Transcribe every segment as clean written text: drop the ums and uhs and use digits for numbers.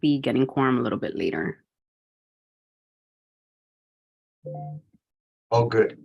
be getting quorum a little bit later. Oh, good.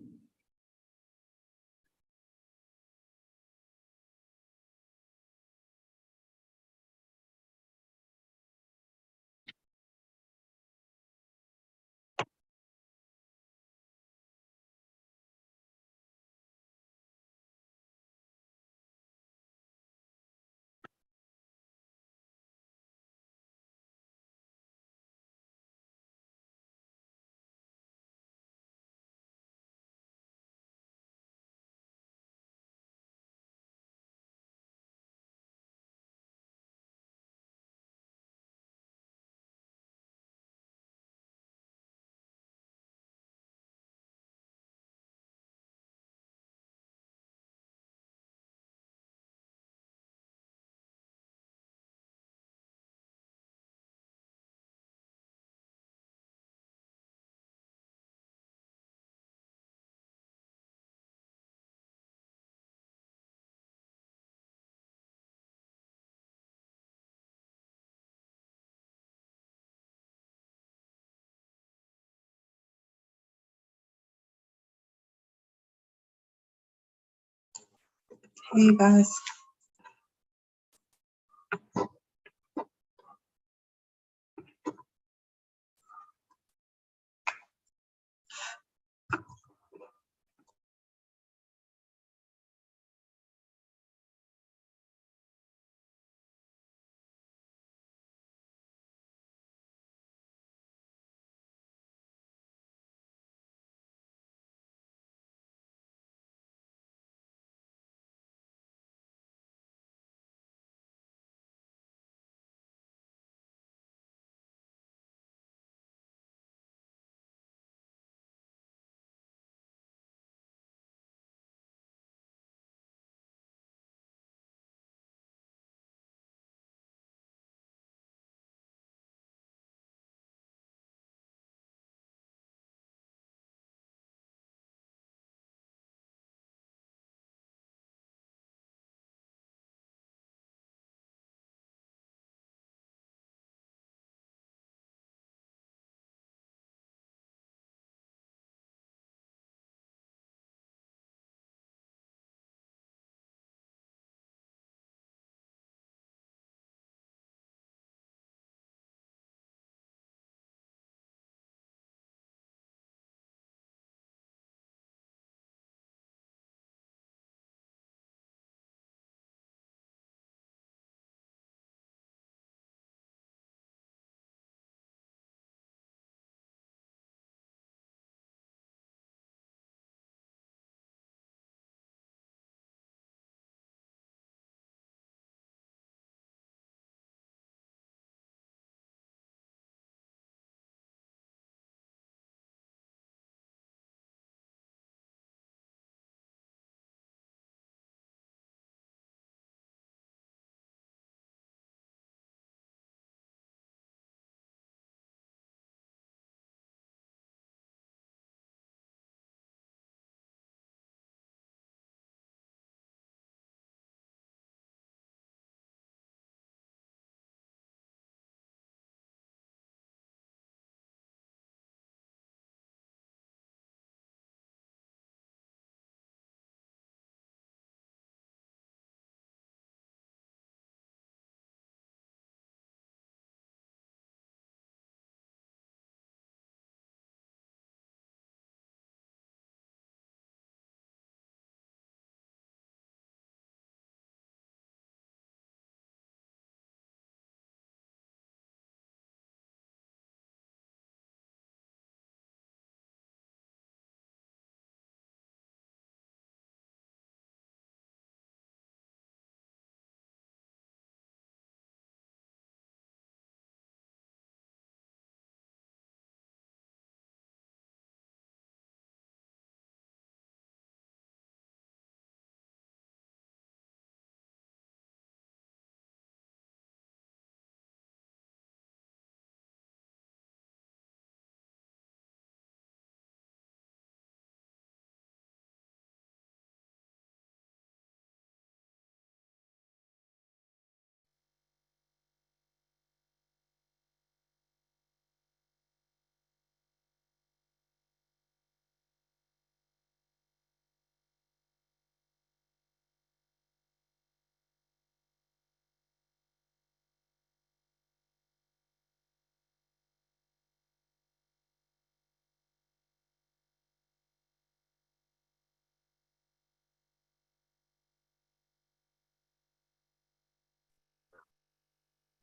Hey guys.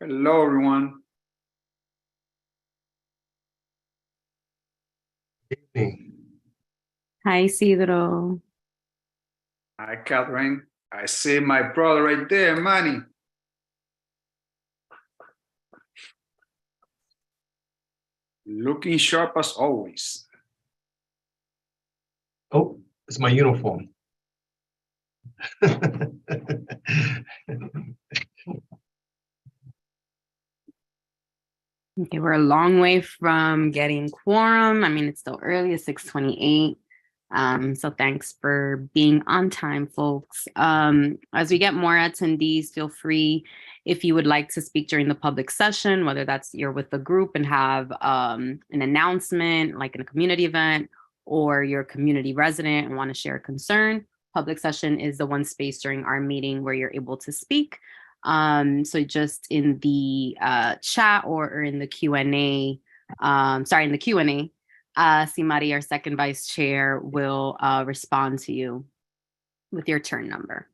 Hello, everyone. Evening. Hi, Isidro. Hi, Catherine. I see my brother right there, Manny. Looking sharp as always. Oh, it's my uniform. Okay, we're a long way from getting quorum. I mean, it's still early, it's 6:28. So thanks for being on time, folks. As we get more attendees, feel free if you would like to speak during the public session, whether that's you're with the group and have an announcement, like in a community event, or you're a community resident and want to share a concern. Public session is the one space during our meeting where you're able to speak. So just in the chat or in the Q&A, in the Q&A, Simari, our second vice chair, will respond to you with your turn number.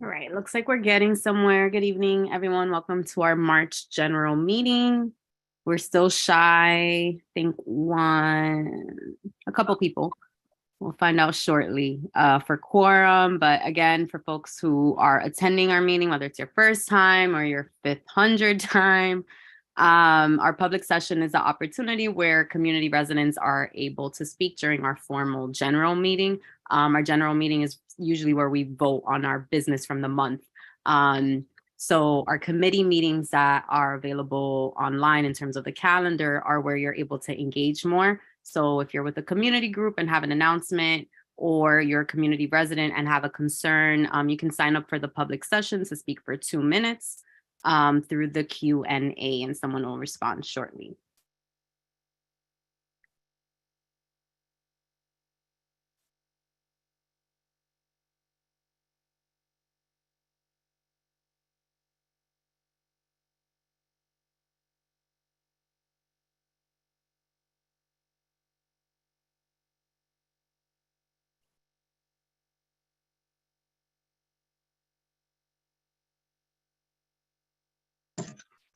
All right, looks like we're getting somewhere. Good evening, everyone. Welcome to our March general meeting. We're still shy, I think a couple people. We'll find out shortly for quorum. But again, for folks who are attending our meeting, whether it's your first time or your 500th time, our public session is the opportunity where community residents are able to speak during our formal general meeting. Our general meeting is usually where we vote on our business from the month. So our committee meetings that are available online in terms of the calendar are where you're able to engage more. So if you're with a community group and have an announcement, or you're a community resident and have a concern, you can sign up for the public session to speak for 2 minutes through the Q&A, and someone will respond shortly.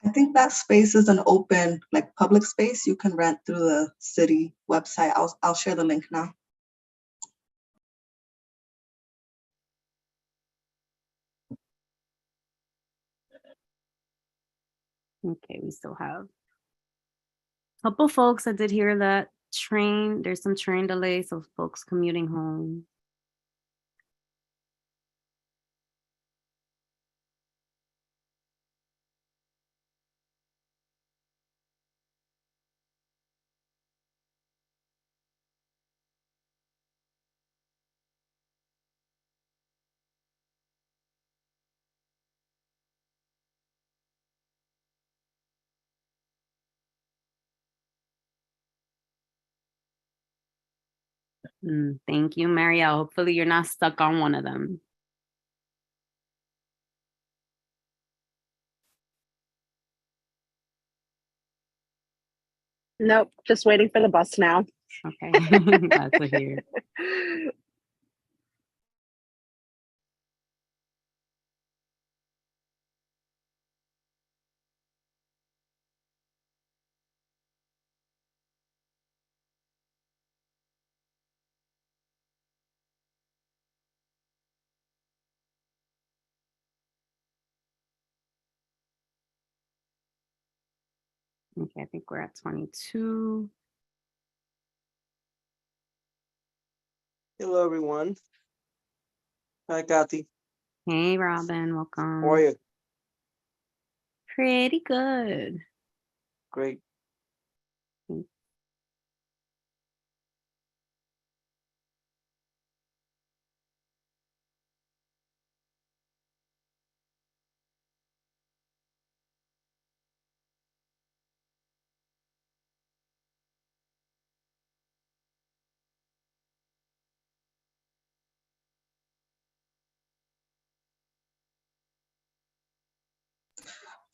I think that space is an open, like public space you can rent through the city website. I'll share the link now. Okay, we still have a couple folks. I did hear that there's some train delay, so folks commuting home. Thank you, Marielle. Hopefully you're not stuck on one of them. Nope, just waiting for the bus now. Okay, glad to hear. Okay, I think we're at 22. Hello, everyone. Hi, Kathy. Hey, Robin, welcome. How are you? Pretty good. Great.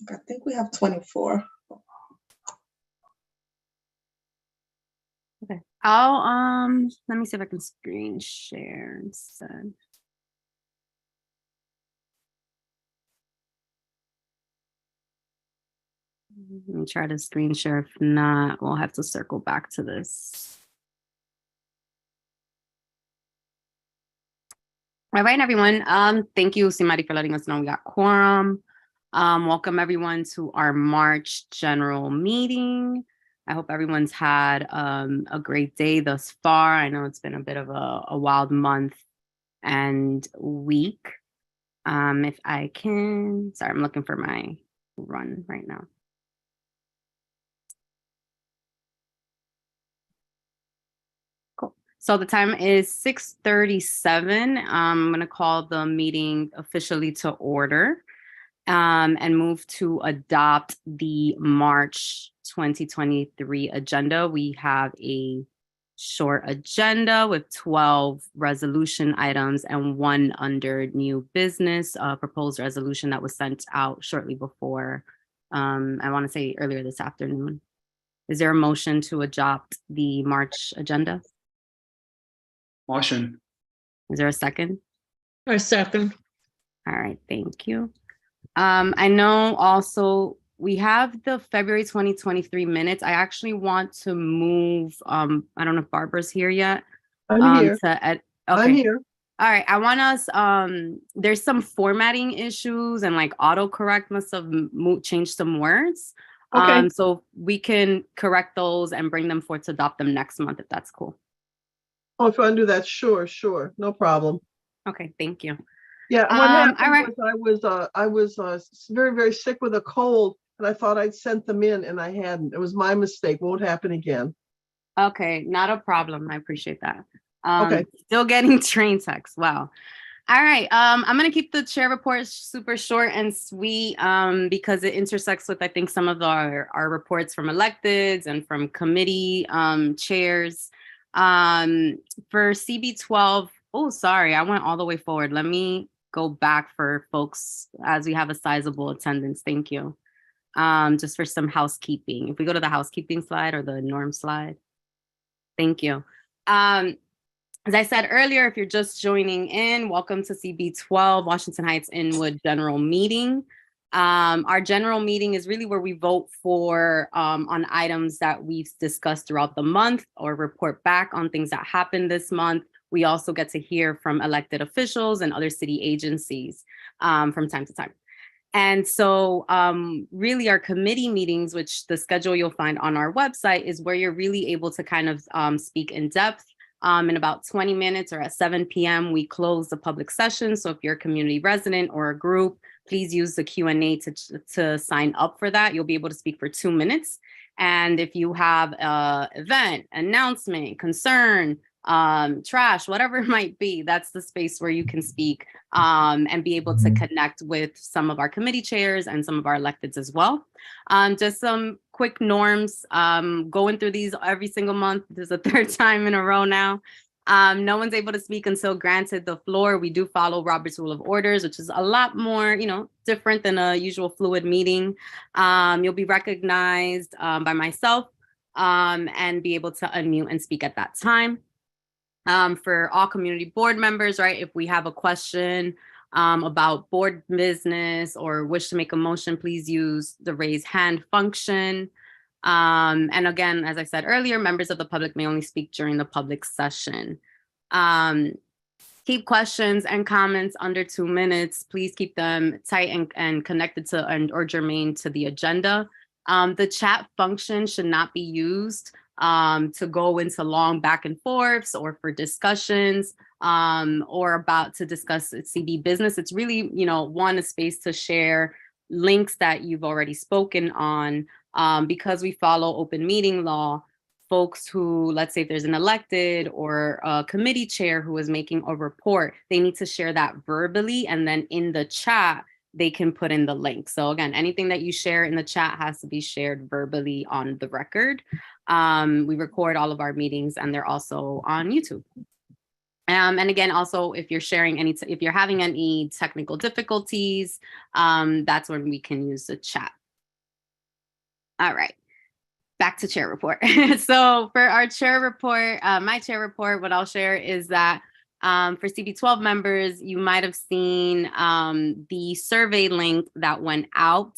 I think we have 24. Okay. I'll let me see if I can screen share instead. Let me try to screen share. If not, we'll have to circle back to this. All right, everyone. Thank you, Simari, for letting us know we got quorum. Welcome everyone to our March general meeting. I hope everyone's had a great day thus far. I know it's been a bit of a wild month and week. If I can, sorry, I'm looking for my run right now. Cool. So the time is 6:37. I'm going to call the meeting officially to order. And move to adopt the March 2023 agenda. We have a short agenda with 12 resolution items and one under new business, proposed resolution that was sent out shortly before, I want to say earlier this afternoon. Is there a motion to adopt the March agenda? Motion. Is there a second? A second. All right, thank you. I know also we have the February 2023 minutes. I actually want to move, I don't know if Barbara's here yet. I'm here. Okay. I'm here. All right, I want us, there's some formatting issues and like autocorrect must have changed some words. Okay. So we can correct those and bring them forth to adopt them next month, if that's cool. Oh, if you want to do that, sure, no problem. Okay, thank you. Yeah, what happened all right. was I was very, very sick with a cold, and I thought I'd sent them in, and I hadn't. It was my mistake. Won't happen again. Okay, not a problem. I appreciate that. Okay. Still getting train texts. Wow. All right. I'm gonna keep the chair report super short and sweet because it intersects with, I think, some of our reports from electeds and from committee chairs. For CB12, oh, sorry, I went all the way forward. Let me go back for folks as we have a sizable attendance. Thank you. Just for some housekeeping. If we go to the housekeeping slide or the norm slide. Thank you. As I said earlier, if you're just joining in, welcome to CB12, Washington Heights Inwood General Meeting. Our general meeting is really where we vote for on items that we've discussed throughout the month or report back on things that happened this month. We also get to hear from elected officials and other city agencies from time to time. And so really our committee meetings, which the schedule you'll find on our website, is where you're really able to kind of speak in depth. In about 20 minutes or at 7 p.m., we close the public session. So if you're a community resident or a group, please use the Q&A to sign up for that. You'll be able to speak for 2 minutes. And if you have an event, announcement, concern, trash, whatever it might be, that's the space where you can speak and be able to connect with some of our committee chairs and some of our electeds as well. Just some quick norms, going through these every single month. This is the third time in a row now. No one's able to speak until granted the floor. We do follow Robert's Rule of Orders, which is a lot more, different than a usual fluid meeting. You'll be recognized by myself and be able to unmute and speak at that time. For all community board members, right? If we have a question about board business or wish to make a motion, please use the raise hand function. And again, as I said earlier, members of the public may only speak during the public session. Keep questions and comments under 2 minutes. Please keep them tight and connected to or germane to the agenda. The chat function should not be used to go into long back and forths or for discussions or about to discuss CB business. It's really, a space to share links that you've already spoken on because we follow open meeting law. Folks who, let's say if there's an elected or a committee chair who is making a report, they need to share that verbally, and then in the chat, they can put in the link. So again, anything that you share in the chat has to be shared verbally on the record. We record all of our meetings and they're also on YouTube. And again, also, if you're sharing if you're having any technical difficulties, that's when we can use the chat. All right, back to chair report. So for our chair report, my chair report, what I'll share is that for CB12 members, you might have seen the survey link that went out.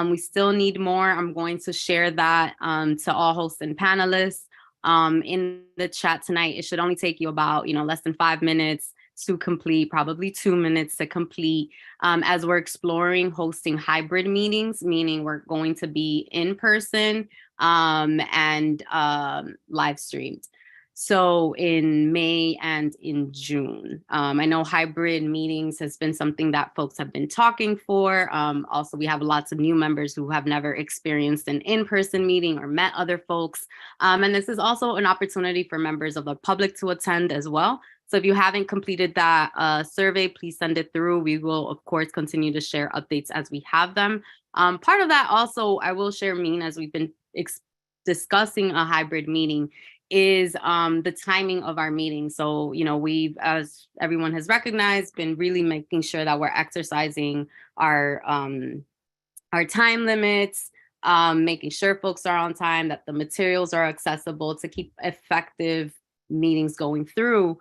We still need more. I'm going to share that to all hosts and panelists in the chat tonight. It should only take you about, less than 5 minutes to complete, probably 2 minutes to complete, as we're exploring hosting hybrid meetings, meaning we're going to be in person and live streamed. So in May and in June, I know hybrid meetings has been something that folks have been talking for. Also, we have lots of new members who have never experienced an in-person meeting or met other folks. And this is also an opportunity for members of the public to attend as well. So if you haven't completed that survey, please send it through. We will, of course, continue to share updates as we have them. Part of that also, I will share, as we've been discussing a hybrid meeting, is the timing of our meeting. So, we've, as everyone has recognized, been really making sure that we're exercising our time limits, making sure folks are on time, that the materials are accessible to keep effective meetings going through.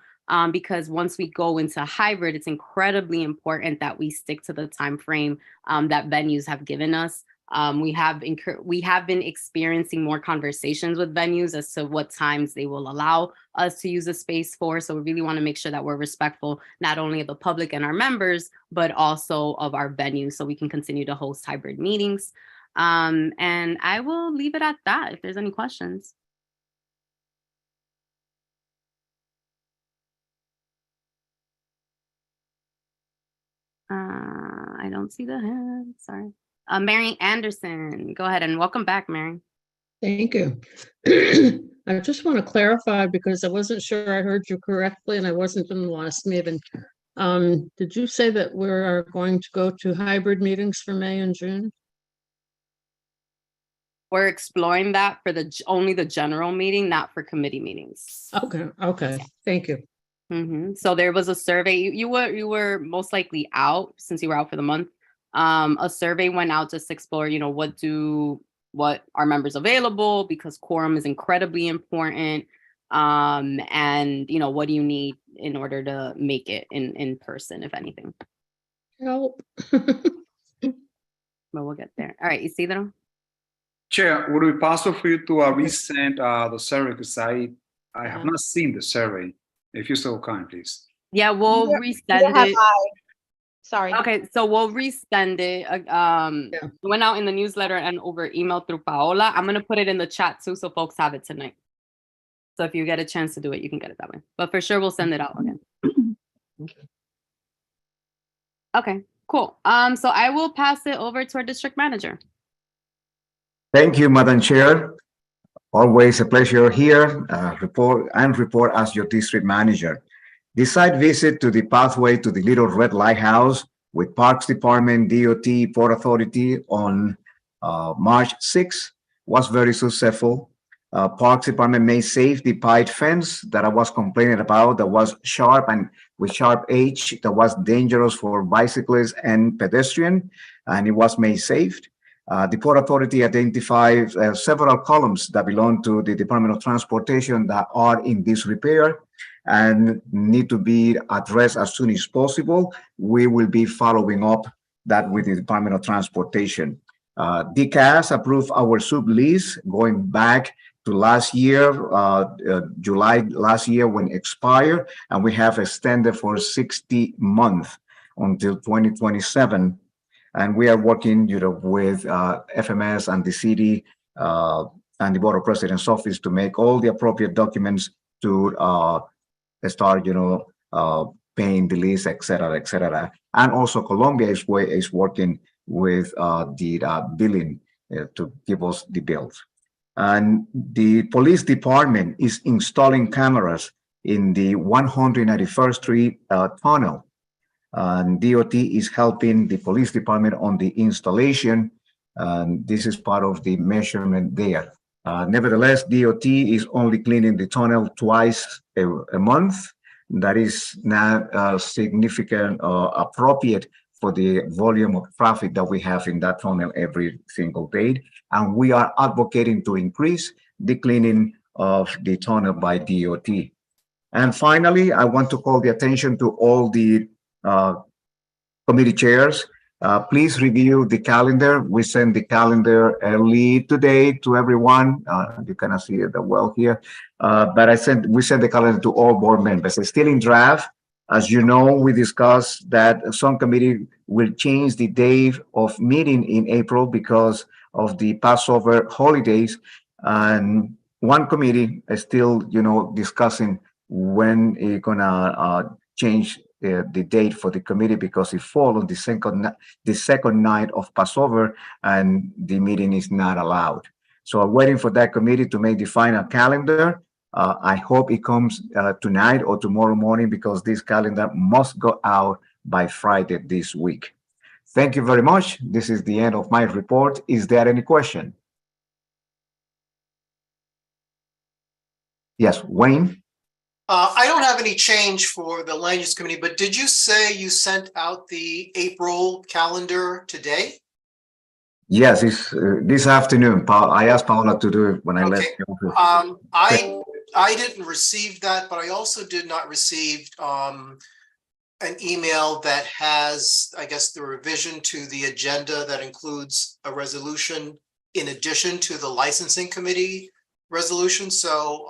because once we go into hybrid, it's incredibly important that we stick to the time frame that venues have given us. We have been experiencing more conversations with venues as to what times they will allow us to use the space for. So we really want to make sure that we're respectful not only of the public and our members, but also of our venues, so we can continue to host hybrid meetings. And I will leave it at that if there's any questions. I don't see the hand, sorry. Mary Anderson, go ahead and welcome back, Mary. Thank you. I just want to clarify because I wasn't sure I heard you correctly and I wasn't in the last meeting. Did you say that we are going to go to hybrid meetings for May and June? We're exploring that for only the general meeting, not for committee meetings. Okay, thank you. So there was a survey. You were most likely out since you were out for the month. A survey went out just to explore, what are members available, because quorum is incredibly important. And what do you need in order to make it in person, if anything. Help. But we'll get there. All right, Isidro. Chair, would it be possible for you to resend the survey, because I have not seen the survey. If you're so kind, please. Yeah, we'll resend it. Sorry. Okay, so we'll resend it. It went out in the newsletter and over email through Paola. I'm going to put it in the chat too, so folks have it tonight. So if you get a chance to do it, you can get it that way. But for sure, we'll send it out again. Okay, cool. So I will pass it over to our district manager. Thank you, Madam Chair. Always a pleasure here, report as your district manager. The site visit to the pathway to the Little Red Lighthouse with Parks Department, DOT, Port Authority on March 6th was very successful. Parks Department made safe the pied fence that I was complaining about, that was sharp and with sharp edge, that was dangerous for bicyclists and pedestrians, and it was made safe. The Port Authority identified several columns that belong to the Department of Transportation that are in disrepair and need to be addressed as soon as possible. We will be following up that with the Department of Transportation. DCAS approved our sublease going back to last year, July last year when it expired, and we have extended for 60 months until 2027. And we are working, with FMS and the city and the Board of President's office to make all the appropriate documents to start, paying the lease, et cetera, et cetera. And also Colombia is working with the billing to give us the bills. And the police department is installing cameras in the 191st Street tunnel. And DOT is helping the police department on the installation. And this is part of the measurement there. Nevertheless, DOT is only cleaning the tunnel twice a month. That is not significant or appropriate for the volume of traffic that we have in that tunnel every single day. And we are advocating to increase the cleaning of the tunnel by DOT. And finally, I want to call the attention to all the committee chairs. Please review the calendar. We sent the calendar early today to everyone. You cannot see it that well here, but we sent the calendar to all board members. It's still in draft. As you know, we discussed that some committee will change the day of meeting in April because of the Passover holidays, and one committee is still, discussing when it's gonna change the date for the committee because it falls on the second night of Passover and the meeting is not allowed. So I'm waiting for that committee to make the final calendar. I hope it comes tonight or tomorrow morning because this calendar must go out by Friday this week. Thank you very much. This is the end of my report. Is there any question? Yes, Wayne? I don't have any change for the land use committee, but did you say you sent out the April calendar today? Yes, it's this afternoon. I asked Paola to do it when I left the office. I didn't receive that, but I also did not receive an email that has, I guess, the revision to the agenda that includes a resolution in addition to the licensing committee resolution. So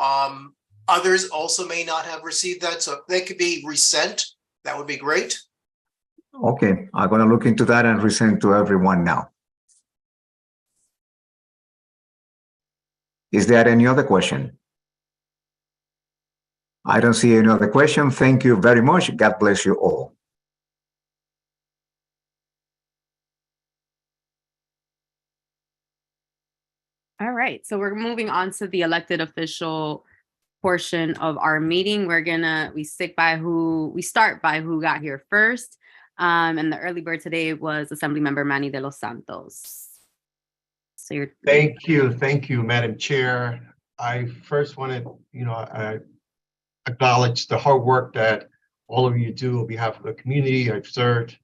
others also may not have received that. So if they could be resent, that would be great. Okay, I'm gonna look into that and resend to everyone now. Is there any other question? I don't see any other question. Thank you very much. God bless you all. All right, so we're moving on to the elected official portion of our meeting. We start by who got here first. And the early bird today was Assemblymember Manny de los Santos. So Thank you, Madam Chair. I first wanted, I acknowledge the hard work that all of you do on behalf of the community. I've served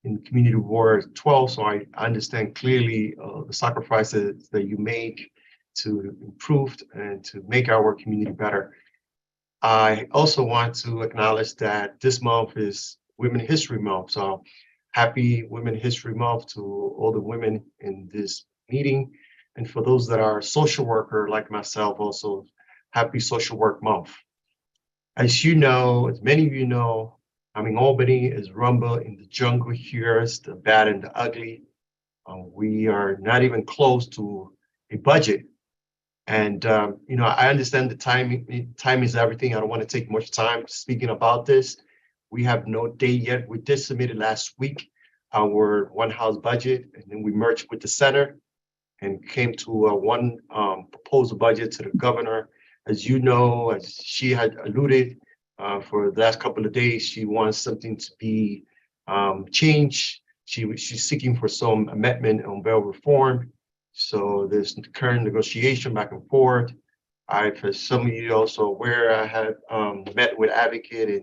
in Community Ward 12, so I understand clearly the sacrifices that you make to improve and to make our community better. I also want to acknowledge that this month is Women History Month, so happy Women History Month to all the women in this meeting. And for those that are social worker like myself, also happy Social Work Month. As you know, as many of you know, Albany is rumble in the jungle here. It's the bad and the ugly. We are not even close to a budget. And, I understand the time is everything. I don't want to take much time speaking about this. We have no date yet. We did submit it last week, our one house budget, and then we merged with the center and came to one proposal budget to the governor. As you know, as she had alluded for the last couple of days, she wants something to be changed. She's seeking for some amendment on bail reform. So there's current negotiation back and forth. For some of you also aware, I had met with advocate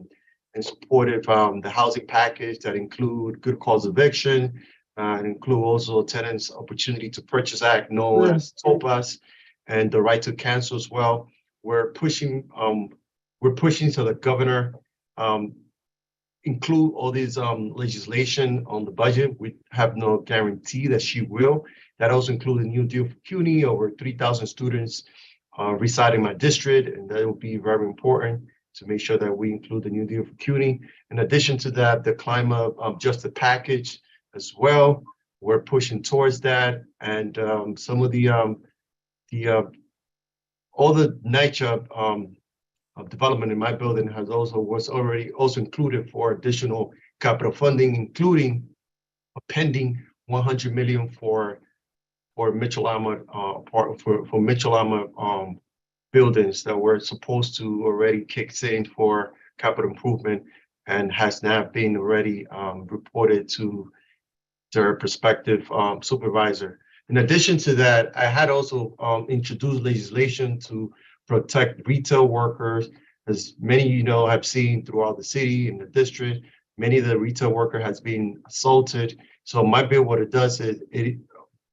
and supported the housing package that include good cause eviction, and include also tenants' opportunity to purchase act known as TOPAS, and the right to cancel as well. We're pushing to the governor include all these legislation on the budget. We have no guarantee that she will. That also includes a new deal for CUNY, over 3,000 students reside in my district, and that will be very important to make sure that we include the new deal for CUNY. In addition to that, the climate justice package as well. We're pushing towards that, and some of all the nature of development in my building was already included for additional capital funding, including a pending $100 million for Mitchell-Lama for Mitchell-Lama buildings that were supposed to already kick in for capital improvement and has now been already reported to their prospective supervisor. In addition to that, I had also introduced legislation to protect retail workers. As many of you know, have seen throughout the city and the district, many of the retail worker has been assaulted. So my bill, what it does is it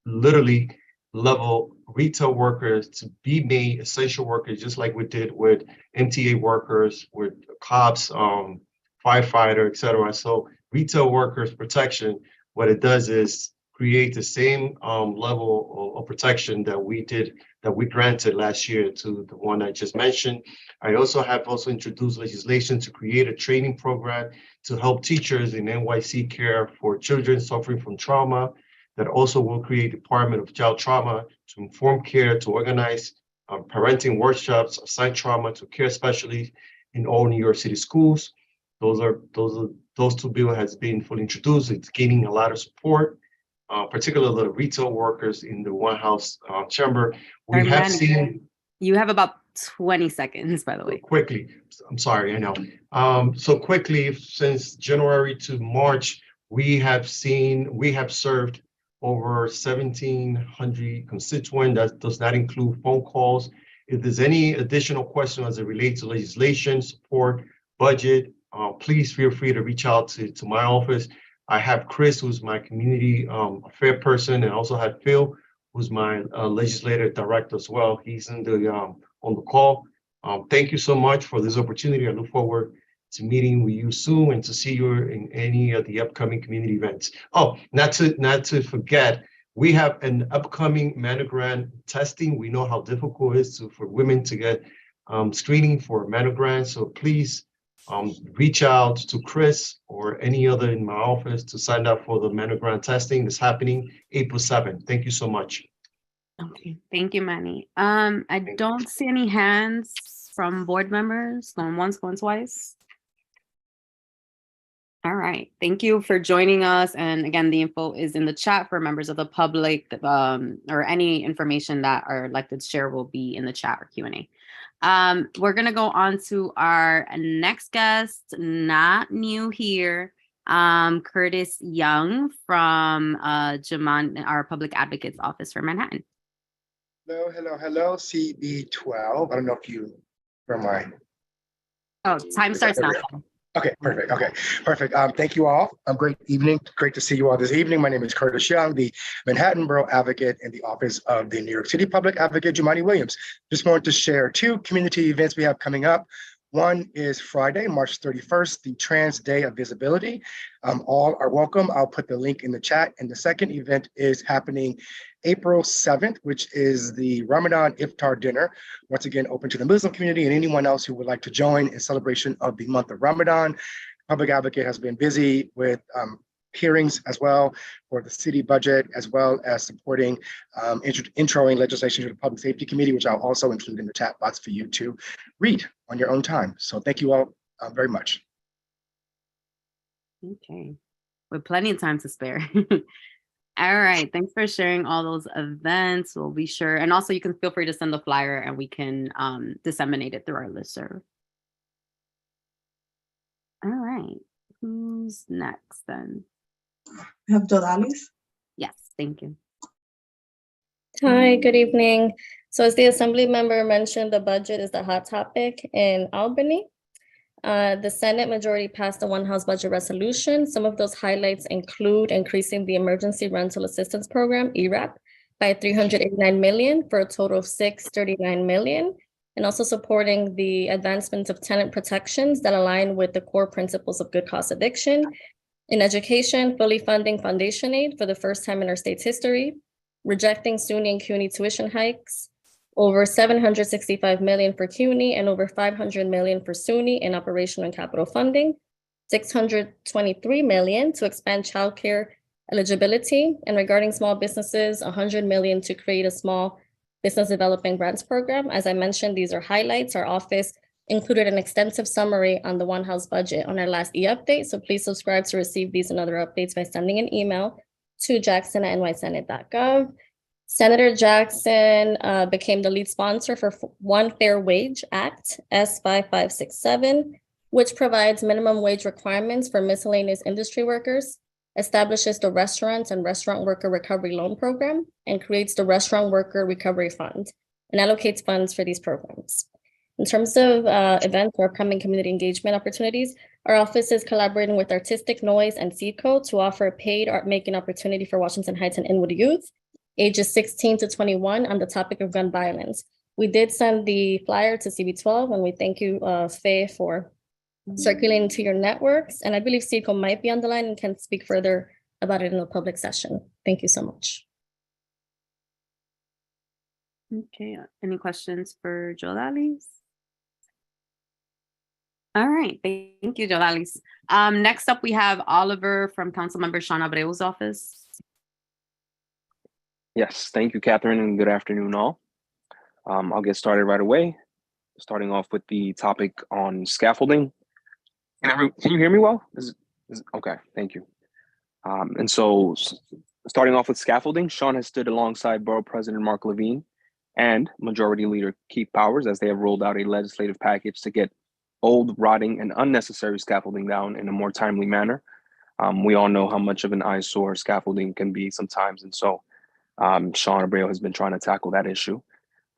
literally level retail workers to be made essential workers, just like we did with MTA workers, with cops, firefighter, et cetera. So retail workers protection, what it does is create the same level of protection that we granted last year to the one I just mentioned. I also have introduced legislation to create a training program to help teachers in NYC care for children suffering from trauma. That also will create Department of Child Trauma to inform care, to organize parenting workshops, assign trauma to care specialists in all New York City schools. Those two bills has been fully introduced. It's gaining a lot of support, particularly the retail workers in the One House chamber. We have seen. You have about 20 seconds, by the way. Quickly, I'm sorry, I know. So quickly, since January to March, we have served over 1,700 constituents. That does not include phone calls. If there's any additional question as it relates to legislation, support, budget, please feel free to reach out to my office. I have Chris, who's my community affair person, and also have Phil, who's my legislative director as well. He's in the on the call. Thank you so much for this opportunity. I look forward to meeting with you soon and to see you in any of the upcoming community events. Oh, not to forget, we have an upcoming mammogram testing. We know how difficult it is for women to get screening for mammogram. So please reach out to Chris or any other in my office to sign up for the mammogram testing. It's happening April 7th. Thank you so much. Okay, thank you, Manny. I don't see any hands from board members, going once, going twice. All right, thank you for joining us. And again, the info is in the chat for members of the public, or any information that our elected chair will be in the chat or Q&A. We're gonna go on to our next guest, not new here, Curtis Young from Jaman, our Public Advocate's Office for Manhattan. Hello, CB12. I don't know if you from my. Oh, time starts now. Okay, perfect. Thank you all. Great evening. Great to see you all this evening. My name is Curtis Young, the Manhattan Borough Advocate in the Office of the New York City Public Advocate, Jumaane Williams. Just wanted to share 2 community events we have coming up. One is Friday, March 31st, the Trans Day of Visibility. All are welcome. I'll put the link in the chat. And the second event is happening April 7th, which is the Ramadan Iftar Dinner. Once again, open to the Muslim community and anyone else who would like to join in celebration of the month of Ramadan. Public Advocate has been busy with hearings as well for the city budget, as well as supporting introing legislation to the Public Safety Committee, which I'll also include in the chat box for you to read on your own time. So thank you all very much. Okay, with plenty of time to spare. All right, thanks for sharing all those events. We'll be sure, and also you can feel free to send the flyer and we can disseminate it through our listserv. All right, who's next then? We have Jodalis. Yes, thank you. Hi, good evening. So as the Assembly member mentioned, the budget is the hot topic in Albany. The Senate majority passed the One House budget resolution. Some of those highlights include increasing the Emergency Rental Assistance Program, ERAP, by $389 million for a total of $639 million, and also supporting the advancements of tenant protections that align with the core principles of good cost eviction. In education, fully funding foundation aid for the first time in our state's history, rejecting SUNY and CUNY tuition hikes, over $765 million for CUNY and over $500 million for SUNY in operational and capital funding, $623 million to expand childcare eligibility, and regarding small businesses, $100 million to create a small business development grants program. As I mentioned, these are highlights. Our office included an extensive summary on the One House budget on our last e-update, so please subscribe to receive these and other updates by sending an email to jackson@nysenate.gov. Senator Jackson became the lead sponsor for One Fair Wage Act, S5567, which provides minimum wage requirements for miscellaneous industry workers, establishes the Restaurants and Restaurant Worker Recovery Loan Program, and creates the Restaurant Worker Recovery Fund, and allocates funds for these programs. In terms of events or upcoming community engagement opportunities, our office is collaborating with Artistic Noise and CEDCO to offer a paid art making opportunity for Washington Heights and Inwood youth, ages 16 to 21, on the topic of gun violence. We did send the flyer to CB12, and we thank you, Faye, for circulating to your networks. And I believe CEDCO might be on the line and can speak further about it in a public session. Thank you so much. Okay, any questions for Jodalis? All right, thank you, Jodalis. Next up, we have Oliver from Councilmember Sean Abreu's office. Yes, thank you, Catherine, and good afternoon, all. I'll get started right away, starting off with the topic on scaffolding. Can you hear me well? Okay, thank you. And so, starting off with scaffolding, Sean has stood alongside Borough President Mark Levine and Majority Leader Keith Powers as they have rolled out a legislative package to get old, rotting, and unnecessary scaffolding down in a more timely manner. We all know how much of an eyesore scaffolding can be sometimes, and so Sean Abreu has been trying to tackle that issue,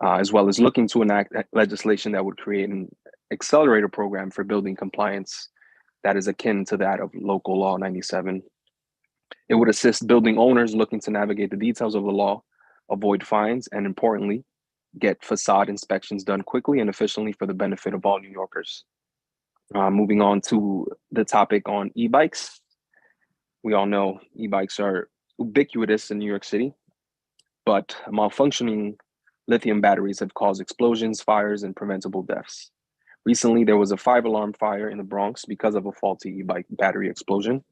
as well as looking to enact legislation that would create an accelerator program for building compliance that is akin to that of Local Law 97. It would assist building owners looking to navigate the details of the law, avoid fines, and importantly, get facade inspections done quickly and efficiently for the benefit of all New Yorkers. Moving on to the topic on e-bikes. We all know e-bikes are ubiquitous in New York City, but malfunctioning lithium batteries have caused explosions, fires, and preventable deaths. Recently, there was a 5-alarm fire in the Bronx because of a faulty e-bike battery explosion.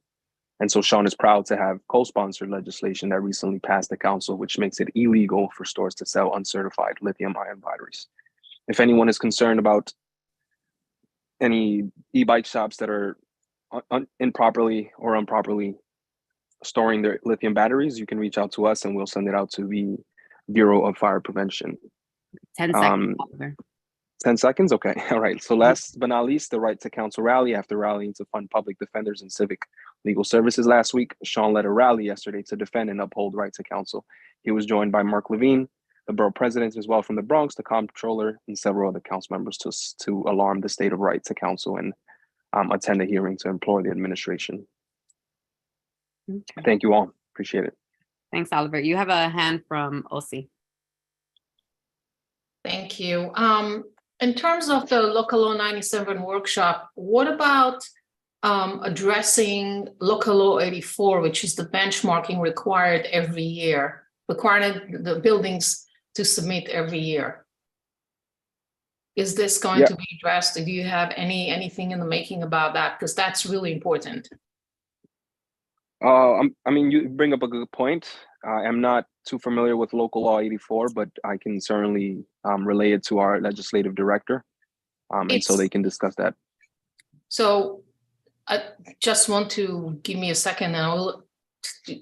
And so Sean is proud to have co-sponsored legislation that recently passed the council, which makes it illegal for stores to sell uncertified lithium-ion batteries. If anyone is concerned about any e-bike shops that are improperly or improperly storing their lithium batteries, you can reach out to us and we'll send it out to the Bureau of Fire Prevention. 10 seconds. Oliver. 10 seconds? Okay. All right. So last but not least, the Right to Counsel rally. After rallying to fund public defenders and civic legal services last week, Sean led a rally yesterday to defend and uphold Right to Counsel. He was joined by Mark Levine, the borough president as well from the Bronx, the comptroller, and several other council members to alarm the state of Right to Counsel and attend a hearing to implore the administration. Okay. Thank you all. Appreciate it. Thanks, Oliver. You have a hand from OC. Thank you. In terms of the Local Law 97 workshop, what about addressing Local Law 84, which is the benchmarking required every year, requiring the buildings to submit every year? Is this going to be addressed? Do you have anything in the making about that? Because that's really important. I mean, you bring up a good point. I'm not too familiar with Local Law 84, but I can certainly relay it to our legislative director, and so they can discuss that. So I just want to give me a second and I will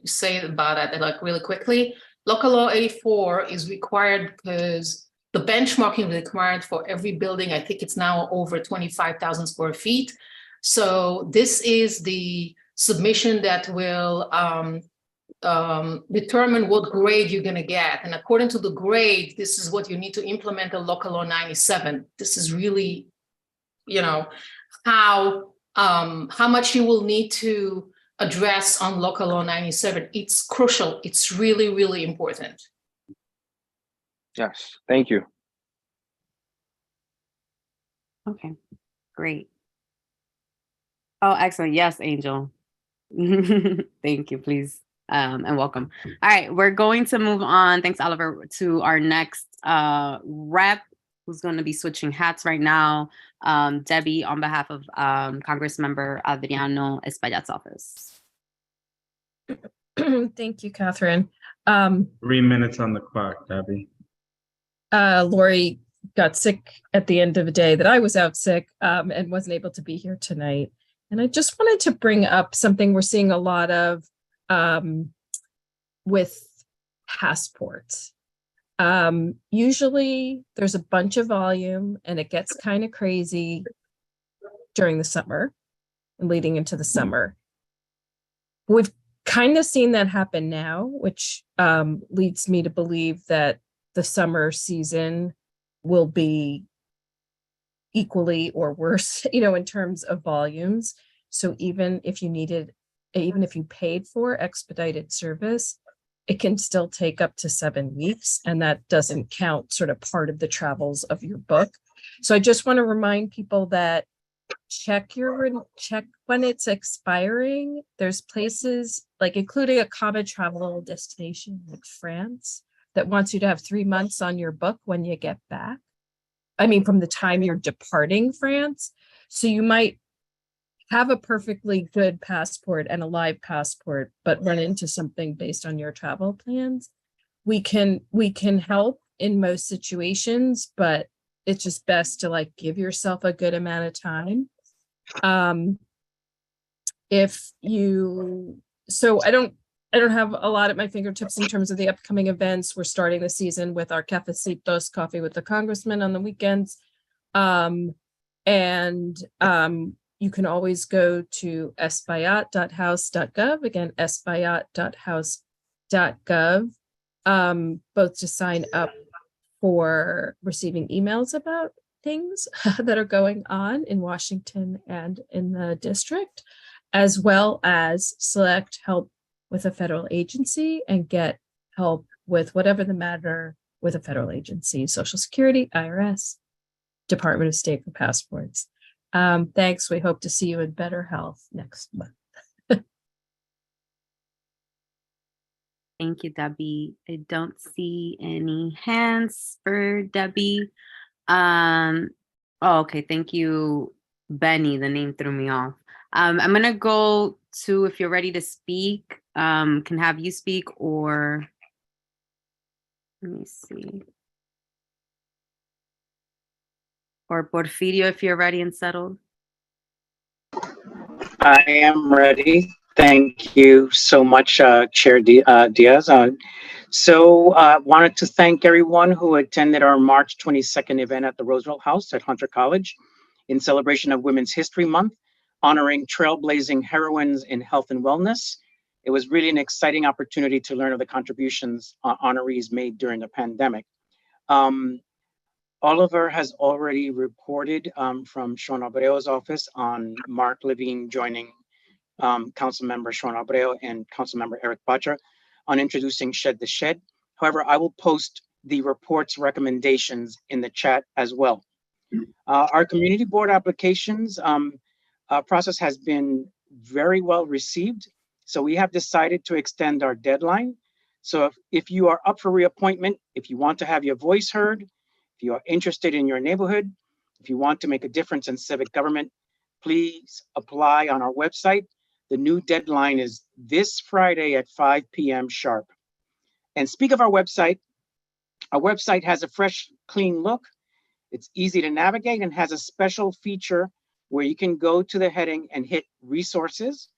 say about it like really quickly. Local Law 84 is required because the benchmarking is required for every building. I think it's now over 25,000 square feet. So this is the submission that will determine what grade you're going to get. And according to the grade, this is what you need to implement a Local Law 97. This is really, you know, how much you will need to address on Local Law 97. It's crucial. It's really, really important. Yes, thank you. Okay, great. Oh, excellent. Yes, Angel. Thank you, please. And welcome. All right, we're going to move on. Thanks, Oliver, to our next rep, who's going to be switching hats right now. Debbie, on behalf of Congressmember Adriano Espaillat's office. Thank you, Catherine. 3 minutes on the clock, Debbie. Lori got sick at the end of the day that I was out sick and wasn't able to be here tonight. And I just wanted to bring up something we're seeing a lot of with passports. Usually there's a bunch of volume and it gets kind of crazy during the summer and leading into the summer. We've kind of seen that happen now, which leads me to believe that the summer season will be equally or worse, you know, in terms of volumes. So even if you paid for expedited service, it can still take up to 7 weeks, and that doesn't count sort of part of the travels of your book. So I just want to remind people that check when it's expiring. There's places like including a common travel destination like France that wants you to have 3 months on your book when you get back. I mean, from the time you're departing France. So you might have a perfectly good passport and a live passport, but run into something based on your travel plans. We can help in most situations, but it's just best to like give yourself a good amount of time. So I don't have a lot at my fingertips in terms of the upcoming events. We're starting the season with our Cafecitos, Coffee with the Congressman on the weekends. You can always go to espaillat.house.gov. Again, espaillat.house.gov, both to sign up for receiving emails about things that are going on in Washington and in the district, as well as select help with a federal agency and get help with whatever the matter with a federal agency, Social Security, IRS, Department of State for passports. Thanks. We hope to see you in better health next month. Thank you, Debbie. I don't see any hands for Debbie. Oh, okay. Thank you, Benny. The name threw me off. I'm gonna go to, if you're ready to speak, can have you speak, or let me see. Or Porfirio, if you're ready and settled. I am ready. Thank you so much, Chair Diaz. Wanted to thank everyone who attended our March 22nd event at the Roosevelt House at Hunter College in celebration of Women's History Month, honoring trailblazing heroines in health and wellness. It was really an exciting opportunity to learn of the contributions honorees made during the pandemic. Oliver has already reported from Sean Abreo's office on Mark Levine joining Councilmember Sean Abreu and Councilmember Eric Bacha on introducing Shed the Shed. However, I will post the report's recommendations in the chat as well. Our community board applications process has been very well received. So we have decided to extend our deadline. So if you are up for reappointment, if you want to have your voice heard, if you are interested in your neighborhood, if you want to make a difference in civic government, please apply on our website. The new deadline is this Friday at 5 p.m. sharp. And speak of our website has a fresh, clean look. It's easy to navigate and has a special feature where you can go to the heading and hit resources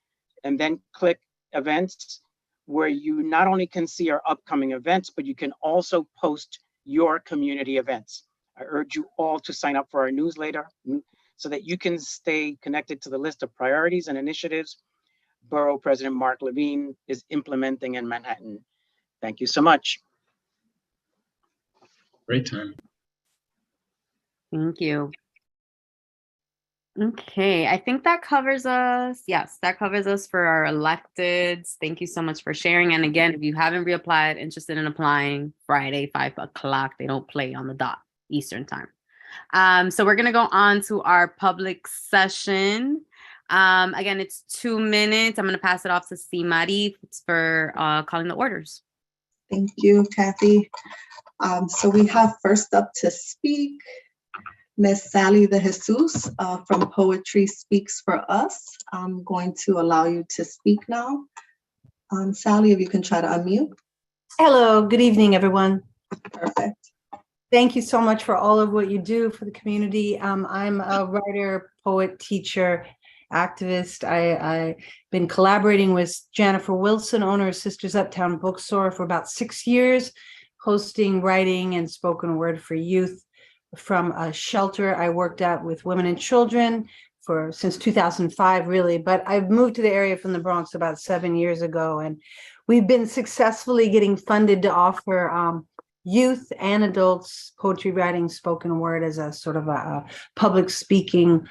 and then click events, where you not only can see our upcoming events, but you can also post your community events. I urge you all to sign up for our newsletter so that you can stay connected to the list of priorities and initiatives Borough President Mark Levine is implementing in Manhattan. Thank you so much. Great time. Thank you. Okay, I think that covers us. Yes, that covers us for our electeds. Thank you so much for sharing. And again, if you haven't reapplied, interested in applying, Friday, 5 o'clock, they don't play on the dot, Eastern time. So we're gonna go on to our public session. Again, it's 2 minutes. I'm gonna pass it off to C. Marie for calling the orders. Thank you, Kathy. So we have first up to speak Miss Sally De Jesus from Poetry Speaks for Us. I'm going to allow you to speak now. Sally, if you can try to unmute. Hello, good evening, everyone. Perfect. Thank you so much for all of what you do for the community. I'm a writer, poet, teacher, activist. I've been collaborating with Jennifer Wilson, owner of Sisters Uptown Bookstore, for about 6 years, hosting, writing, and spoken word for youth from a shelter I worked at with women and children since 2005, really. But I've moved to the area from the Bronx about 7 years ago, and we've been successfully getting funded to offer youth and adults poetry writing, spoken word as a sort of a public speaking,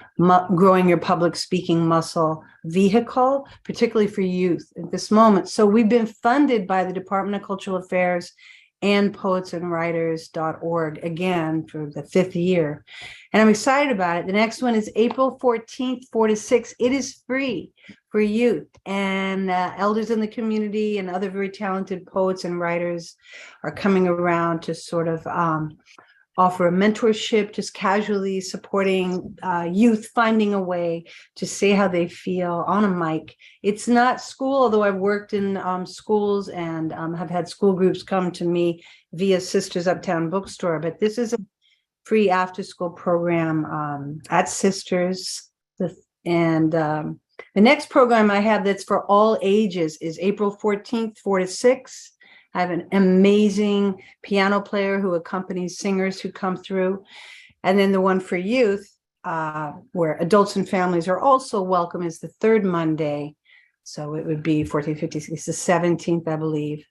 growing your public speaking muscle vehicle, particularly for youth at this moment. So we've been funded by the Department of Cultural Affairs and poetsandwriters.org again for the 5th year. And I'm excited about it. The next one is April 14th, 4 to 6. It is free for youth and elders in the community, and other very talented poets and writers are coming around to sort of offer a mentorship, just casually supporting youth finding a way to say how they feel on a mic. It's not school, although I've worked in schools and have had school groups come to me via Sisters Uptown Bookstore, but this is a free after school program at Sisters. And the next program I have that's for all ages is April 14th, 4 to 6. I have an amazing piano player who accompanies singers who come through. And then the one for youth, where adults and families are also welcome, is the 3rd Monday. So it would be 14th, 15th, it's the 17th, I believe,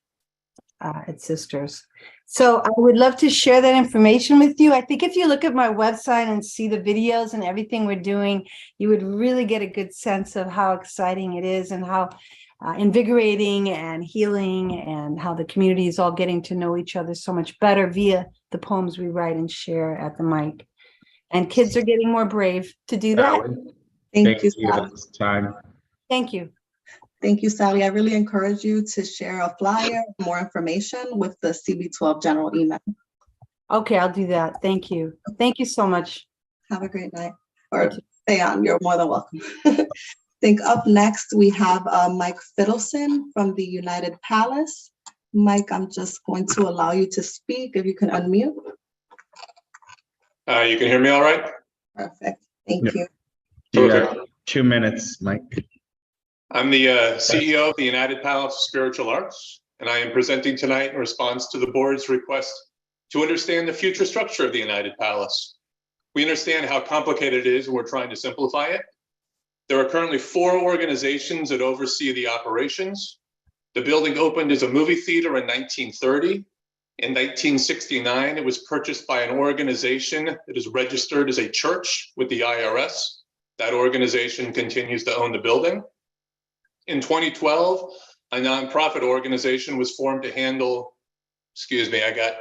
at Sisters. So I would love to share that information with you. I think if you look at my website and see the videos and everything we're doing, you would really get a good sense of how exciting it is and how invigorating and healing, and how the community is all getting to know each other so much better via the poems we write and share at the mic. And kids are getting more brave to do that. Thank you. Sally. That's time. Thank you. Thank you, Sally. I really encourage you to share a flyer, more information with the CB12 general email. Okay, I'll do that. Thank you. Thank you so much. Have a great night. Or stay on, you're more than welcome. I think up next we have Mike Fiddleson from the United Palace. Mike, I'm just going to allow you to speak if you can unmute. You can hear me all right? Perfect. Thank you. You got 2 minutes, Mike. I'm the CEO of the United Palace of Spiritual Arts, and I am presenting tonight in response to the board's request to understand the future structure of the United Palace. We understand how complicated it is, and we're trying to simplify it. There are currently 4 organizations that oversee the operations. The building opened as a movie theater in 1930. In 1969, it was purchased by an organization that is registered as a church with the IRS. That organization continues to own the building. In 2012, a nonprofit organization was formed to handle, excuse me, I got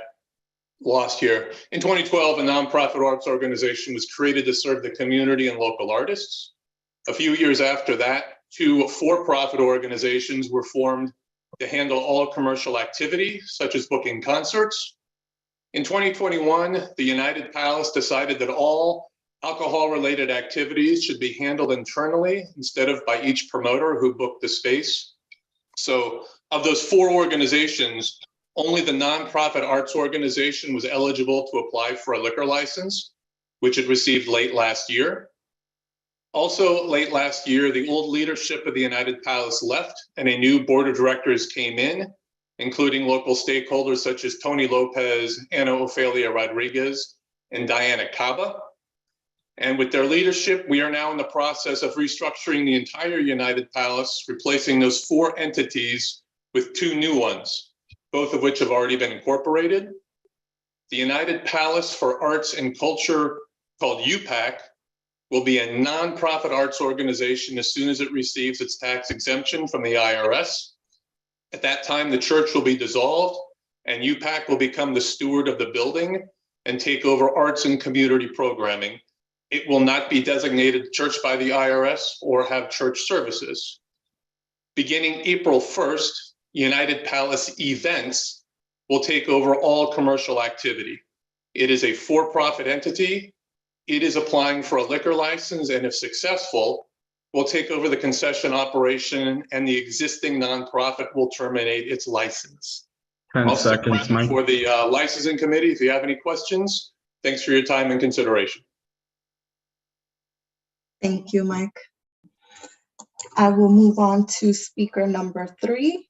lost here. In 2012, a nonprofit arts organization was created to serve the community and local artists. A few years after that, 2 for-profit organizations were formed to handle all commercial activity, such as booking concerts. In 2021, the United Palace decided that all alcohol-related activities should be handled internally instead of by each promoter who booked the space. So of those 4 organizations, only the nonprofit arts organization was eligible to apply for a liquor license, which it received late last year. Also late last year, the old leadership of the United Palace left and a new board of directors came in, including local stakeholders such as Tony Lopez, Ana Ofelia Rodriguez, and Diana Caba. And with their leadership, we are now in the process of restructuring the entire United Palace, replacing those 4 entities with 2 new ones, both of which have already been incorporated. The United Palace for Arts and Culture, called UPAC, will be a nonprofit arts organization as soon as it receives its tax exemption from the IRS. At that time, the church will be dissolved and UPAC will become the steward of the building and take over arts and community programming. It will not be designated church by the IRS or have church services. Beginning April 1st, United Palace Events will take over all commercial activity. It is a for-profit entity. It is applying for a liquor license, and if successful, will take over the concession operation and the existing nonprofit will terminate its license. 10 seconds, Mike. For the licensing committee, if you have any questions, thanks for your time and consideration. Thank you, Mike. I will move on to speaker number 3,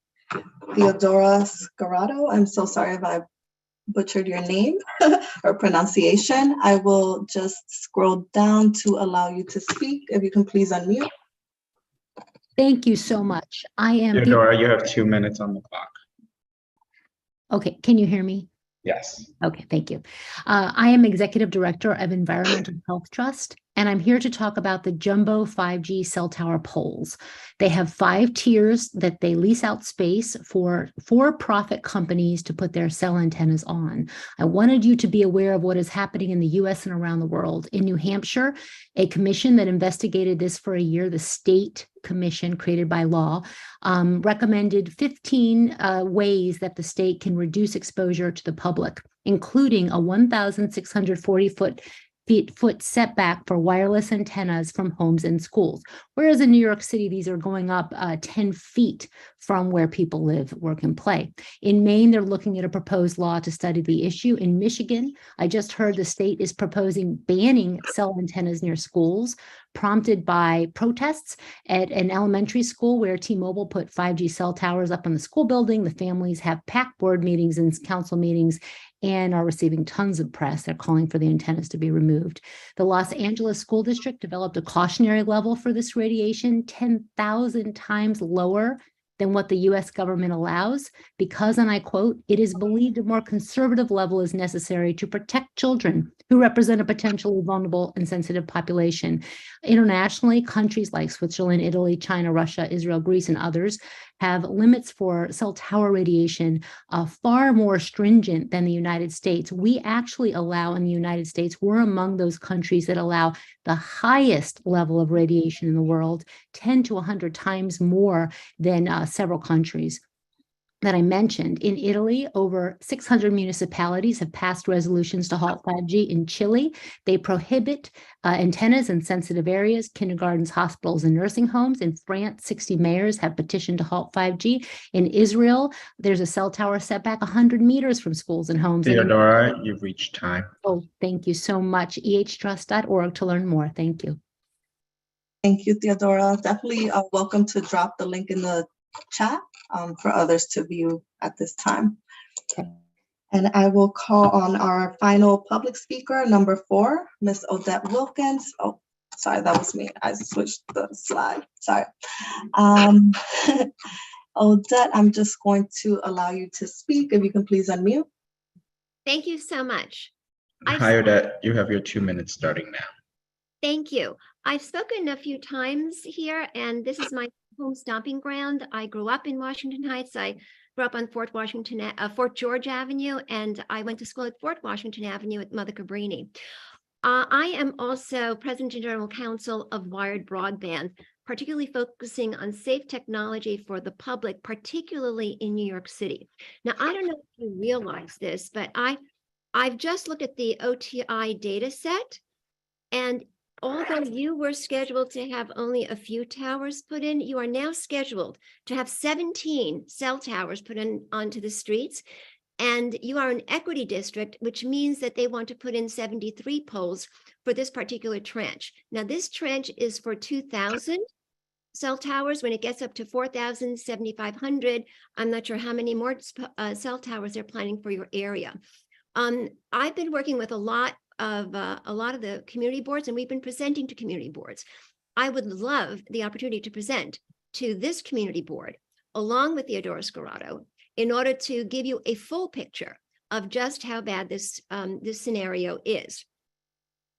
Theodora Scarrato. I'm so sorry if I butchered your name or pronunciation. I will just scroll down to allow you to speak. If you can please unmute. Thank you so much. I am. Theodora, you have 2 minutes on the clock. Okay, can you hear me? Yes. Okay, thank you. I am Executive Director of Environmental Health Trust, and I'm here to talk about the Jumbo 5G cell tower poles. They have 5 tiers that they lease out space for for-profit companies to put their cell antennas on. I wanted you to be aware of what is happening in the US and around the world. In New Hampshire, a commission that investigated this for a year, the state commission created by law, recommended 15 ways that the state can reduce exposure to the public, including a 1,640 foot setback for wireless antennas from homes and schools. Whereas in New York City, these are going up 10 feet from where people live, work, and play. In Maine, they're looking at a proposed law to study the issue. In Michigan, I just heard the state is proposing banning cell antennas near schools, prompted by protests at an elementary school where T-Mobile put 5G cell towers up on the school building. The families have packed board meetings and council meetings and are receiving tons of press. They're calling for the antennas to be removed. The Los Angeles School District developed a cautionary level for this radiation, 10,000 times lower than what the US government allows because, and I quote, it is believed a more conservative level is necessary to protect children who represent a potentially vulnerable and sensitive population. Internationally, countries like Switzerland, Italy, China, Russia, Israel, Greece, and others have limits for cell tower radiation far more stringent than the United States. We actually allow in the United States, we're among those countries that allow the highest level of radiation in the world, 10 to 100 times more than several countries that I mentioned. In Italy, over 600 municipalities have passed resolutions to halt 5G. In Chile, they prohibit antennas in sensitive areas, kindergartens, hospitals, and nursing homes. In France, 60 mayors have petitioned to halt 5G. In Israel, there's a cell tower set back 100 meters from schools and homes. Theodora, you've reached time. Oh, thank you so much. ehtrust.org to learn more. Thank you. Thank you, Theodora. Definitely welcome to drop the link in the chat for others to view at this time. And I will call on our final public speaker, number 4, Ms. Odette Wilkins. Oh, sorry, that was me. I switched the slide. Sorry. Odette, I'm just going to allow you to speak. If you can please unmute. Thank you so much. Hi, Odette. You have your 2 minutes starting now. Thank you. I've spoken a few times here, and this is my home stomping ground. I grew up in Washington Heights. I grew up on Fort George Avenue, and I went to school at Fort Washington Avenue at Mother Cabrini. I am also President and General Counsel of Wired Broadband, particularly focusing on safe technology for the public, particularly in New York City. Now, I don't know if you realize this, but I've just looked at the OTI data set, and although you were scheduled to have only a few towers put in, you are now scheduled to have 17 cell towers put in onto the streets. And you are an equity district, which means that they want to put in 73 poles for this particular trench. Now, this trench is for 2,000 cell towers. When it gets up to 4,000, 7,500, I'm not sure how many more cell towers they're planning for your area. I've been working with a lot of the community boards, and we've been presenting to community boards. I would love the opportunity to present to this community board along with Theodora Scorado in order to give you a full picture of just how bad this this scenario is.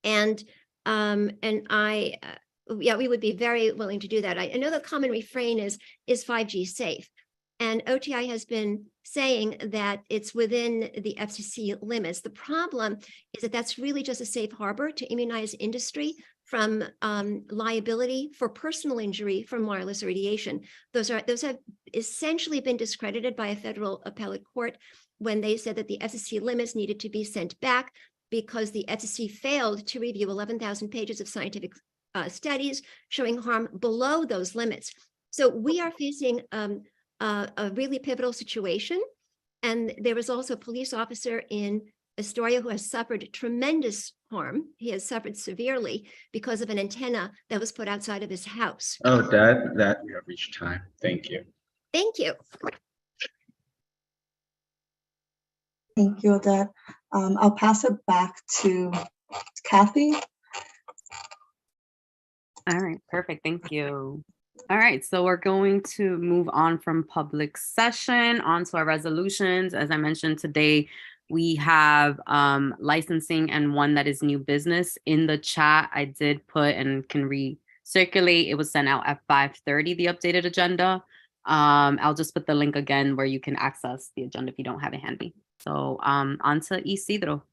And yeah, we would be very willing to do that. I know the common refrain is 5G safe? And OTI has been saying that it's within the FCC limits. The problem is that that's really just a safe harbor to immunize industry from liability for personal injury from wireless radiation. Those have essentially been discredited by a federal appellate court when they said that the FCC limits needed to be sent back because the FCC failed to review 11,000 pages of scientific studies showing harm below those limits. So we are facing a really pivotal situation. And there was also a police officer in Astoria who has suffered tremendous harm. He has suffered severely because of an antenna that was put outside of his house. Oh, that we have reached time. Thank you. Thank you. Thank you, Odette. I'll pass it back to Kathy. All right, perfect. Thank you. All right, so we're going to move on from public session onto our resolutions. As I mentioned today, we have licensing and one that is new business. In the chat, I did put and can recirculate. It was sent out at 5:30, the updated agenda. I'll just put the link again where you can access the agenda if you don't have it handy. So on to Isidro.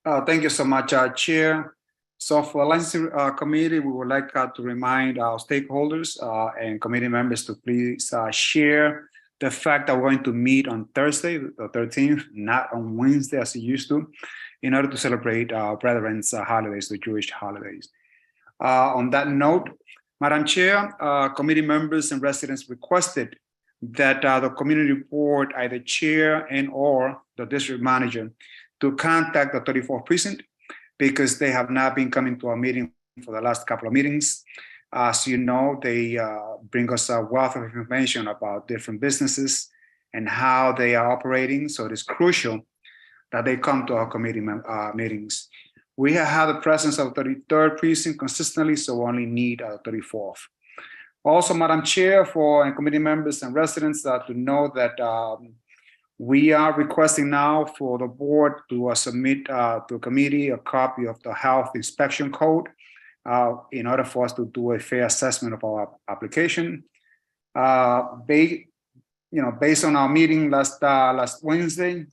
Thank you so much, Chair. So for the licensing committee, we would like to remind our stakeholders and committee members to please share the fact that we're going to meet on Thursday, the 13th, not on Wednesday as it used to, in order to celebrate our brethren's holidays, the Jewish holidays. On that note, Madam Chair, committee members and residents requested that the community board, either chair and or the district manager, to contact the 34th precinct because they have not been coming to our meeting for the last couple of meetings. As you know, they bring us a wealth of information about different businesses and how they are operating. So it is crucial that they come to our committee meetings. We have had the presence of 33rd precinct consistently, so we only need 34th. Also, Madam Chair, for committee members and residents to know that we are requesting now for the board to submit to the committee a copy of the health inspection code in order for us to do a fair assessment of our application. Based on our meeting last Wednesday,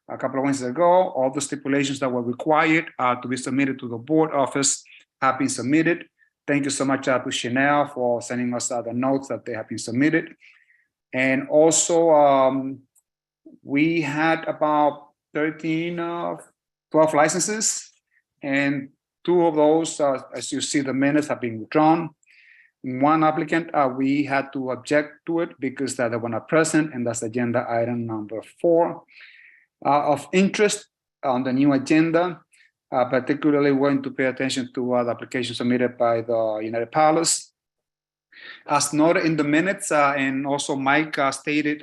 a couple of Wednesdays ago, all the stipulations that were required to be submitted to the board office have been submitted. Thank you so much to Chanel for sending us the notes that they have been submitted. And also, we had about 12 licenses, and 2 of those, as you see, the minutes have been withdrawn. One applicant, we had to object to it because they were not present, and that's agenda item number 4. Of interest on the new agenda, particularly going to pay attention to the application submitted by the United Palace. As noted in the minutes, and also Mike stated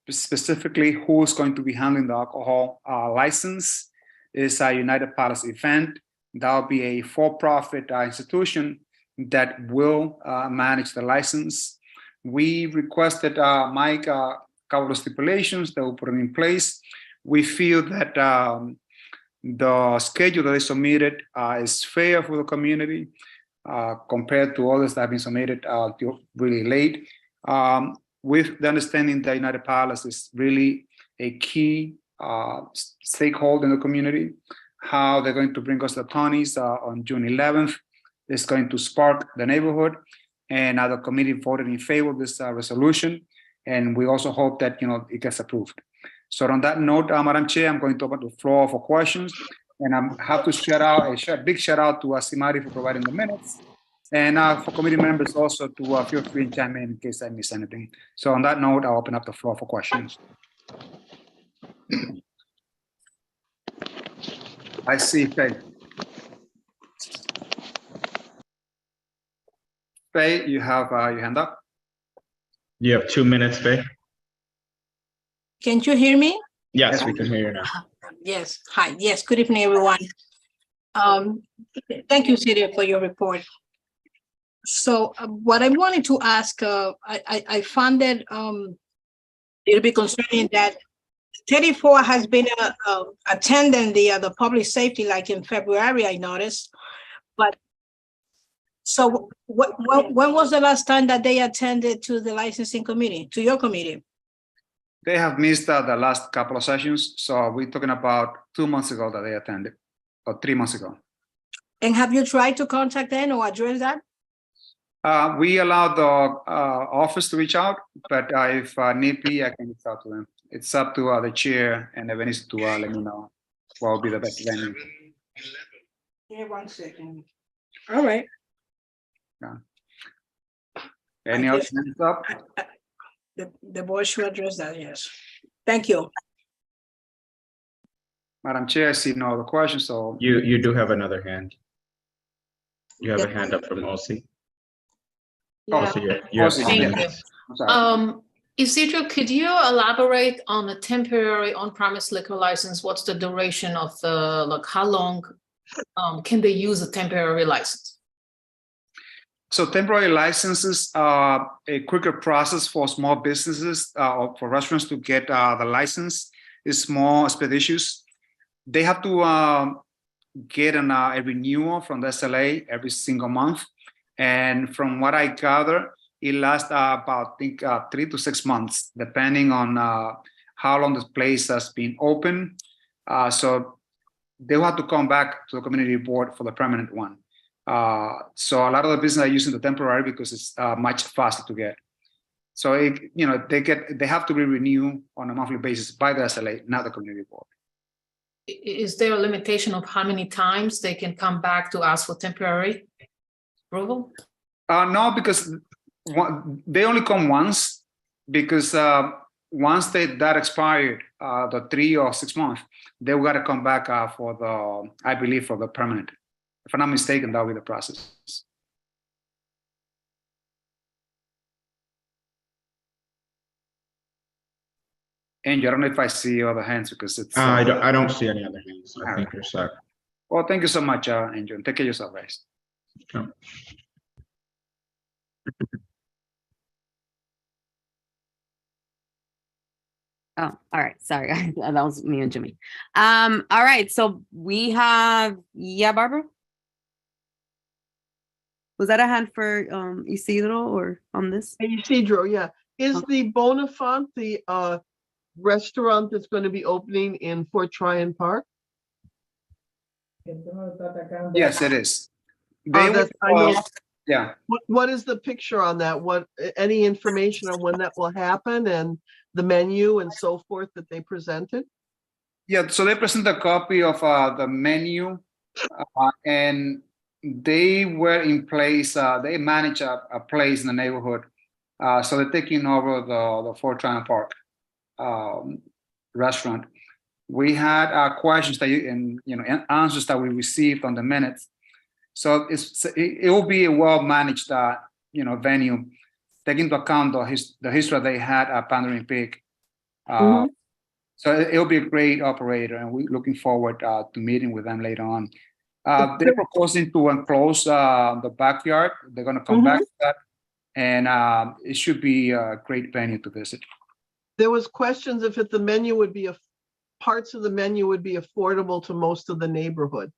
specifically who is going to be handling the alcohol license is a United Palace event. That will be a for-profit institution that will manage the license. We requested Mike a couple of stipulations that will put them in place. We feel that the schedule that they submitted is fair for the community compared to others that have been submitted really late. With the understanding that United Palace is really a key stakeholder in the community, how they're going to bring us the Tonys on June 11th is going to spark the neighborhood, and the committee voted in favor of this resolution, and we also hope that it gets approved. So on that note, Madam Chair, I'm going to open the floor for questions, and I have to shout out a big shout out to Simari for providing the minutes, and for committee members also to feel free to chime in case I miss anything. So on that note, I'll open up the floor for questions. I see Faye. Faye, you have your hand up. You have 2 minutes, Faye. Can you hear me? Yes, we can hear you now. Yes. Hi. Yes. Good evening, everyone. Thank you, Celia, for your report. So what I wanted to ask, I found that it'll be concerning that 34 has been attending the public safety, like in February, I noticed. But so when was the last time that they attended to the licensing committee, to your committee? They have missed the last couple of sessions. So we're talking about 2 months ago that they attended, or 3 months ago. And have you tried to contact them or address that? We allowed the office to reach out, but if need be, I can reach out to them. It's up to the chair and the Venice to let me know what will be the best venue. Yeah, 1 second. All right. Yeah. Any other hands up? The board should address that, yes. Thank you. Madam Chair, I see no other questions, so. You do have another hand. You have a hand up from OC. Yeah. Oh, so you have 2 Thank minutes. you. Isidro, could you elaborate on the temporary on-premise liquor license? What's the duration of how long can they use a temporary license? So temporary licenses are a quicker process for small businesses or for restaurants to get the license. It's more expeditious. They have to get a renewal from the SLA every single month. And from what I gather, it lasts about, I think, 3 to 6 months, depending on how long this place has been open. So they'll have to come back to the community board for the permanent one. So a lot of the business are using the temporary because it's much faster to get. So they have to be renewed on a monthly basis by the SLA, not the community board. Is there a limitation of how many times they can come back to ask for temporary approval? No, because they only come once, because once that expired, the 3 or 6 months, they got to come back for I believe, for the permanent. If I'm not mistaken, that'll be the process. And I don't know if I see other hands because it's. I don't see any other hands. I think you're set. Well, thank you so much, Angel. Take care of yourself, guys. Okay. Oh, all right. Sorry. That was me and Jimmy. All right. So we have, yeah, Barbara? Was that a hand for Isidro or on this? Isidro, yeah. Is the Bonafont the restaurant that's going to be opening in Fort Tryon Park? Yes, it is. They Oh, will, I know. yeah. What is the picture on that? What, any information on when that will happen and the menu and so forth that they presented? Yeah, so they present a copy of the menu, and they were in place. They manage a place in the neighborhood, so they're taking over the Fort Tryon Park restaurant. We had questions that and answers that we received on the minutes. So it will be a well managed venue, taking into account the history they had at Pandering Peak. So it'll be a great operator, and we're looking forward to meeting with them later on. They're proposing to enclose the backyard. They're going to come back to that, and it should be a great venue to visit. There was questions if the menu would be parts of the menu would be affordable to most of the neighborhood.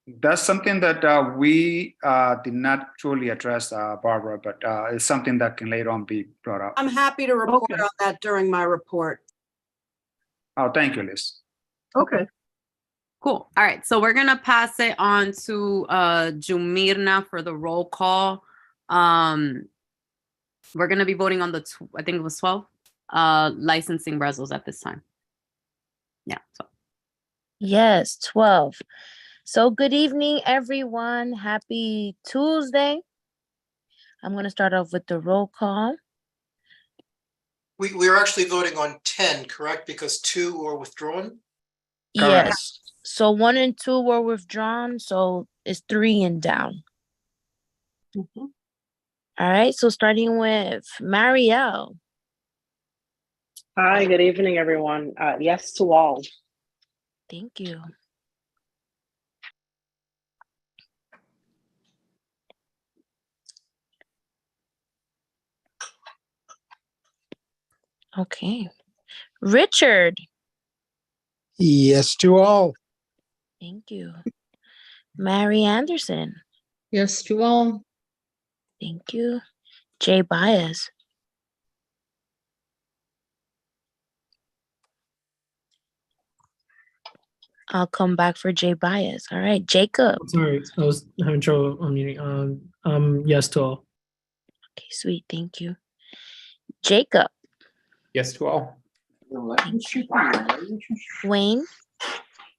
That's something that we did not truly address, Barbara, but it's something that can later on be brought up. I'm happy to report on that during my report. Oh, thank you, Liz. Okay. Cool. All right. So we're going to pass it on to Jumirna for the roll call. We're going to be voting on I think it was 12 licensing rezos at this time. Yeah. So. Yes, 12. So good evening, everyone. Happy Tuesday. I'm going to start off with the roll call. We're actually voting on 10, correct? Because 2 were withdrawn? Yes. So 1 and 2 were withdrawn. So it's 3 and down. All right. So starting with Marielle. Hi, good evening, everyone. Yes to all. Thank you. Okay. Richard. Yes to all. Thank you. Mary Anderson. Yes to all. Thank you. Jay Baez. I'll come back for Jay Baez. All right, Jacob. Sorry, I was having trouble unmuting. Yes to all. Okay, sweet. Thank you. Jacob. Yes to all. Wayne.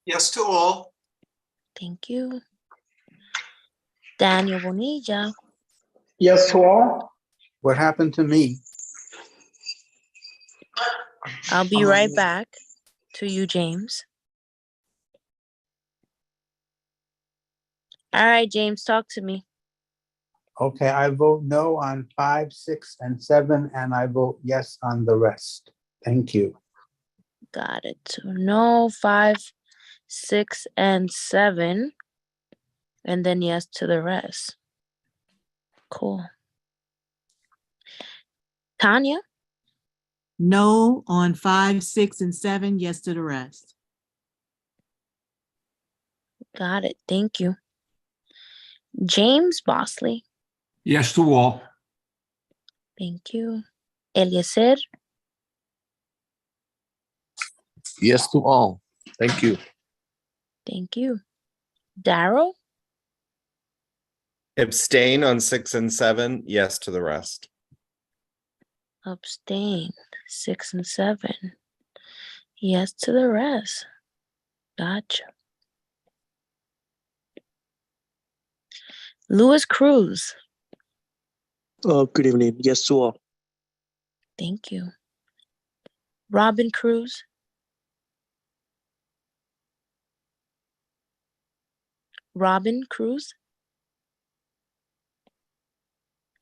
Yes to all. Thank you. Daniel Bonilla. Yes to all. What happened to me? I'll be right back to you, James. All right, James, talk to me. Okay, I vote no on 5, 6, and 7, and I vote yes on the rest. Thank you. Got it. So no, 5, 6, and 7. And then yes to the rest. Cool. Tanya? No on 5, 6, and 7. Yes to the rest. Got it. Thank you. James Bosley? Yes to all. Thank you. Eliezer? Yes to all. Thank you. Thank you. Daryl? Abstain on 6 and 7. Yes to the rest. Abstain. 6 and 7. Yes to the rest. Gotcha. Luis Cruz? Good evening. Yes to all. Thank you. Robin Cruz? Robin Cruz?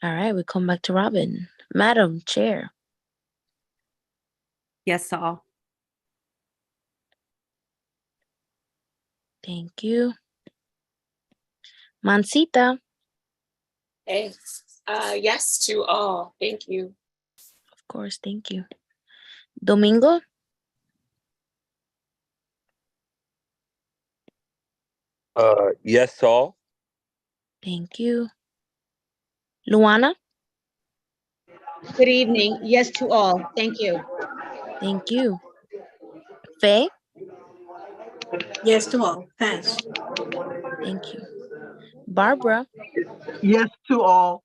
All right, we come back to Robin. Madam Chair. Yes to all. Thank you. Mansita. Hey, yes to all. Thank you. Of course, thank you. Domingo? Yes to all. Thank you. Luana? Good evening. Yes to all. Thank you. Thank you. Faye? Yes to all. Thanks. Thank you. Barbara? Yes to all.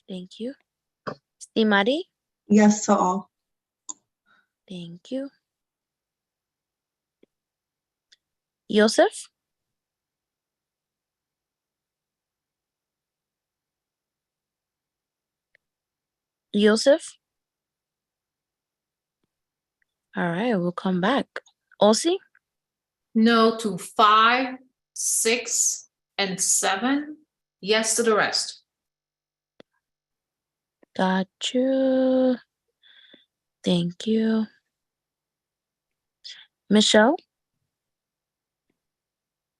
Thank you. Stimari? Yes to all. Thank you. Joseph? Joseph? All right, we'll come back. Aussie? No to 5, 6, and 7. Yes to the rest. Got you. Thank you. Michelle?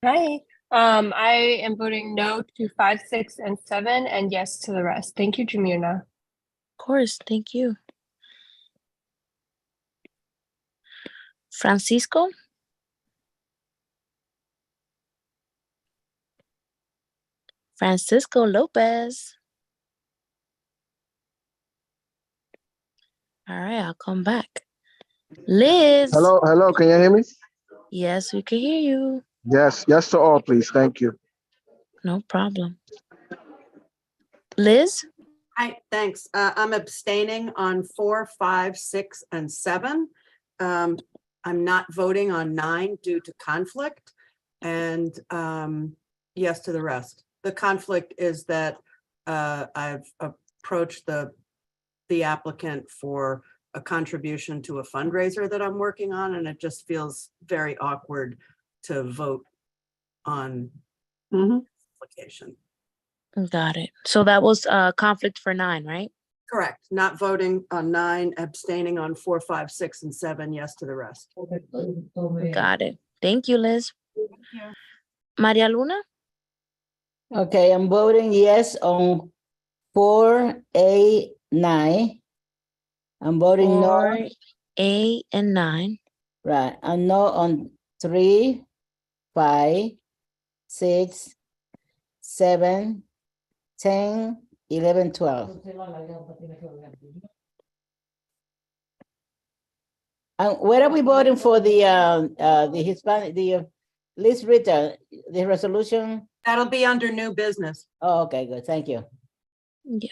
Hi. I am voting no to 5, 6, and 7, and yes to the rest. Thank you, Jamuna. Of course, thank you. Francisco? Francisco Lopez. All right, I'll come back. Liz? Hello, can you hear me? Yes, we can hear you. Yes to all, please. Thank you. No problem. Liz? Hi, thanks. I'm abstaining on 4, 5, 6, and 7. I'm not voting on 9 due to conflict, and yes to the rest. The conflict is that I've approached the applicant for a contribution to a fundraiser that I'm working on, and it just feels very awkward to vote on application. Got it. So that was conflict for 9, right? Correct. Not voting on 9, abstaining on 4, 5, 6, and 7. Yes to the rest. Got it. Thank you, Liz. Maria Luna? Okay, I'm voting yes on 4, 8, 9. I'm voting 4, no. 8, and 9. Right, and no on 3, 5, 6, 7, 10, 11, 12. And where are we voting for the Hispanic, the list written, the resolution? That'll be under new business. Oh, okay, good, thank you. Yeah.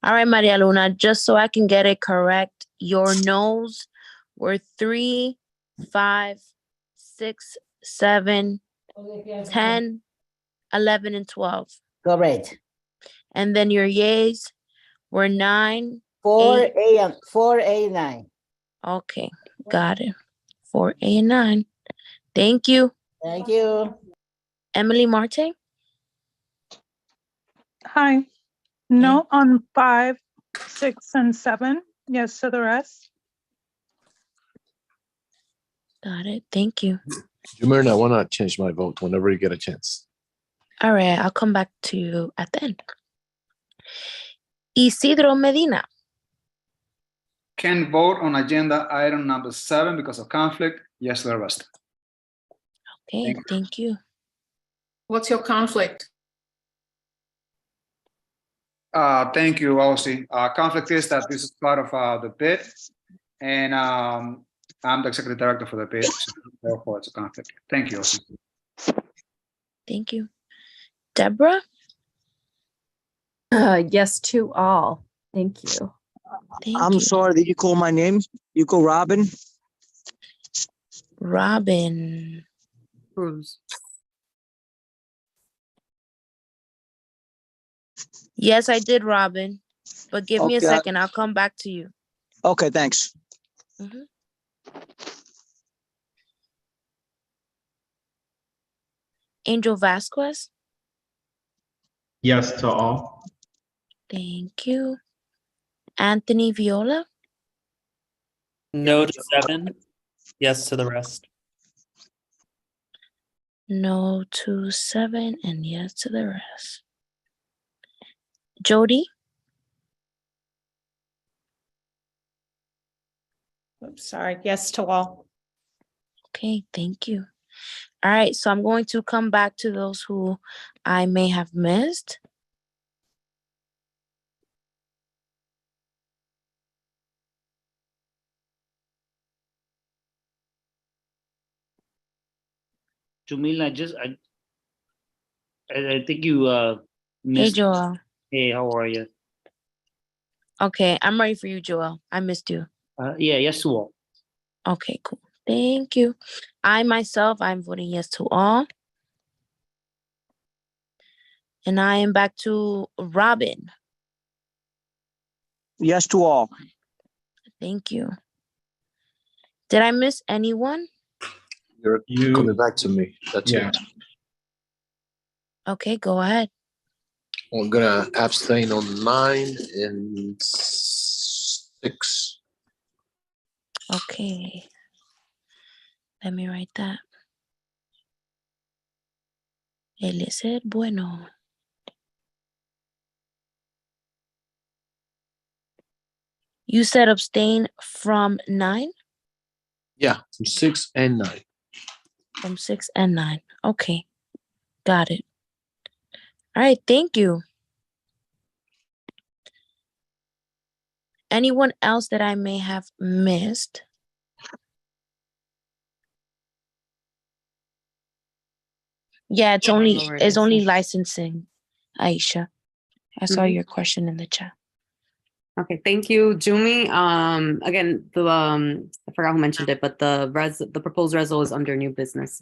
All right, Maria Luna, just so I can get it correct, your no's were 3, 5, 6, 7, 10, 11, and 12. Correct. And then your yays were 9, 4, 8. 8, and 4, 8, 9. Okay, got it. 4, 8, and 9. Thank you. Thank you. Emily Marte? Hi. No on 5, 6, and 7. Yes to the rest. Got it. Thank you. Jumirna, I want to change my vote whenever you get a chance. All right, I'll come back to you at the end. Isidro Medina? Can vote on agenda item number 7 because of conflict. Yes to the rest. Okay, thank you. What's your conflict? Thank you, Aussie. Conflict is that this is part of the bid, and I'm the executive director for the bid, so therefore it's a conflict. Thank you, Aussie. Thank you. Deborah? Yes to all. Thank you. I'm sorry, did you call my name? You call Robin? Robin. Cruz. Yes, I did, Robin. But give me a Okay. second. I'll come back to you. Okay, thanks. Mhm. Angel Vasquez? Yes to all. Thank you. Anthony Viola? No to 7. Yes to the rest. No to 7 and yes to the rest. Jody? Sorry, yes to all. Okay, thank you. All right, so I'm going to come back to those who I may have missed. Jumil, I think you Hey, missed. Joel. Hey, how are you? Okay, I'm ready for you, Joel. I missed you. Yeah, yes to all. Okay, cool. Thank you. I myself, I'm voting yes to all. And I am back to Robin. Yes to all. Thank you. Did I miss anyone? You're coming back to me. That's Yeah. it. Okay, go ahead. I'm gonna abstain on 9 and 6. Okay. Let me write that. Eliezer Bueno. You said abstain from 9? Yeah, from 6 and 9. From 6 and 9. Okay. Got it. All right, thank you. Anyone else that I may have missed? Yeah, it's only licensing, Aisha. I saw your question in the chat. Okay, thank you, Jumi. Again, I forgot who mentioned it, but the proposed resol is under new business.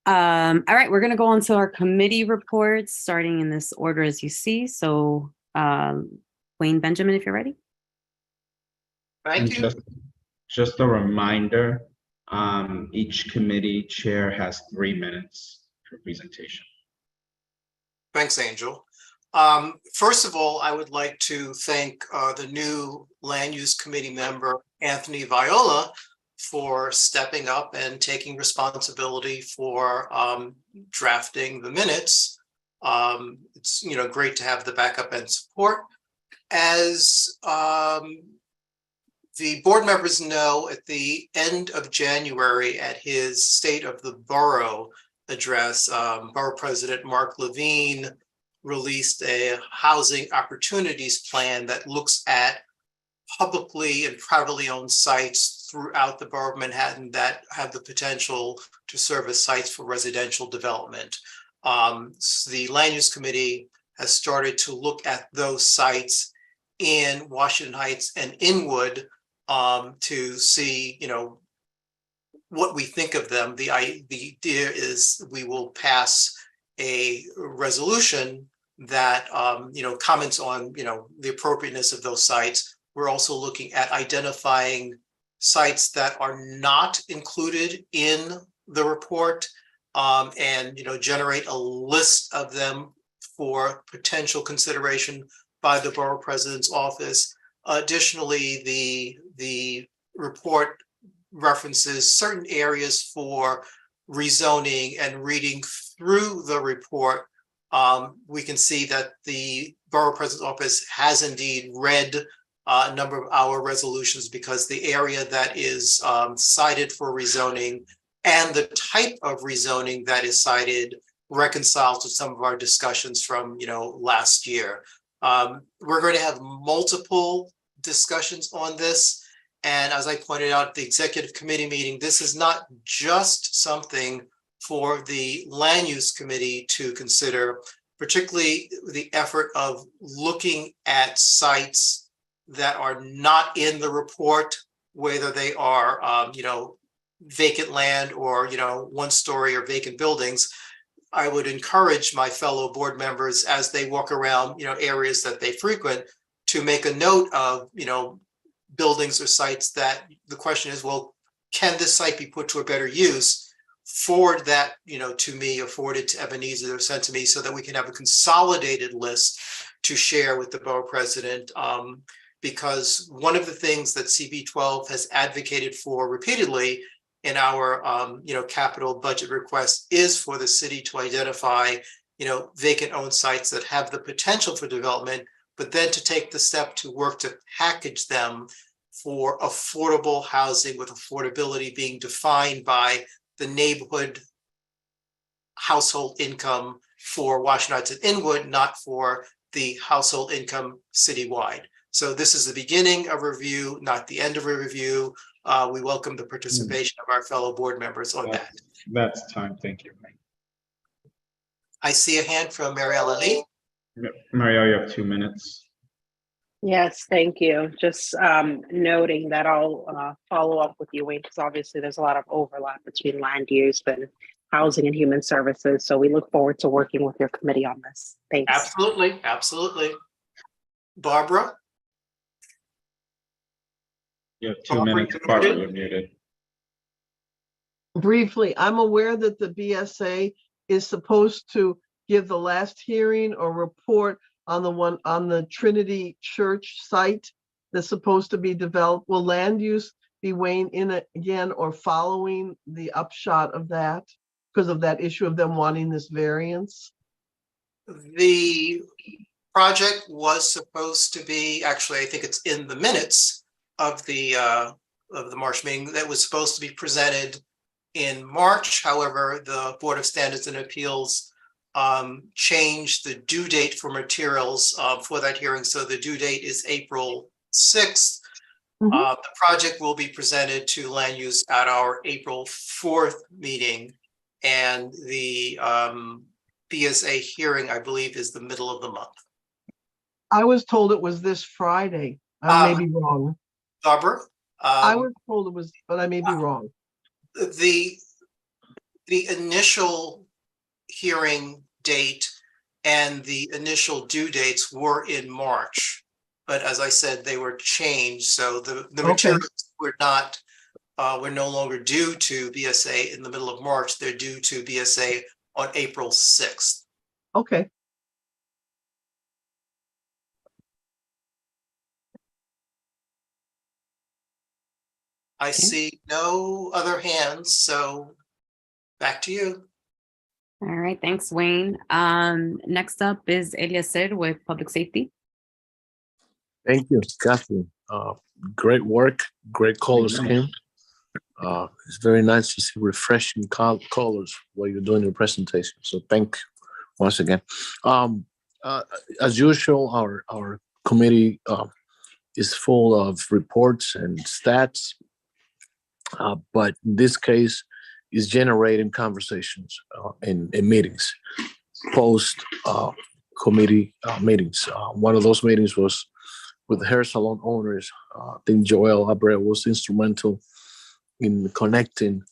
All right, we're gonna go on to our committee reports, starting in this order as you see. So, Wayne Benjamin, if you're ready. And just a reminder, each committee chair has 3 minutes for presentation. Thanks, Angel. First of all, I would like to thank the new Land Use Committee member, Anthony Viola, for stepping up and taking responsibility for drafting the minutes. It's great to have the backup and support. As the board members know, at the end of January, at his State of the Borough address, Borough President Mark Levine released a housing opportunities plan that looks at publicly and privately owned sites throughout the borough of Manhattan that have the potential to serve as sites for residential development. So the Land Use Committee has started to look at those sites in Washington Heights and Inwood to see, what we think of them. The idea is we will pass a resolution that comments on the appropriateness of those sites. We're also looking at identifying sites that are not included in the report and generate a list of them for potential consideration by the borough president's office. Additionally, the report references certain areas for rezoning, and reading through the report, we can see that the borough president's office has indeed read a number of our resolutions, because the area that is cited for rezoning and the type of rezoning that is cited reconciles with some of our discussions from last year. We're going to have multiple discussions on this. And as I pointed out at the executive committee meeting, this is not just something for the land use committee to consider, particularly the effort of looking at sites that are not in the report, whether they are, vacant land or, one story or vacant buildings. I would encourage my fellow board members, as they walk around, areas that they frequent, to make a note of, buildings or sites that the question is, well, can this site be put to a better use? Forward that, to me, or forward it to Ebenezer or sent to me, so that we can have a consolidated list to share with the borough president. Because one of the things that CB12 has advocated for repeatedly in our, capital budget request is for the city to identify, vacant owned sites that have the potential for development, but then to take the step to work to package them for affordable housing, with affordability being defined by the neighborhood household income for Washington Heights and Inwood, not for the household income citywide. So this is the beginning of a review, not the end of a review. We welcome the participation of our fellow board members on that. That's time. Thank you. I see a hand from Mary Ellen Lee. Mario, you have 2 minutes. Yes, thank you. Just noting that I'll follow up with you, Wayne, because obviously there's a lot of overlap between land use and housing and human services. So we look forward to working with your committee on this. Thanks. Absolutely, absolutely. Barbara? You have 2 minutes. Barbara, you're muted. Briefly, I'm aware that the BSA is supposed to give the last hearing or report on the one on the Trinity Church site that's supposed to be developed. Will land use be weighing in it again or following the upshot of that because of that issue of them wanting this variance? The project was supposed to be, actually, I think it's in the minutes of the March meeting, that was supposed to be presented in March. However, the Board of Standards and Appeals changed the due date for materials for that hearing. So the due date is April 6th. The project will be presented to land use at our April 4th meeting. And the BSA hearing, I believe, is the middle of the month. I was told it was this Friday. I may be wrong. Barbara? I was told it was, but I may be wrong. The initial hearing date and the initial due dates were in March, but as I said, they were changed. So the materials were not, we're no longer due to BSA in the middle of March. They're due to BSA on April 6th. Okay. I see no other hands, so back to you. All right, thanks, Wayne. Next up is Eliezer with Public Safety. Thank you, Catherine. Great work, great color scheme. It's very nice to see refreshing colors while you're doing your presentation. So thank you once again. As usual, our committee is full of reports and stats, but in this case, is generating conversations in meetings, post committee meetings. One of those meetings was with hair salon owners. I think Joel Abreu was instrumental in connecting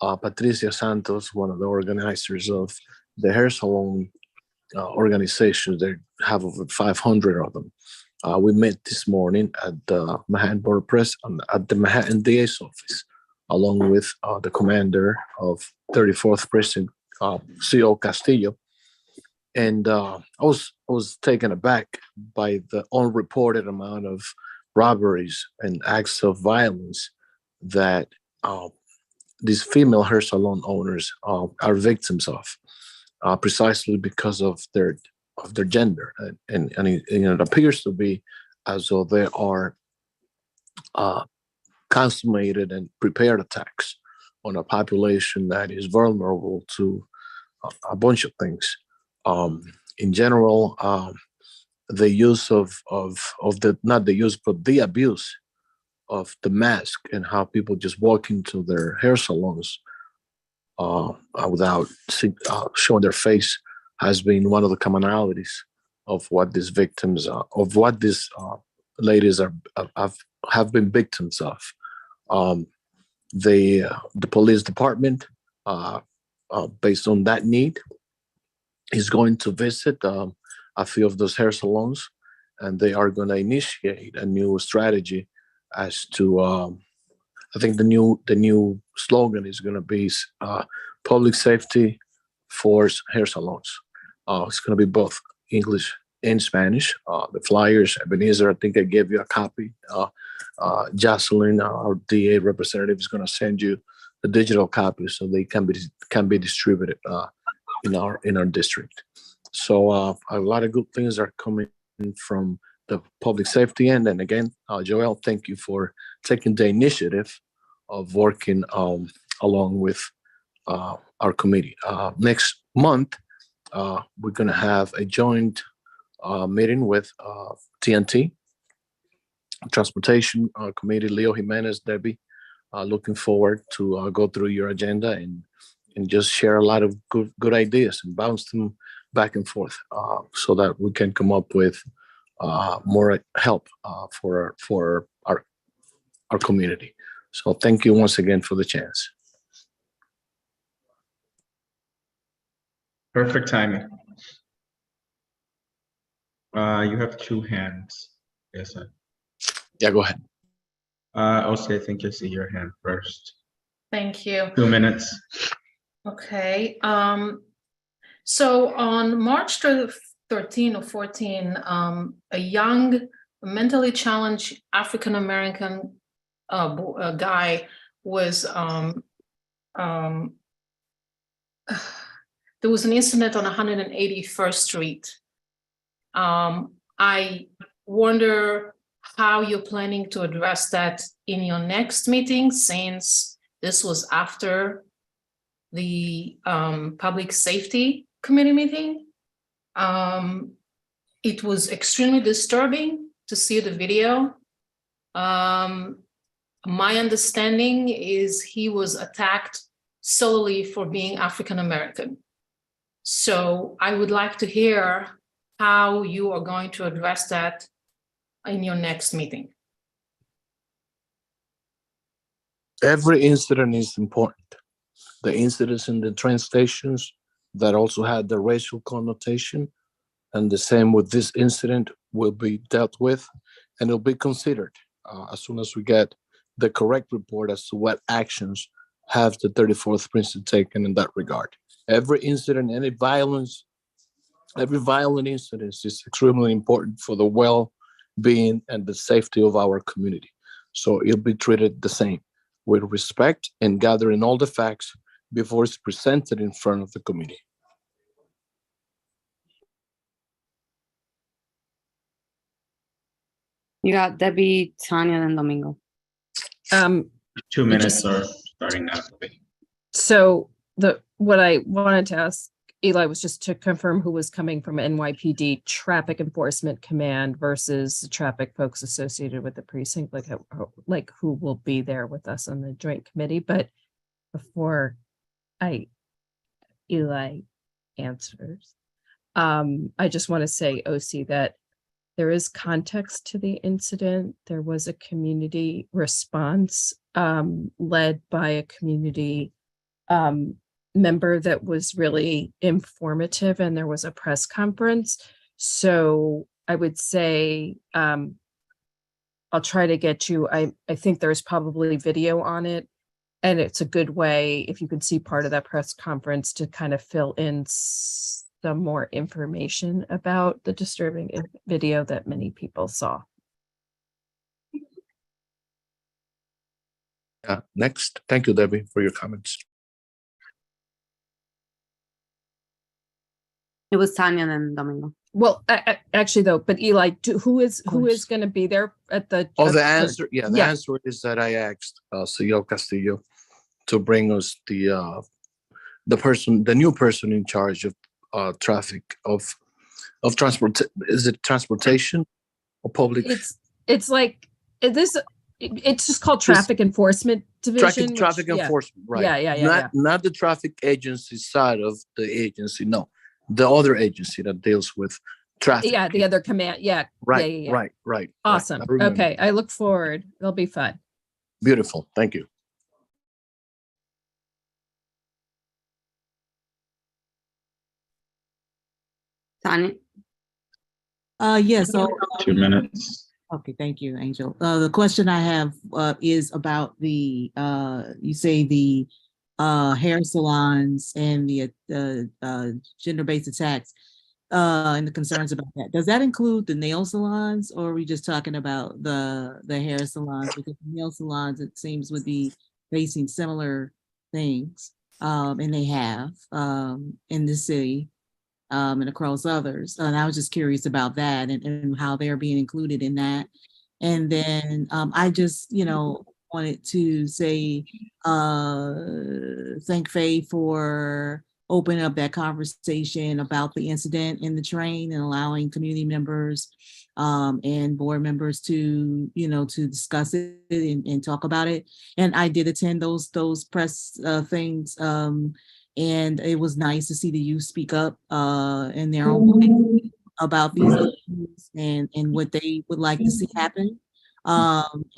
Patricia Santos, one of the organizers of the hair salon organizations. They have over 500 of them. We met this morning at the Manhattan Board of Press at the Manhattan DA's office, along with the commander of 34th Precinct, CO Castillo. And I was taken aback by the unreported amount of robberies and acts of violence that these female hair salon owners are victims of, precisely because of their gender. And it appears to be as though they are consummated and prepared attacks on a population that is vulnerable to a bunch of things. In general, the use of the, not the use, but the abuse of the mask and how people just walk into their hair salons without showing their face has been one of the commonalities of what these victims, of what these ladies have been victims of. The police department, based on that need, is going to visit a few of those hair salons, and they are going to initiate a new strategy as to, I think the new slogan is going to be public safety for hair salons. It's going to be both English and Spanish. The flyers, Ebenezer, I think I gave you a copy. Jocelyn, our DA representative, is going to send you the digital copies so they can be distributed in our district. So a lot of good things are coming from the public safety end. And again, Joel, thank you for taking the initiative of working along with our committee. Next month, we're going to have a joint meeting with TNT, Transportation Committee, Leo Jimenez, Debbie. Looking forward to go through your agenda and just share a lot of good ideas and bounce them back and forth so that we can come up with more help for our community. So thank you once again for the chance. Perfect timing. You have two hands. Yes, sir. Yeah, go ahead. Also, I think I see your hand first. Thank you. 2 minutes. Okay. So on March 13 or 14, a young, mentally challenged African-American guy was, there was an incident on 181st Street. I wonder how you're planning to address that in your next meeting, since this was after the Public Safety Committee meeting. It was extremely disturbing to see the video. My understanding is he was attacked solely for being African American. So I would like to hear how you are going to address that in your next meeting. Every incident is important. The incidents in the train stations that also had the racial connotation, and the same with this incident, will be dealt with, and it'll be considered as soon as we get the correct report as to what actions have the 34th precinct taken in that regard. Every incident, every violent incident is extremely important for the well-being and the safety of our community. So it'll be treated the same, with respect and gathering all the facts before it's presented in front of the committee. You got Debbie, Tanya, and Domingo. 2 minutes are starting now. So what I wanted to ask Eli was just to confirm who was coming from NYPD Traffic Enforcement Command versus the traffic folks associated with the precinct, like who will be there with us on the joint committee. But before Eli answers, I just want to say, OC, that there is context to the incident. There was a community response led by a community member that was really informative, and there was a press conference. So I would say I'll try to get you, I think there's probably video on it, and it's a good way, if you can see part of that press conference, to kind of fill in some more information about the disturbing video that many people saw. Next, thank you, Debbie, for your comments. It was Tanya and then Domingo. Well, actually, though, but Eli, who is going to be there at the? The answer, the answer is that I asked Señor Castillo to bring us the new person in charge of traffic of transport. Is it transportation or public? It's like this. It's just called Traffic Enforcement Division. Traffic enforcement, right? Yeah. Not the traffic agency side of the agency. No, the other agency that deals with traffic. Yeah, the other command. Yeah. Right. Awesome. Right. Okay, I look forward. It'll be fun. Beautiful. Thank you. Tanya. Yes. So 2 minutes. okay, thank you, Angel. The question I have is about the you say the hair salons and the gender-based attacks and the concerns about that. Does that include the nail salons, or are we just talking about the hair salons? Because the nail salons, it seems, would be facing similar things, and they have in the city. and across others. And I was just curious about that and how they're being included in that. And then I just, wanted to say, thank Faye for opening up that conversation about the incident in the train and allowing community members and board members to, to discuss it and talk about it. And I did attend those press things. And it was nice to see the youth speak up in their own way about these issues and what they would like to see happen.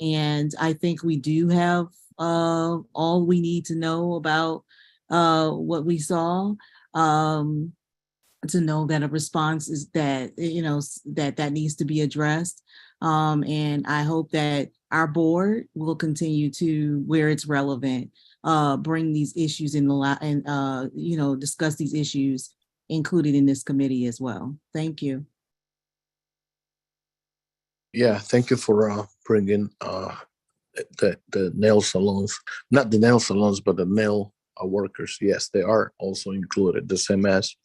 And I think we do have all we need to know about what we saw to know that a response is that, that needs to be addressed. And I hope that our board will continue to, where it's relevant, bring these issues in the and discuss these issues included in this committee as well. Thank you. Yeah, thank you for bringing the nail salons, not the nail salons, but the nail workers. Yes, they are also included, the same as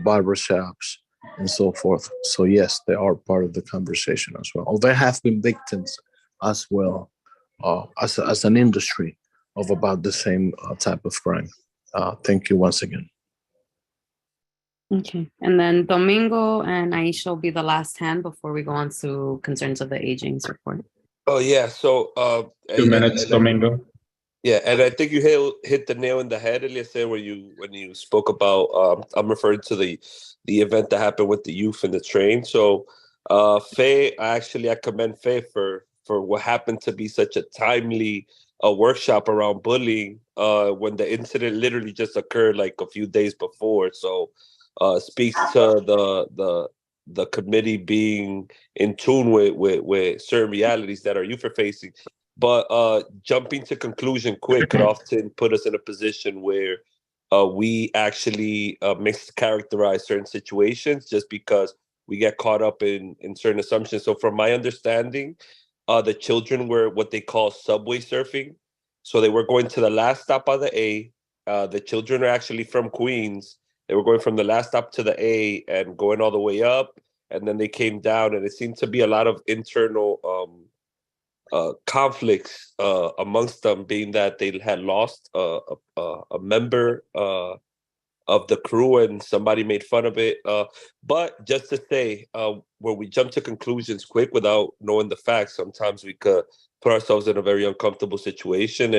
barber shops and so forth. So yes, they are part of the conversation as well. There have been victims as well, as an industry of about the same type of crime. Thank you once again. Okay, and then Domingo and Aisha will be the last hand before we go on to concerns of the aging's report. Oh yeah, so 2 minutes, Domingo. Yeah, and I think you hit the nail in the head, Eliezer, when you spoke about. I'm referring to the event that happened with the youth in the train. So, Faye, I commend Faye for what happened to be such a timely workshop around bullying when the incident literally just occurred like a few days before. So, speaks to the committee being in tune with certain realities that our youth are facing. But jumping to conclusion quick could often put us in a position where we actually mischaracterize certain situations just because we get caught up in certain assumptions. So from my understanding, the children were what they call subway surfing. So they were going to the last stop on the A. The children are actually from Queens. They were going from the last stop to the A and going all the way up. And then they came down, and it seemed to be a lot of internal conflicts amongst them, being that they had lost a member of the crew and somebody made fun of it. But just to say, where we jump to conclusions quick without knowing the facts, sometimes we could put ourselves in a very uncomfortable situation.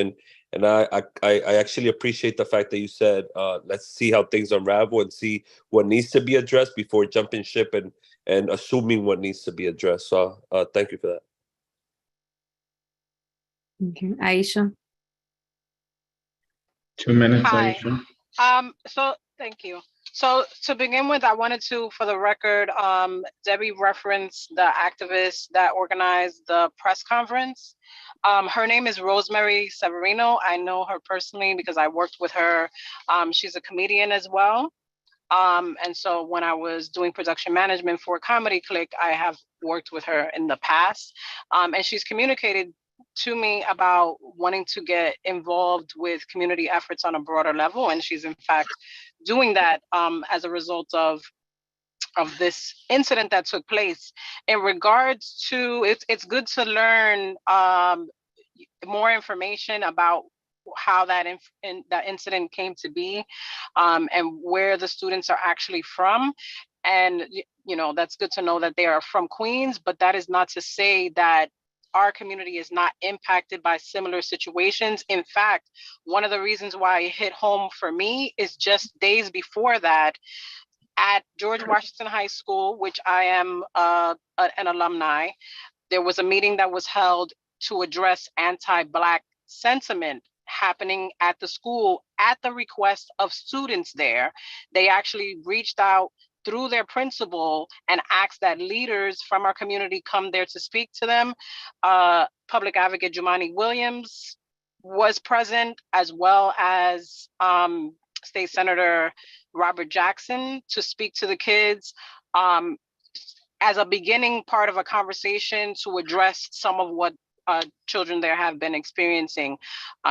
And I actually appreciate the fact that you said, let's see how things unravel and see what needs to be addressed before jumping ship and assuming what needs to be addressed. So thank you for that. Okay, Aisha. 2 minutes, Hi. Aisha. So thank you. So to begin with, I wanted to, for the record, Debbie referenced the activist that organized the press conference. Her name is Rosemary Severino. I know her personally because I worked with her. She's a comedian as well. And so when I was doing production management for Comedy Click, I have worked with her in the past. And she's communicated to me about wanting to get involved with community efforts on a broader level. And she's in fact doing that as a result of this incident that took place. In regards to, it's good to learn more information about how that that incident came to be and where the students are actually from. And, that's good to know that they are from Queens, but that is not to say that our community is not impacted by similar situations. In fact, one of the reasons why it hit home for me is just days before that at George Washington High School, which I am an alumni, there was a meeting that was held to address anti-Black sentiment happening at the school at the request of students there. They actually reached out through their principal and asked that leaders from our community come there to speak to them. Public Advocate Jumani Williams was present, as well as State Senator Robert Jackson, to speak to the kids as a beginning part of a conversation to address some of what children there have been experiencing.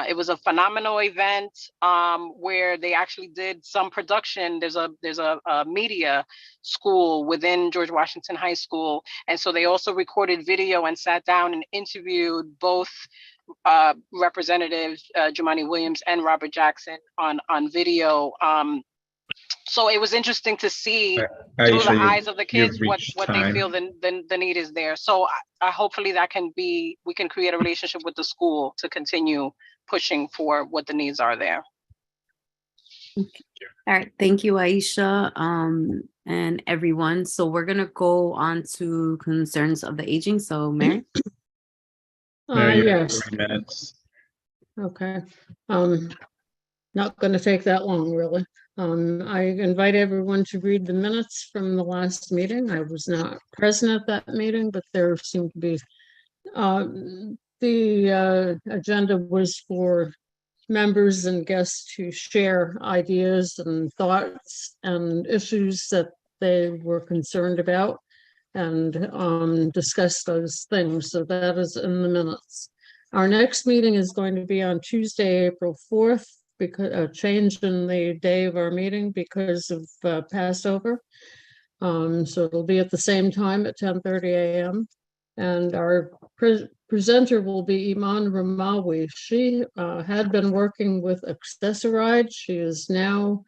It was a phenomenal event where they actually did some production. There's a media school within George Washington High School, and so they also recorded video and sat down and interviewed both representatives Jumaane Williams and Robert Jackson on video. So it was interesting to see through the eyes of the kids what they feel the need is there. So I hopefully we can create a relationship with the school to continue pushing for what the needs are there. All right, thank you, Aisha, and everyone. So we're gonna go on to concerns of the aging. So Mary. Mary, you have Yes. 3 minutes. Okay. Not going to take that long, really. I invite everyone to read the minutes from the last meeting. I was not present at that meeting, but there seemed to be, the agenda was for members and guests to share ideas and thoughts and issues that they were concerned about and discuss those things. So that is in the minutes. Our next meeting is going to be on Tuesday, April 4th, because a change in the day of our meeting because of Passover. So it'll be at the same time at 10:30 a.m. And our presenter will be Iman Ramawi. She had been working with Accessoride. She is now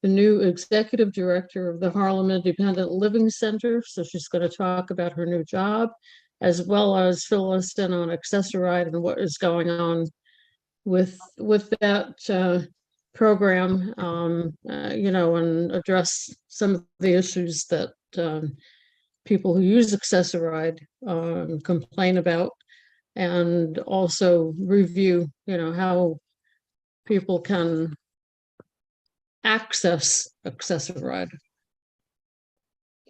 the new executive director of the Harlem Independent Living Center. So she's going to talk about her new job, as well as fill us in on Accessoride and what is going on with that program, and address some of the issues that people who use Accessoride complain about, and also review, how people can access Accessoride.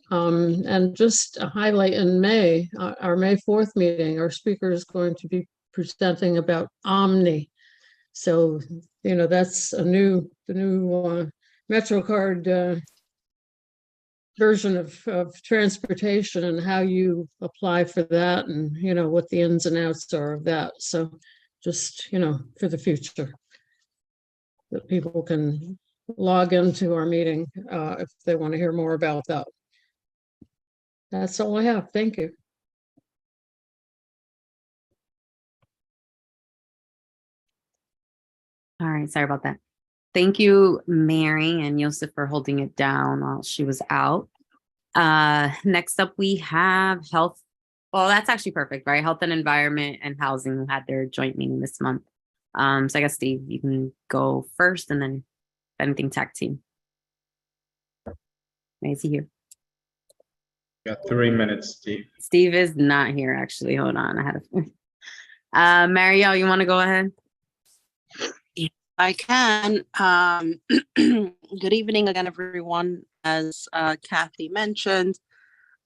And just a highlight in May, our May 4th meeting, our speaker is going to be presenting about Omni. So, that's the new MetroCard version of transportation and how you apply for that and, what the ins and outs are of that. So just, for the future, that people can log into our meeting if they want to hear more about that. That's all I have. Thank you. All right, sorry about that. Thank you, Mary and Yosef, for holding it down while she was out. Next up, we have health. Well, that's actually perfect, right? Health and Environment and Housing had their joint meeting this month. So I guess, Steve, you can go first, and then if anything, tag team. Is he here? Got 3 minutes, Steve. Steve is not here, actually. Hold on. I had a Marielle, you want to go ahead? I can. Good evening again, everyone. As Kathy mentioned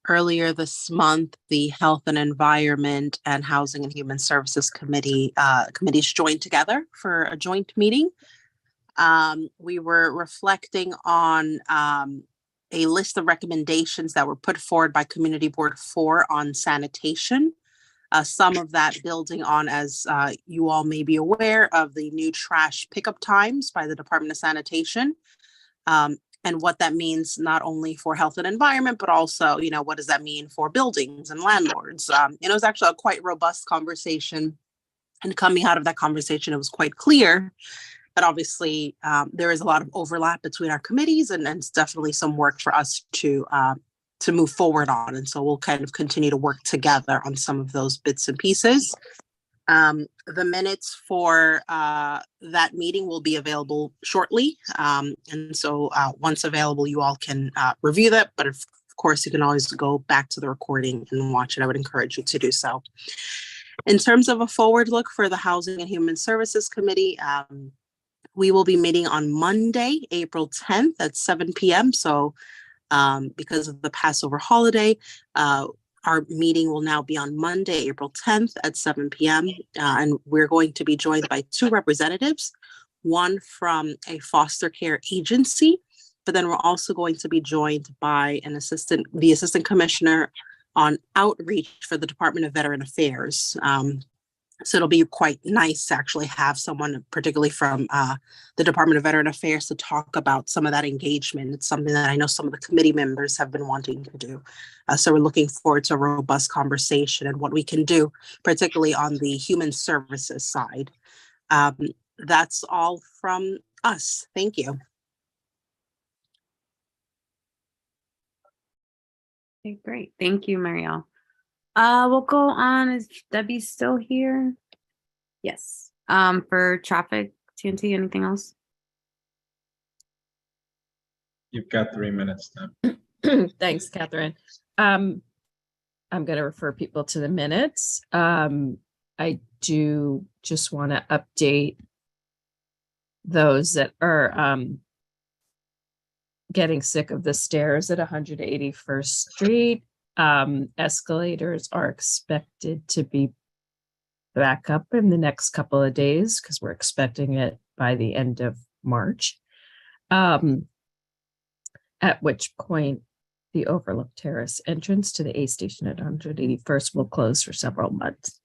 earlier this month, the Health and Environment and Housing and Human Services committees joined together for a joint meeting. We were reflecting on a list of recommendations that were put forward by Community Board 4 on sanitation. Some of that building on, as you all may be aware, of the new trash pickup times by the Department of Sanitation, and what that means not only for health and environment, but also, what does that mean for buildings and landlords? It was actually a quite robust conversation. And coming out of that conversation, it was quite clear that obviously there is a lot of overlap between our committees, and it's definitely some work for us to move forward on. And so we'll kind of continue to work together on some of those bits and pieces. The minutes for that meeting will be available shortly. And so once available, you all can review that. But of course, you can always go back to the recording and watch it. I would encourage you to do so. In terms of a forward look for the Housing and Human Services Committee, we will be meeting on Monday, April 10th at 7 p.m. So because of the Passover holiday, our meeting will now be on Monday, April 10th at 7 p.m. And we're going to be joined by 2 representatives, one from a foster care agency, but then we're also going to be joined by the assistant commissioner on outreach for the Department of Veteran Affairs. So it'll be quite nice to actually have someone, particularly from the Department of Veteran Affairs, to talk about some of that engagement. It's something that I know some of the committee members have been wanting to do. So we're looking forward to a robust conversation and what we can do, particularly on the human services side. That's all from us. Thank you. Okay, great. Thank you, Marielle. We'll go on. Is Debbie still here? Yes. For traffic, TNT, anything else? You've got 3 minutes now. Thanks, Catherine. I'm going to refer people to the minutes. I do just want to update those that are getting sick of the stairs at 181st Street. Escalators are expected to be back up in the next couple of days because we're expecting it by the end of March. At which point the Overlook Terrace entrance to the A station at 181st will close for several months.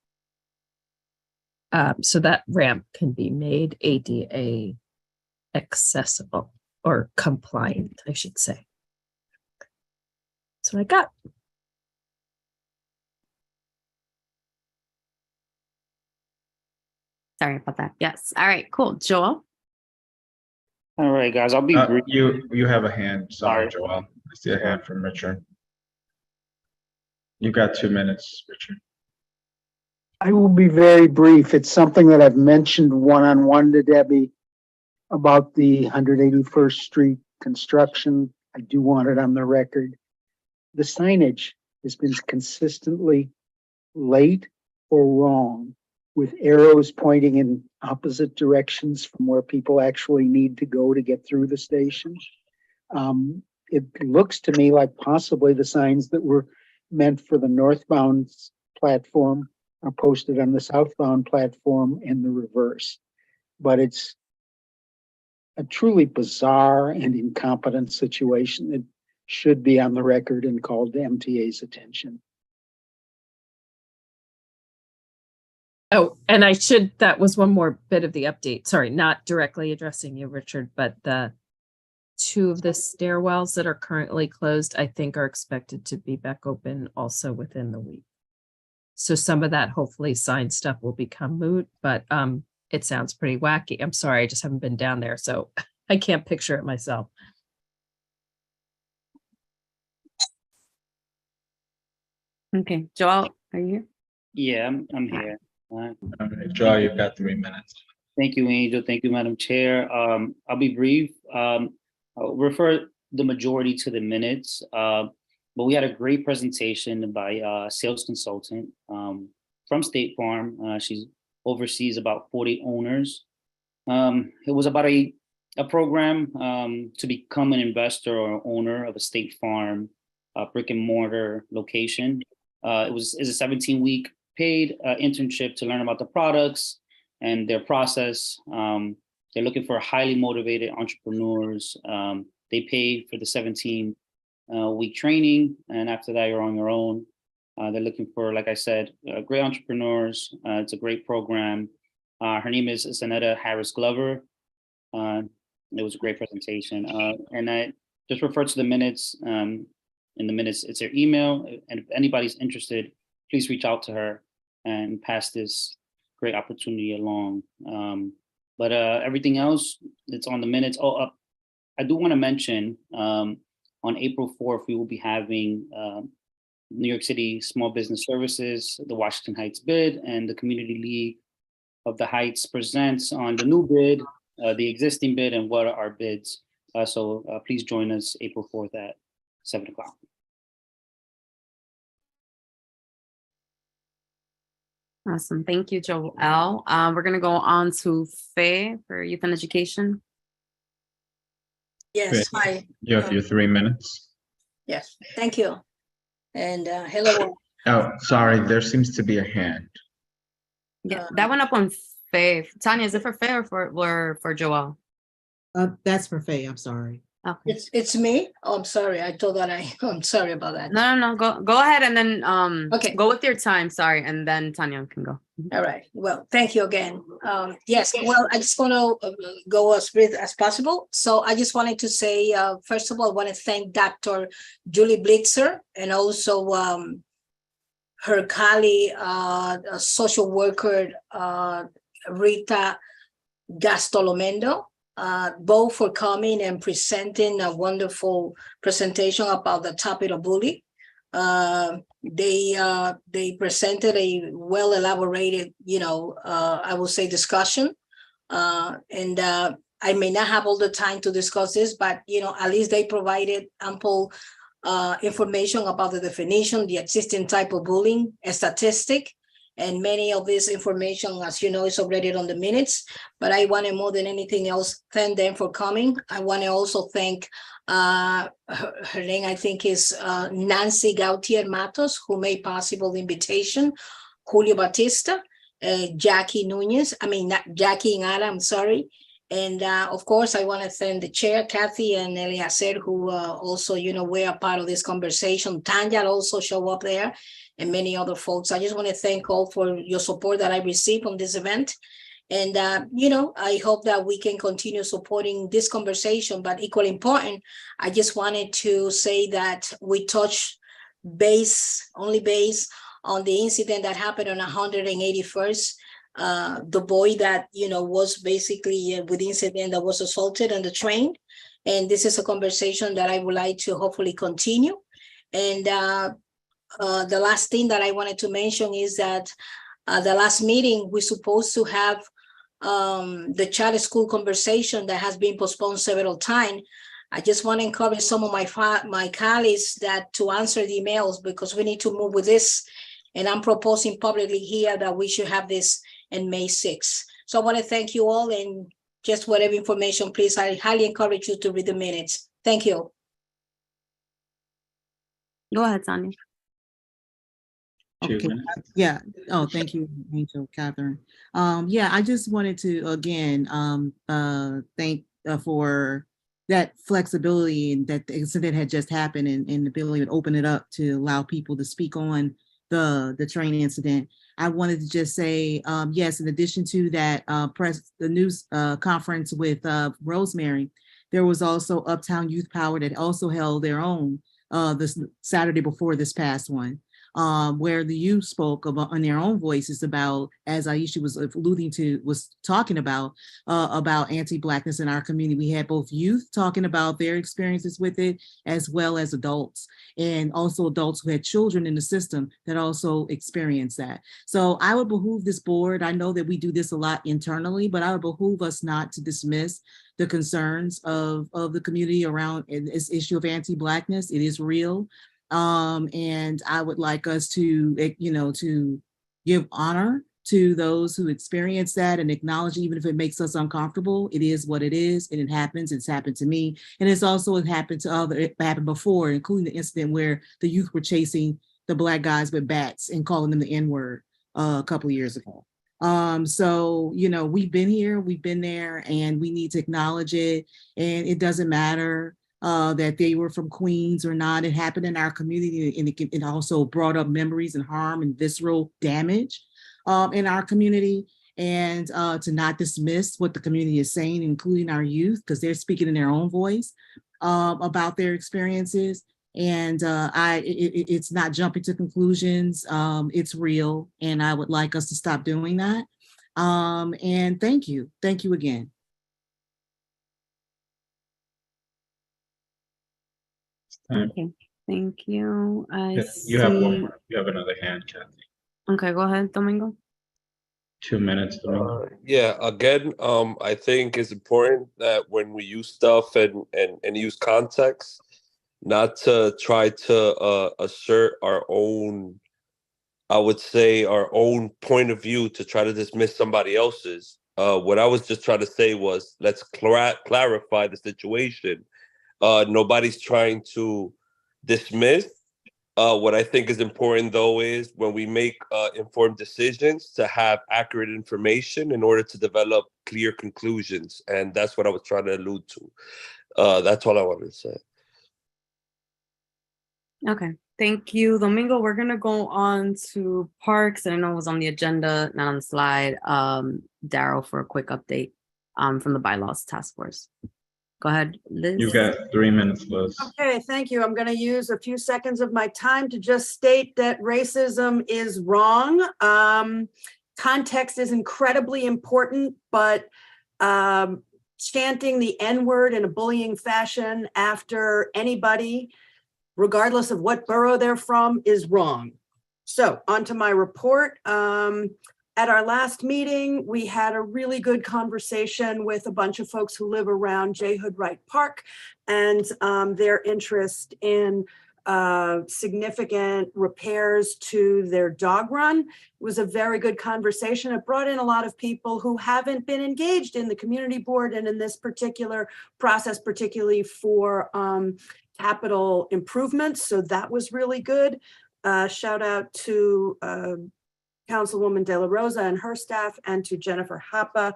So that ramp can be made ADA accessible or compliant, I should say. That's what I got. Sorry about that. Yes. All right, cool. Joel? All right, guys, I'll be brief. You have a hand somewhere, Joel. I see a hand from Richard. You got 2 minutes, Richard. I will be very brief. It's something that I've mentioned one-on-one to Debbie about the 181st Street construction. I do want it on the record. The signage has been consistently late or wrong, with arrows pointing in opposite directions from where people actually need to go to get through the station. It looks to me like possibly the signs that were meant for the northbound platform are posted on the southbound platform and the reverse. But it's a truly bizarre and incompetent situation that should be on the record and called to MTA's attention. Oh, and that was one more bit of the update. Sorry, not directly addressing you, Richard, but the 2 of the stairwells that are currently closed, I think are expected to be back open also within the week. So some of that hopefully sign stuff will become moot, but it sounds pretty wacky. I'm sorry, I just haven't been down there, so I can't picture it myself. Okay, Joel, are you here? Yeah, I'm here. All right, Joel, you've got 3 minutes. Thank you, Angel. Thank you, Madam Chair. I'll be brief. I'll refer the majority to the minutes, but we had a great presentation by a sales consultant from State Farm. She oversees about 40 owners. It was about a program to become an investor or owner of a State Farm brick and mortar location. It's a 17-week paid internship to learn about the products and their process. They're looking for highly motivated entrepreneurs. They pay for the 17-week training, and after that, you're on your own. They're looking for, like I said, great entrepreneurs. It's a great program. Her name is Zanetta Harris Glover. It was a great presentation. And I just refer to the minutes. In the minutes, it's her email. And if anybody's interested, please reach out to her and pass this great opportunity along. But everything else, it's on the minutes. Oh, I do want to mention on April 4th, we will be having New York City Small Business Services, the Washington Heights bid, and the Community League of the Heights presents on the new bid, the existing bid, and what are our bids. So please join us April 4th at 7 o'clock. Awesome. Thank you, Joel. We're going to go on to Faye for Youth and Education. Yes, hi. You have your 3 minutes. Yes, thank you. And hello. Oh, sorry, there seems to be a hand. Yeah, that went up on Faye. Tanya, is it for Faye or for Joel? That's for Faye, I'm sorry. Okay. It's me. Oh, I'm sorry. I thought that I'm sorry about that. No. Go ahead and then Okay. go with your time. Sorry, and then Tanya can go. All right. Well, thank you again. Yes. Well, I just want to go as brief as possible. So I just wanted to say, first of all, I want to thank Dr. Julie Blitzer and also her colleague, social worker Rita Gastolomendo, both for coming and presenting a wonderful presentation about the topic of bullying. They presented a well elaborated, I will say discussion. And I may not have all the time to discuss this, but at least they provided ample information about the definition, the existing type of bullying, a statistic, and many of this information, as you know, is already on the minutes. But I want to more than anything else thank them for coming. I want to also thank her name, I think, is Nancy Gautier Matos, who made possible the invitation, Julio Batista, Jackie Nunez, Jackie Ingala, I'm sorry. And of course, I want to thank the chair, Kathy and Eliezer, who also, were a part of this conversation. Tanya also show up there and many other folks. I just want to thank all for your support that I received on this event. And, I hope that we can continue supporting this conversation, but equally important, I just wanted to say that we touched only base on the incident that happened on 181st. The boy that, was basically with incident that was assaulted on the train. And this is a conversation that I would like to hopefully continue. And the last thing that I wanted to mention is that the last meeting, we're supposed to have the child school conversation that has been postponed several times. I just want to encourage some of my colleagues that to answer the emails because we need to move with this. And I'm proposing publicly here that we should have this in May 6th. So I want to thank you all and just whatever information, please, I highly encourage you to read the minutes. Thank you. Go ahead, Tanya. Okay. Yeah. Oh, thank you, Angel, Catherine. Yeah, I just wanted to again thank for that flexibility and that the incident had just happened and the ability to open it up to allow people to speak on the train incident. I wanted to just say, yes, in addition to that the news conference with Rosemary, there was also Uptown Youth Power that also held their own this Saturday before this past one. Where the youth spoke about on their own voices about, as Aisha was talking about anti-Blackness in our community. We had both youth talking about their experiences with it, as well as adults, and also adults who had children in the system that also experienced that. So I would behoove this board, I know that we do this a lot internally, but I would behoove us not to dismiss the concerns of the community around this issue of anti-Blackness. It is real. And I would like us to, to give honor to those who experience that and acknowledge, even if it makes us uncomfortable, it is what it is, and it happens. It's happened to me, and it's also happened to it happened before, including the incident where the youth were chasing the Black guys with bats and calling them the N-word a couple of years ago. So, we've been here, we've been there, and we need to acknowledge it, and it doesn't matter that they were from Queens or not. It happened in our community, and it also brought up memories and harm and visceral damage in our community. And to not dismiss what the community is saying, including our youth, because they're speaking in their own voice about their experiences. And it's not jumping to conclusions. It's real, and I would like us to stop doing that. And thank you again. Okay, thank you. You have one more. You have another hand, Kathy. Okay, go ahead, Domingo. 2 minutes, Domingo. Yeah, again, I think it's important that when we use stuff and use context, not to try to assert our own, I would say, our own point of view to try to dismiss somebody else's. What I was just trying to say was, let's clarify the situation. Nobody's trying to dismiss. What I think is important, though, is when we make informed decisions to have accurate information in order to develop clear conclusions. And that's what I was trying to allude to. That's all I wanted to say. Okay, thank you, Domingo. We're gonna go on to parks, and I know it was on the agenda, not on the slide. Daryl for a quick update from the bylaws task force. Go ahead, Liz. You got 3 minutes, Liz. Okay, thank you. I'm going to use a few seconds of my time to just state that racism is wrong. Context is incredibly important, but chanting the N-word in a bullying fashion after anybody, regardless of what borough they're from, is wrong. So on to my report. At our last meeting, we had a really good conversation with a bunch of folks who live around J. Hood Wright Park and their interest in significant repairs to their dog run. It was a very good conversation. It brought in a lot of people who haven't been engaged in the community board and in this particular process, particularly for capital improvements. So that was really good. Shout out to Councilwoman De La Rosa and her staff, and to Jennifer Hapa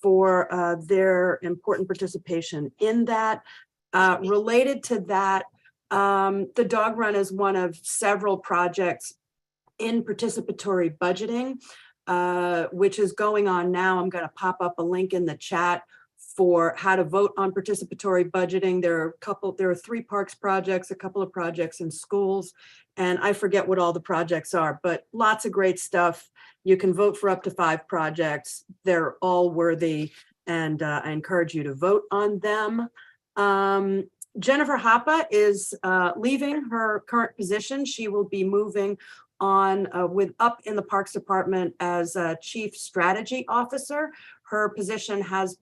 for their important participation in that. Related to that, the dog run is one of several projects in participatory budgeting, which is going on now. I'm going to pop up a link in the chat for how to vote on participatory budgeting. There are 3 parks projects, a couple of projects in schools, and I forget what all the projects are, but lots of great stuff. You can vote for up to 5 projects. They're all worthy, and I encourage you to vote on them. Jennifer Hapa is leaving her current position. She will be moving on up in the Parks Department as a Chief Strategy Officer. Her current position has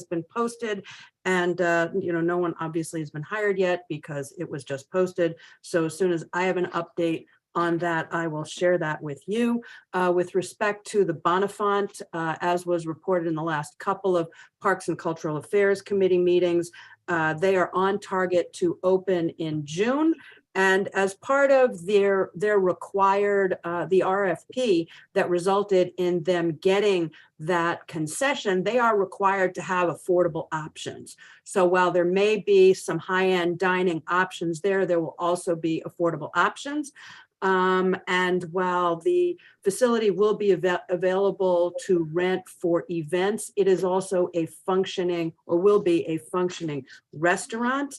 been posted, and no one obviously has been hired yet because it was just posted. So as soon as I have an update on that, I will share that with you. With respect to the Bonifant, as was reported in the last couple of Parks and Cultural Affairs Committee meetings, they are on target to open in June. And as part of their required, the RFP that resulted in them getting that concession, they are required to have affordable options. So while there may be some high-end dining options there will also be affordable options. And while the facility will be available to rent for events, it is also a functioning, or will be a functioning, restaurant.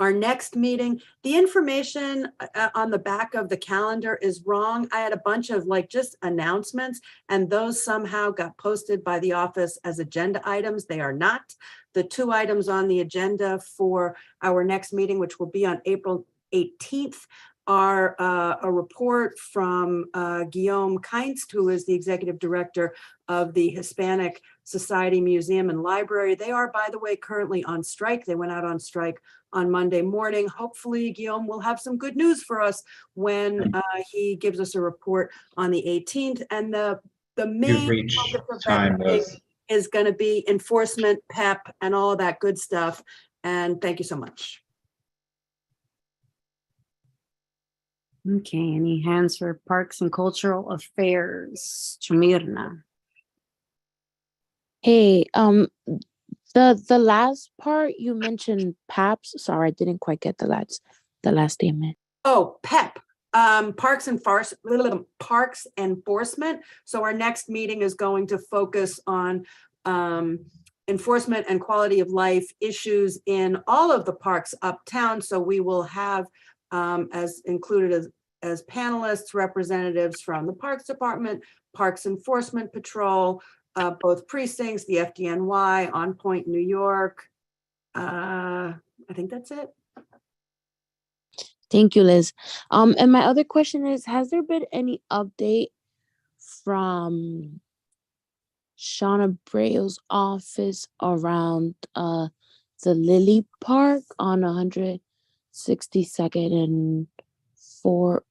Our next meeting, the information on the back of the calendar is wrong. I had a bunch of just announcements, and those somehow got posted by the office as agenda items. They are not. The 2 items on the agenda for our next meeting, which will be on April 18th, are a report from Guillaume Keinst, who is the executive director of the Hispanic Society Museum and Library. They are, by the way, currently on strike. They went out on strike on Monday morning. Hopefully, Guillaume will have some good news for us when he gives us a report on the 18th. And the main focus of that meeting is going to be enforcement, PEP, and all of that good stuff. And thank you so much. Okay, any hands for Parks and Cultural Affairs? Chamirna. Hey, the last part you mentioned PAPS. Sorry, I didn't quite get the last statement. Oh, PEP, Parks Enforcement. So our next meeting is going to focus on enforcement and quality of life issues in all of the parks uptown. So we will have as included as panelists, representatives from the Parks Department, Parks Enforcement Patrol, both precincts, the FDNY, On Point, New York. I think that's it. Thank you, Liz. And my other question is, has there been any update from Shauna Braille's office around the Lily Park on 162nd and 4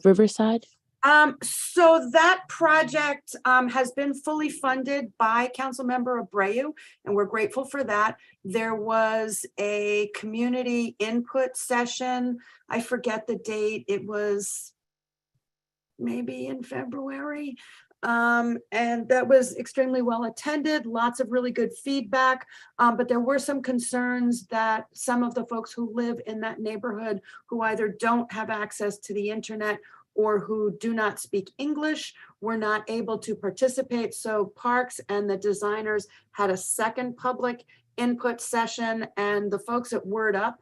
Riverside? So that project has been fully funded by Councilmember Abreu, and we're grateful for that. There was a community input session. I forget the date. It was maybe in February. And that was extremely well attended, lots of really good feedback. But there were some concerns that some of the folks who live in that neighborhood who either don't have access to the internet or who do not speak English were not able to participate. So Parks and the designers had a second public input session, and the folks at Word Up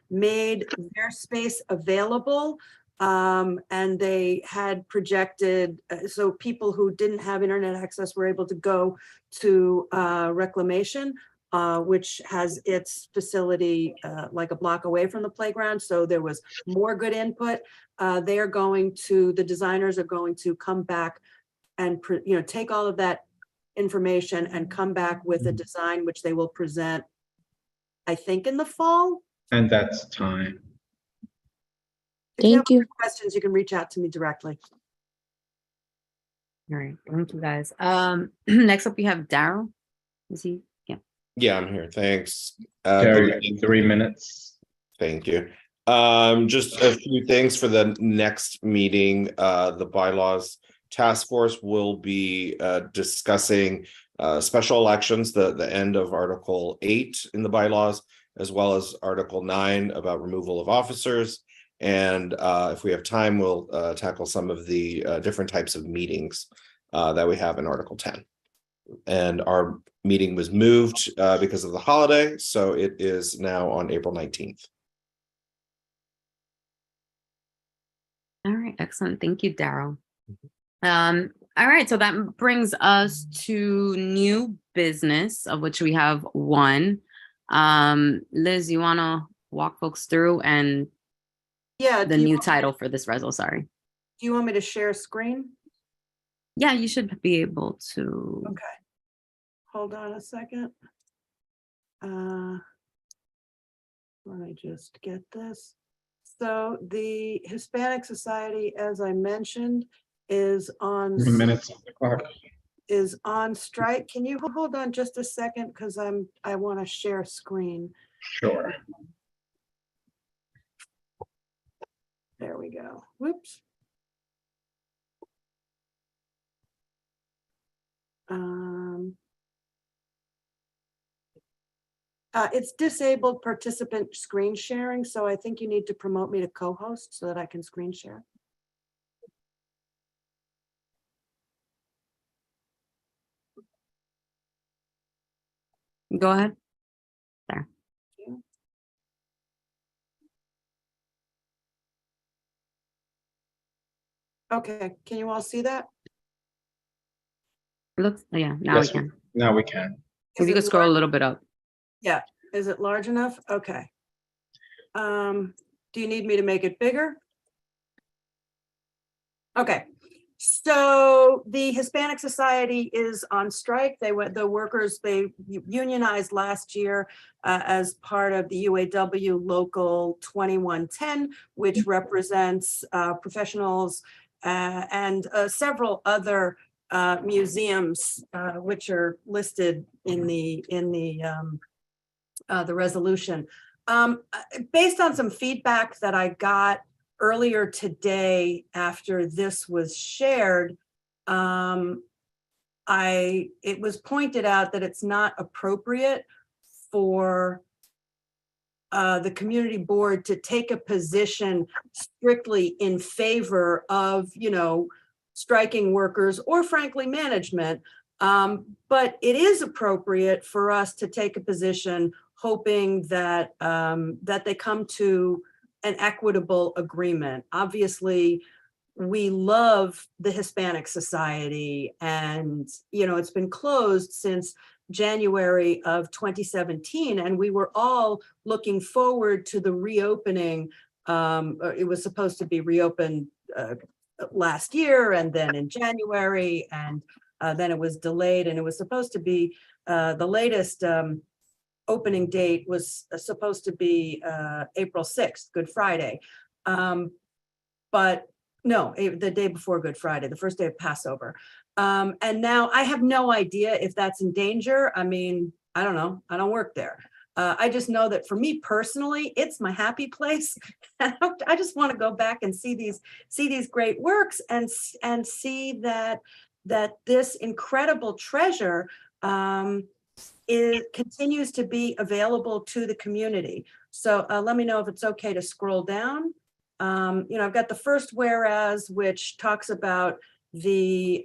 made their space available. And they had projected, so people who didn't have internet access were able to go to Reclamation, which has its facility like a block away from the playground. So there was more good input. The designers are going to come back and take all of that information and come back with a design which they will present, I think, in the fall. And that's time. If you have any questions, you can reach out to me directly. All right, thank you guys. Next up we have Daryl. Is he? Yeah. Yeah, I'm here. Thanks. Terry, 3 minutes. Thank you. Just a few things for the next meeting. The bylaws task force will be discussing special elections, the end of Article 8 in the bylaws, as well as Article 9 about removal of officers. And if we have time, we'll tackle some of the different types of meetings that we have in Article 10. And our meeting was moved because of the holiday, so it is now on April 19th. All right, excellent. Thank you, Daryl. All right, so that brings us to new business, of which we have one. Liz, you want to walk folks through and the new title for this resolution? Sorry. Do you want me to share screen? Yeah, you should be able to. Okay. Hold on a second. Let me just get this. So the Hispanic Society, as I mentioned, is on 3 minutes on the clock. Is on strike. Can you hold on just a second? Because I want to share screen. Sure. There we go. Whoops. It's disabled participant screen sharing, so I think you need to promote me to co-host so that I can screen share. Go ahead. There. Okay, can you all see that? It looks, yeah, now we can. Now we can. If you could scroll a little bit up. Yeah, is it large enough? Okay. Do you need me to make it bigger? Okay, so the Hispanic Society is on strike. The workers, they unionized last year as part of the UAW Local 2110, which represents professionals and several other museums which are listed in the resolution. Based on some feedback that I got earlier today after this was shared, it was pointed out that it's not appropriate for the community board to take a position strictly in favor of, striking workers or frankly management. But it is appropriate for us to take a position hoping that that they come to an equitable agreement. Obviously, we love the Hispanic Society, and it's been closed since January of 2017, and we were all looking forward to the reopening. It was supposed to be reopened last year, and then in January, and then it was delayed, and it was supposed to be the latest opening date was supposed to be April 6th, Good Friday. But no, the day before Good Friday, the first day of Passover. And now I have no idea if that's in danger. I mean, I don't know. I don't work there. I just know that for me personally, it's my happy place. I just want to go back and see these great works and see that this incredible treasure continues to be available to the community. So let me know if it's okay to scroll down. I've got the first whereas, which talks about the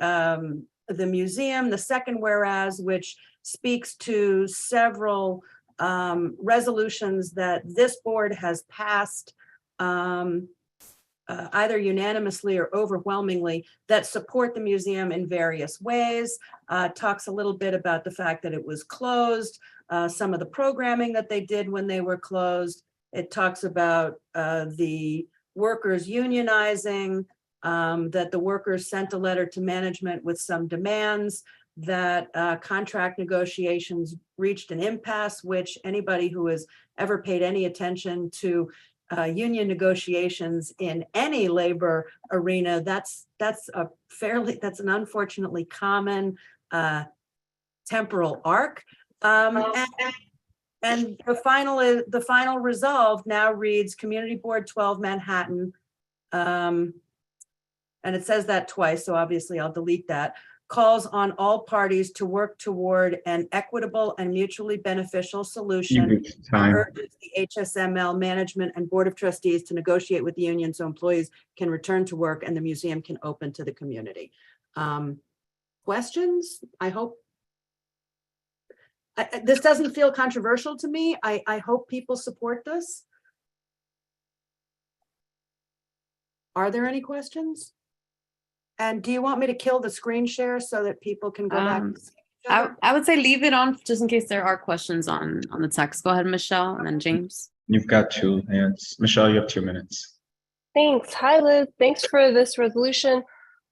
museum, the second whereas, which speaks to several resolutions that this board has passed either unanimously or overwhelmingly that support the museum in various ways. Talks a little bit about the fact that it was closed, some of the programming that they did when they were closed. It talks about the workers unionizing, that the workers sent a letter to management with some demands, that contract negotiations reached an impasse, which anybody who has ever paid any attention to union negotiations in any labor arena, that's an unfortunately common temporal arc. And the final resolve now reads Community Board 12 Manhattan. And it says that twice, so obviously I'll delete that. Calls on all parties to work toward an equitable and mutually beneficial solution. Urges the HSML management and board of trustees to negotiate with the union so employees can return to work and the museum can open to the community. Questions? I hope. This doesn't feel controversial to me. I hope people support this. Are there any questions? And do you want me to kill the screen share so that people can go back? I would say leave it on just in case there are questions on the text. Go ahead, Michelle, and then James. You've got 2 hands. Michelle, you have 2 minutes. Thanks. Hi, Liz. Thanks for this resolution.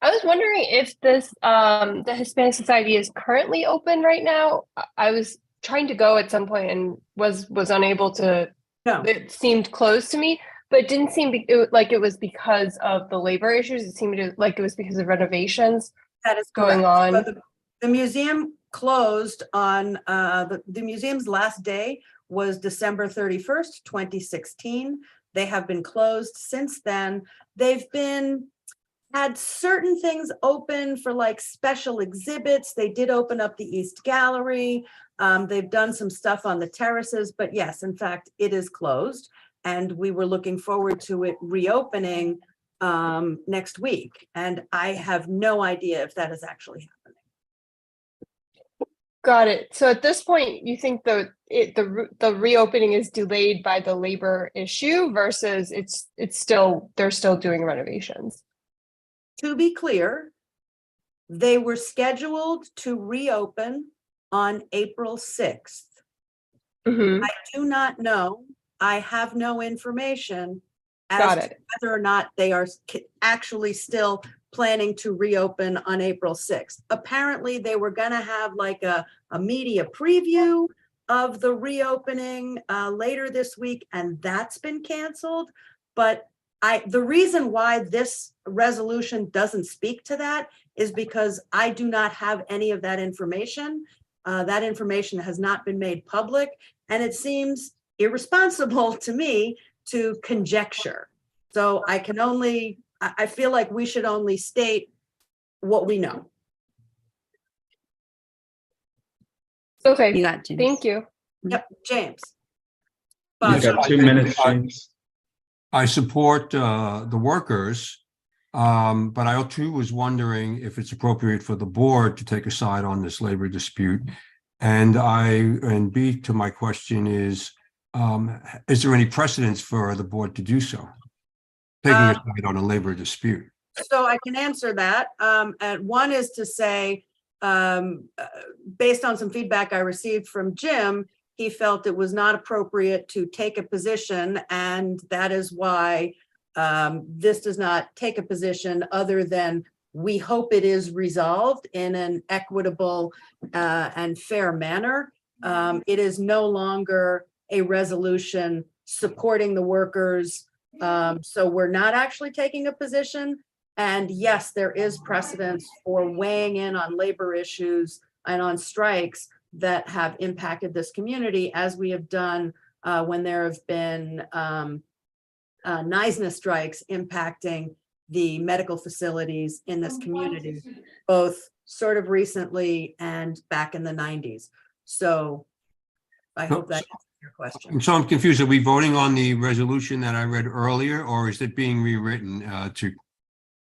I was wondering if this the Hispanic Society is currently open right now. I was trying to go at some point and was unable to. No. It seemed closed to me. But it didn't seem like it was because of the labor issues. It seemed like it was because of renovations that is going on. So the museum closed on the museum's last day was December 31st, 2016. They have been closed since then. They've had certain things open for like special exhibits. They did open up the East Gallery. They've done some stuff on the terraces, but yes, in fact, it is closed. And we were looking forward to it reopening next week. And I have no idea if that is actually happening. Got it. So at this point, you think the reopening is delayed by the labor issue versus they're still doing renovations? To be clear, they were scheduled to reopen on April 6th. Mm-hmm. I do not know. I have no information as to whether or not they are actually still planning to reopen on April 6th. Apparently, they were going to have like a media preview of the reopening later this week, and that's been canceled. But the reason why this resolution doesn't speak to that is because I do not have any of that information. That information has not been made public, and it seems irresponsible to me to conjecture. So I feel like we should only state what we know. Okay. You got James. Thank you. Yep, James. You've got 2 minutes, James. I support the workers, but I too was wondering if it's appropriate for the board to take a side on this labor dispute. And B, to my question is there any precedence for the board to do so? Taking a side on a labor dispute. So I can answer that. And one is to say, based on some feedback I received from Jim, he felt it was not appropriate to take a position, and that is why this does not take a position other than we hope it is resolved in an equitable and fair manner. It is no longer a resolution supporting the workers. So we're not actually taking a position. And yes, there is precedence for weighing in on labor issues and on strikes that have impacted this community, as we have done when there have been NISNA strikes impacting the medical facilities in this community, both sort of recently and back in the 90s. So I hope that answers your question. And so I'm confused. Are we voting on the resolution that I read earlier, or is it being rewritten to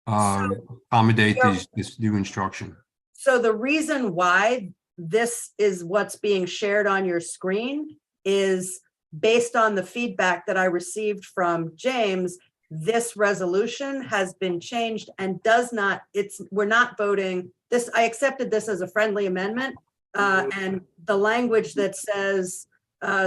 accommodate this new instruction? So the reason why this is what's being shared on your screen is based on the feedback that I received from James. This resolution has been changed and does not, we're not voting this. I accepted this as a friendly amendment, and the language that says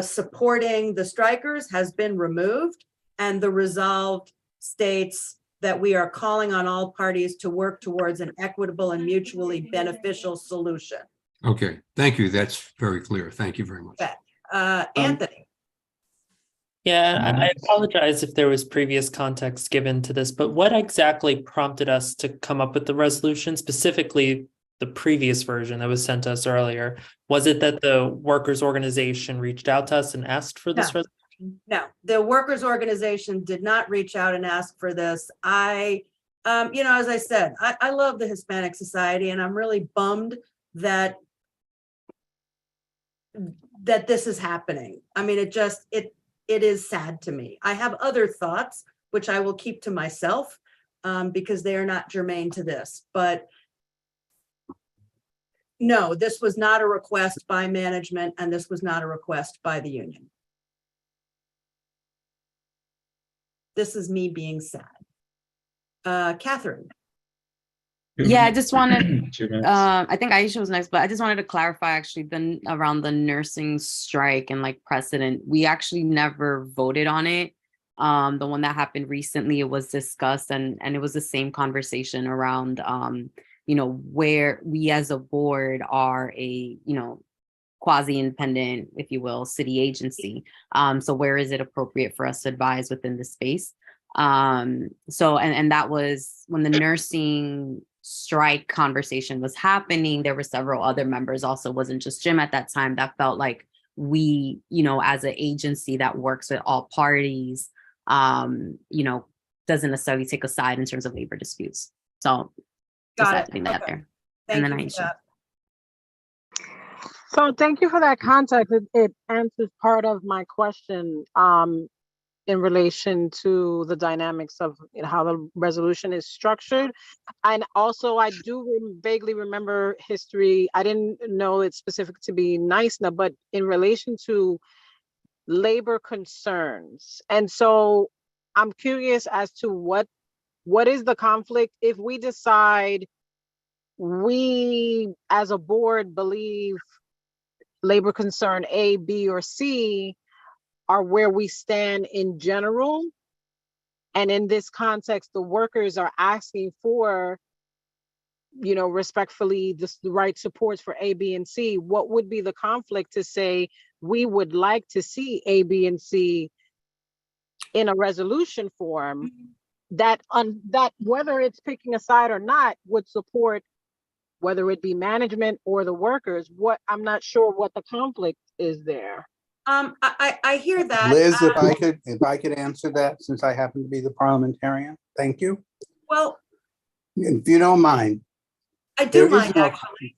supporting the strikers has been removed, and the resolved states that we are calling on all parties to work towards an equitable and mutually beneficial solution. Okay, thank you. That's very clear. Thank you very much. Anthony. Yeah, I apologize if there was previous context given to this, but what exactly prompted us to come up with the resolution, specifically the previous version that was sent to us earlier? Was it that the workers' organization reached out to us and asked for this resolution? No, the workers' organization did not reach out and ask for this. As I said, I love the Hispanic Society, and I'm really bummed that this is happening. I mean, it is sad to me. I have other thoughts, which I will keep to myself because they are not germane to this. But no, this was not a request by management, and this was not a request by the union. This is me being sad. Catherine. Yeah, I just wanted, I think Aisha was next, but I just wanted to clarify actually around the nursing strike and like precedent. We actually never voted on it. The one that happened recently, it was discussed and it was the same conversation around, where we as a board are a, quasi-independent, if you will, city agency. So where is it appropriate for us to advise within the space? And that was when the nursing strike conversation was happening. There were several other members also, wasn't just Jim at that time, that felt like we, as an agency that works with all parties, doesn't necessarily take a side in terms of labor disputes. So just adding that there. Thank and then you for that. So thank you for that context. It answers part of my question in relation to the dynamics of how the resolution is structured. And also I do vaguely remember history. I didn't know it's specific to be NISNA, but in relation to labor concerns. And so I'm curious as to what is the conflict if we decide we as a board believe labor concern A, B, or C are where we stand in general. And in this context, the workers are asking for, respectfully, the right supports for A, B, and C. What would be the conflict to say we would like to see A, B, and C in a resolution form that whether it's picking a side or not would support whether it be management or the workers? I'm not sure what the conflict is there. I hear that. Liz, if I could answer that, since I happen to be the parliamentarian. Thank you. Well, if you don't mind. I do mind, actually.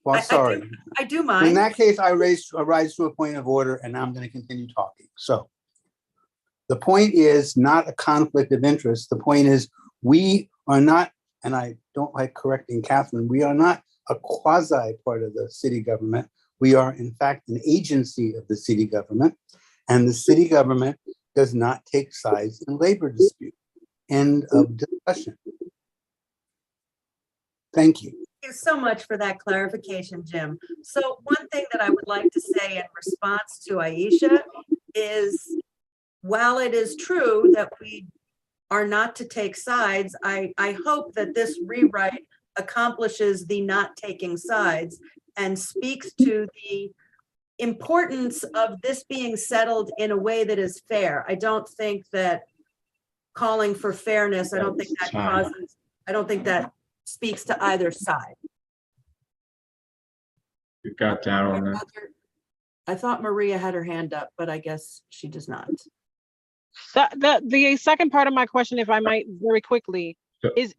Well, sorry. I do mind. In that case, I rise to a point of order, and I'm going to continue talking. So the point is not a conflict of interest. The point is we are not, and I don't like correcting Catherine, we are not a quasi part of the city government. We are, in fact, an agency of the city government, and the city government does not take sides in labor dispute. End of discussion. Thank you. Thank you so much for that clarification, Jim. So one thing that I would like to say in response to Aisha is, while it is true that we are not to take sides, I hope that this rewrite accomplishes the not taking sides and speaks to the importance of this being settled in a way that is fair. I don't think that calling for fairness, I don't think that speaks to either side. You've got Daryl now. I thought Maria had her hand up, but I guess she does not. The second part of my question, if I might, very quickly, Sure. is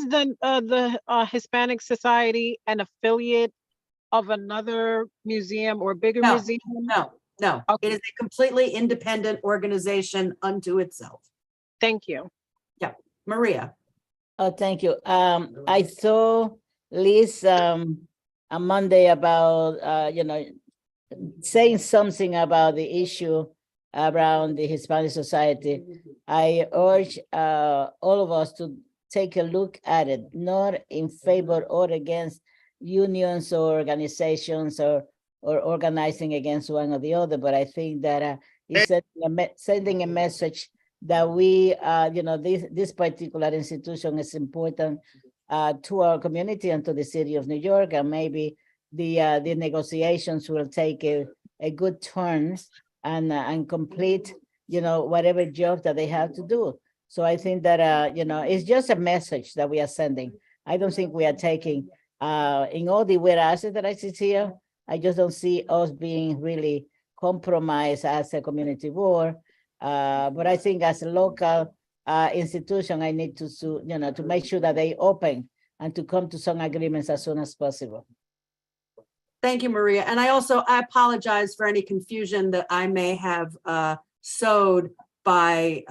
the Hispanic Society an affiliate of another museum or bigger No, museum? No. It is a completely independent organization unto itself. Thank you. Yeah, Maria. Oh, thank you. I saw Liz on Monday about saying something about the issue around the Hispanic Society. I urge all of us to take a look at it, not in favor or against unions or organizations or organizing against one or the other, but I think that it's sending a message that we, this particular institution is important to our community and to the city of New York, and maybe the negotiations will take a good turn and complete, whatever job that they have to do. So I think that, it's just a message that we are sending. I don't think we are taking, in all the whereases that I see here, I just don't see us being really compromised as a community board. But I think as a local institution, I need to make sure that they open and to come to some agreements as soon as possible. Thank you, Maria. And I apologize for any confusion that I may have sowed by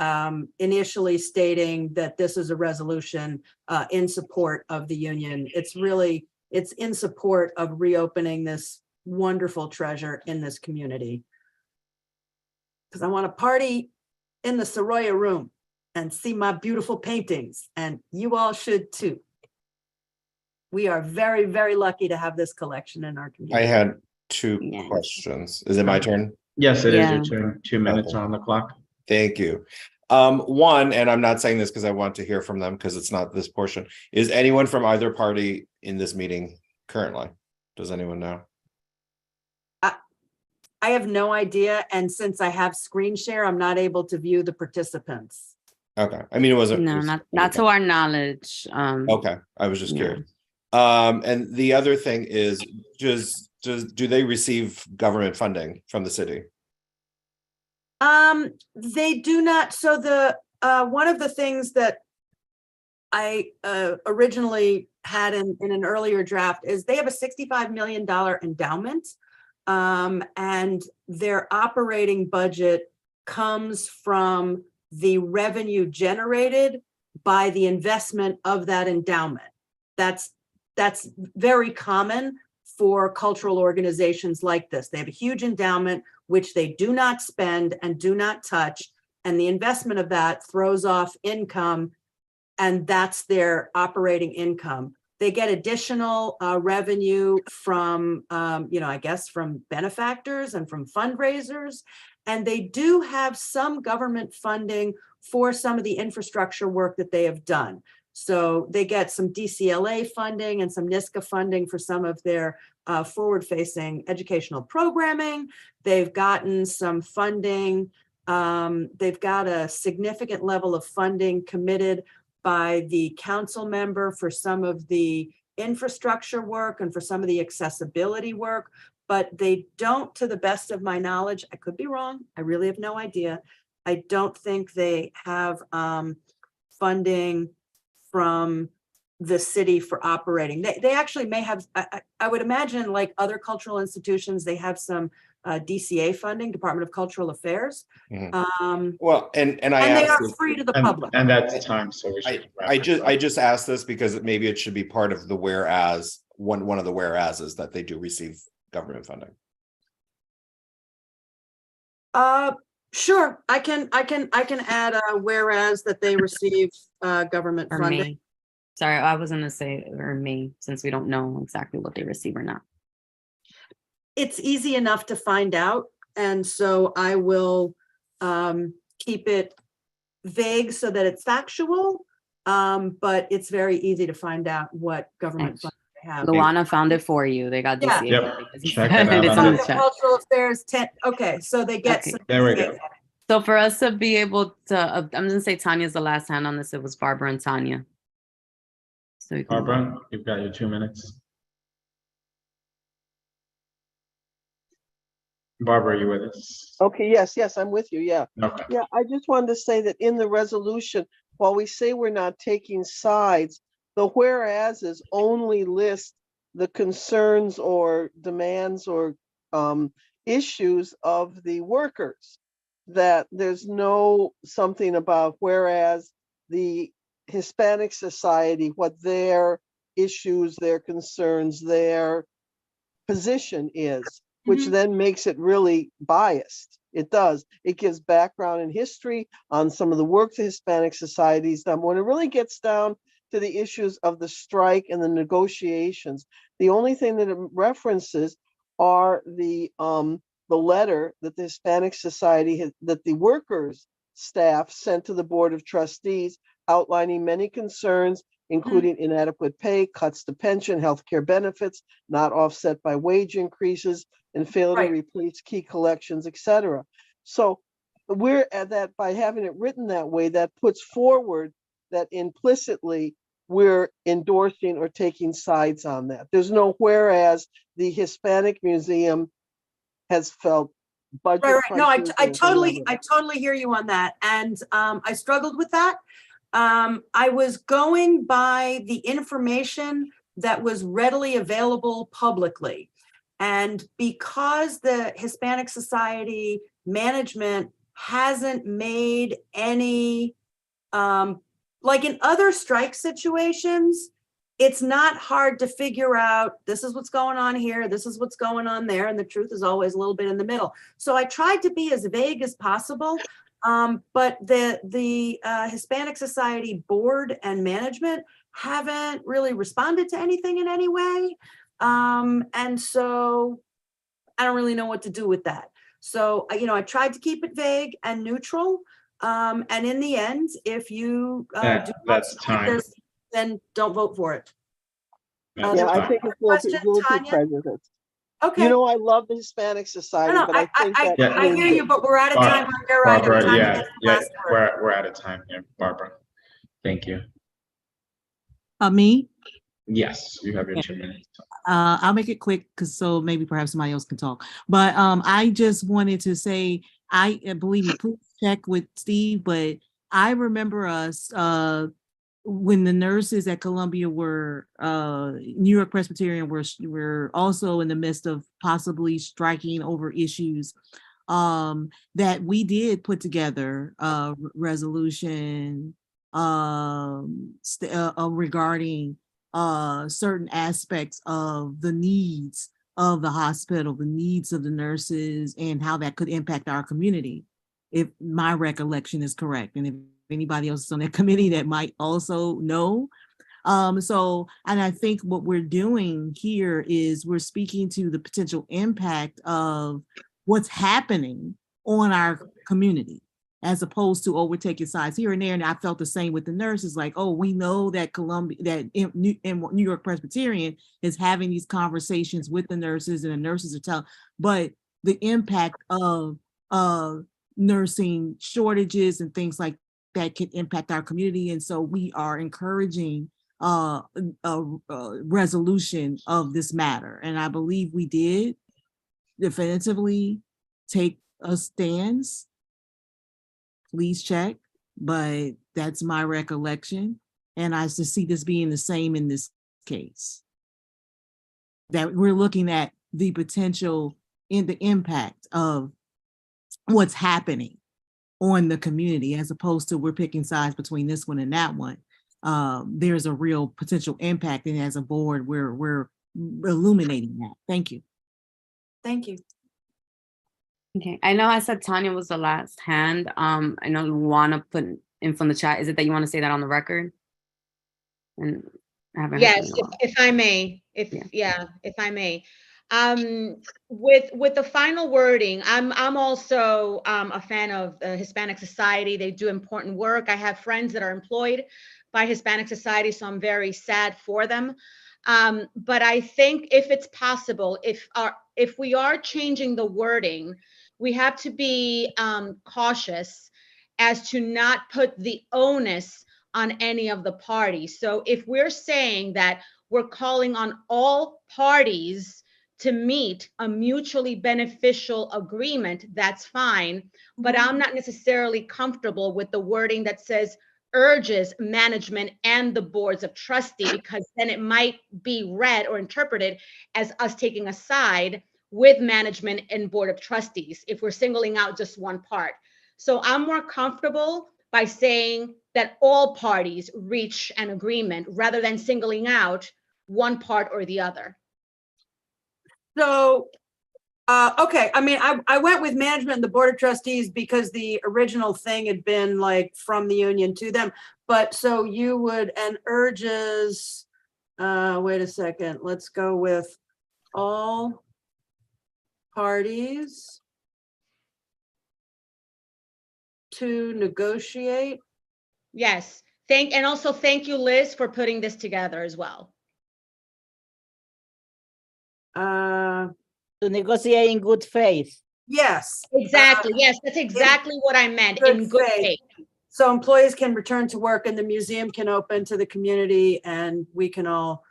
initially stating that this is a resolution in support of the union. It's in support of reopening this wonderful treasure in this community. Because I want to party in the Soroya room and see my beautiful paintings, and you all should too. We are very, very lucky to have this collection in our community. I had two questions. Is it my turn? Yes, it is your turn. 2 minutes on the clock. Thank you. One, and I'm not saying this because I want to hear from them because it's not this portion. Is anyone from either party in this meeting currently? Does anyone know? I have no idea, and since I have screen share, I'm not able to view the participants. Okay. I mean, it wasn't. No, not to our knowledge. Okay. I was just yeah. curious. And the other thing is, do they receive government funding from the city? They do not. So the one of the things that I originally had in an earlier draft is they have a $65 million endowment, and their operating budget comes from the revenue generated by the investment of that endowment. That's very common for cultural organizations like this. They have a huge endowment, which they do not spend and do not touch. And the investment of that throws off income, and that's their operating income. They get additional revenue from, I guess, from benefactors and from fundraisers. And they do have some government funding for some of the infrastructure work that they have done. So they get some DCLA funding and some NISCA funding for some of their forward-facing educational programming. They've gotten some funding. They've got a significant level of funding committed by the council member for some of the infrastructure work and for some of the accessibility work, but they don't, to the best of my knowledge, I could be wrong, I really have no idea. I don't think they have funding from the city for operating. They actually may have, I would imagine, like other cultural institutions, they have some DCA funding, Department of Cultural Affairs. Well, and they are free to the public. And that's time. So we should I just asked this because maybe it should be part of the whereas, one of the whereases that they do receive government funding. Sure, I can add a whereas that they receive government Or funding. me. Sorry, I was gonna say or me, since we don't know exactly what they receive or not. It's easy enough to find out, and so I will keep it vague so that it's factual, but it's very easy to find out what government funding they have. Luana found it for you. They got DCA. Yeah. Check it out. It's on the chat. Cultural Affairs 10. Okay, so they get Okay. some. There we go. So for us to be able to, I'm gonna say Tanya's the last hand on this. It was Barbara and Tanya. So we can Barbara, you've got your 2 minutes. Barbara, are you with us? Okay, yes, I'm with you, yeah. Okay. Yeah, I just wanted to say that in the resolution, while we say we're not taking sides, the whereases only list the concerns or demands or issues of the workers. That there's no something about whereas the Hispanic Society, what their issues, their concerns, their position is, which then makes it really biased. It does. It gives background and history on some of the work the Hispanic societies done. When it really gets down to the issues of the strike and the negotiations, the only thing that it references are the letter that the Hispanic Society has, that the workers staff sent to the Board of Trustees, outlining many concerns, including inadequate pay, cuts to pension, healthcare benefits, not offset by wage increases, and failure to replace key collections, etc. So we're at that, by having it written that way, that puts forward that implicitly we're endorsing or taking sides on that. There's no whereas the Hispanic Museum has felt budget Right. No, I crunches totally hear you on that. And I struggled with that. I was going by the information that was readily available publicly. And because the Hispanic Society management hasn't made any, like in other strike situations, it's not hard to figure out, this is what's going on here, this is what's going on there, and the truth is always a little bit in the middle. So I tried to be as vague as possible, but the Hispanic Society board and management haven't really responded to anything in any way. And so I don't really know what to do with that. So, I tried to keep it vague and neutral. And in the end, if you do not support this, then don't vote for it. Yeah, I think it's a little too prejudiced. Okay. I love the Hispanic Society, but I think that I hear you, but we're out of time. You're right. Barbara, we're out of time here, Barbara. Thank you. Me? Yes, you have your 2 minutes. I'll make it quick because so maybe perhaps somebody else can talk. But I just wanted to say, I believe you please check with Steve, but I remember us when the nurses at Columbia were New York Presbyterian were also in the midst of possibly striking over issues that we did put together a resolution regarding certain aspects of the needs of the hospital, the needs of the nurses, and how that could impact our community, if my recollection is correct. And if anybody else is on that committee that might also know. And I think what we're doing here is we're speaking to the potential impact of what's happening on our community, as opposed to, oh, we're taking sides here and there. And I felt the same with the nurses, like, oh, we know that New York Presbyterian is having these conversations with the nurses, and the nurses are telling, but the impact of nursing shortages and things like that can impact our community. And so we are encouraging a resolution of this matter. And I believe we did definitively take a stance. Please check, but that's my recollection. And I just see this being the same in this case. That we're looking at the potential in the impact of what's happening on the community, as opposed to we're picking sides between this one and that one. There's a real potential impact, and as a board, we're illuminating that. Thank you. Thank you. Okay, I know I said Tanya was the last hand. I know you want to put info in the chat. Is it that you want to say that on the record? And I haven't. Yes, if I may, if I may. With the final wording, I'm also a fan of the Hispanic Society. They do important work. I have friends that are employed by Hispanic Society, so I'm very sad for them. But I think if it's possible, if we are changing the wording, we have to be cautious as to not put the onus on any of the parties. So if we're saying that we're calling on all parties to meet a mutually beneficial agreement, that's fine. But I'm not necessarily comfortable with the wording that says urges management and the boards of trustee, because then it might be read or interpreted as us taking a side with management and board of trustees if we're singling out just one part. So I'm more comfortable by saying that all parties reach an agreement rather than singling out one part or the other. So, okay, I mean, I went with management and the board of trustees because the original thing had been like from the union to them. But so you would, and urges, wait a second, let's go with all parties to negotiate. Yes, and also thank you, Liz, for putting this together as well. To negotiate in good faith. Yes. Exactly. Yes, that's exactly what I meant, in good faith. So employees can return to work and the museum can open to the community and we can all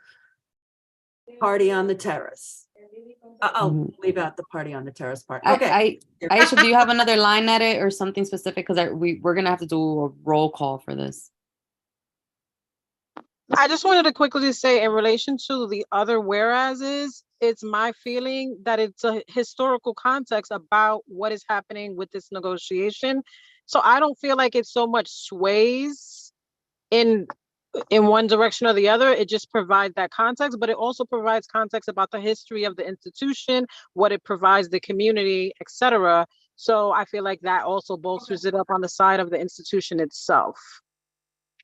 party on the terrace. I'll leave out the party on the terrace part. Okay. Aisha, do you have another line edit or something specific? Because we're gonna have to do a roll call for this. I just wanted to quickly say in relation to the other whereases, it's my feeling that it's a historical context about what is happening with this negotiation. So I don't feel like it so much sways in one direction or the other. It just provides that context, but it also provides context about the history of the institution, what it provides the community, etc. So I feel like that also bolsters it up on the side of the institution itself.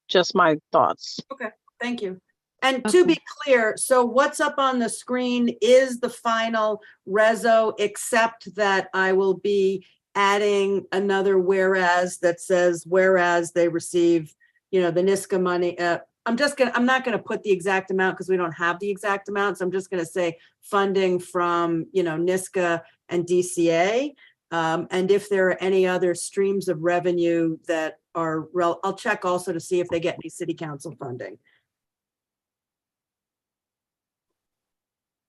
Just my thoughts. Okay, thank you. And to be clear, so what's up on the screen is the final reso, except that I will be adding another whereas that says, whereas they receive, the NISCA money. I'm not gonna put the exact amount because we don't have the exact amount. So I'm just gonna say funding from, NISCA and DCA. And if there are any other streams of revenue that are, I'll check also to see if they get any city council funding.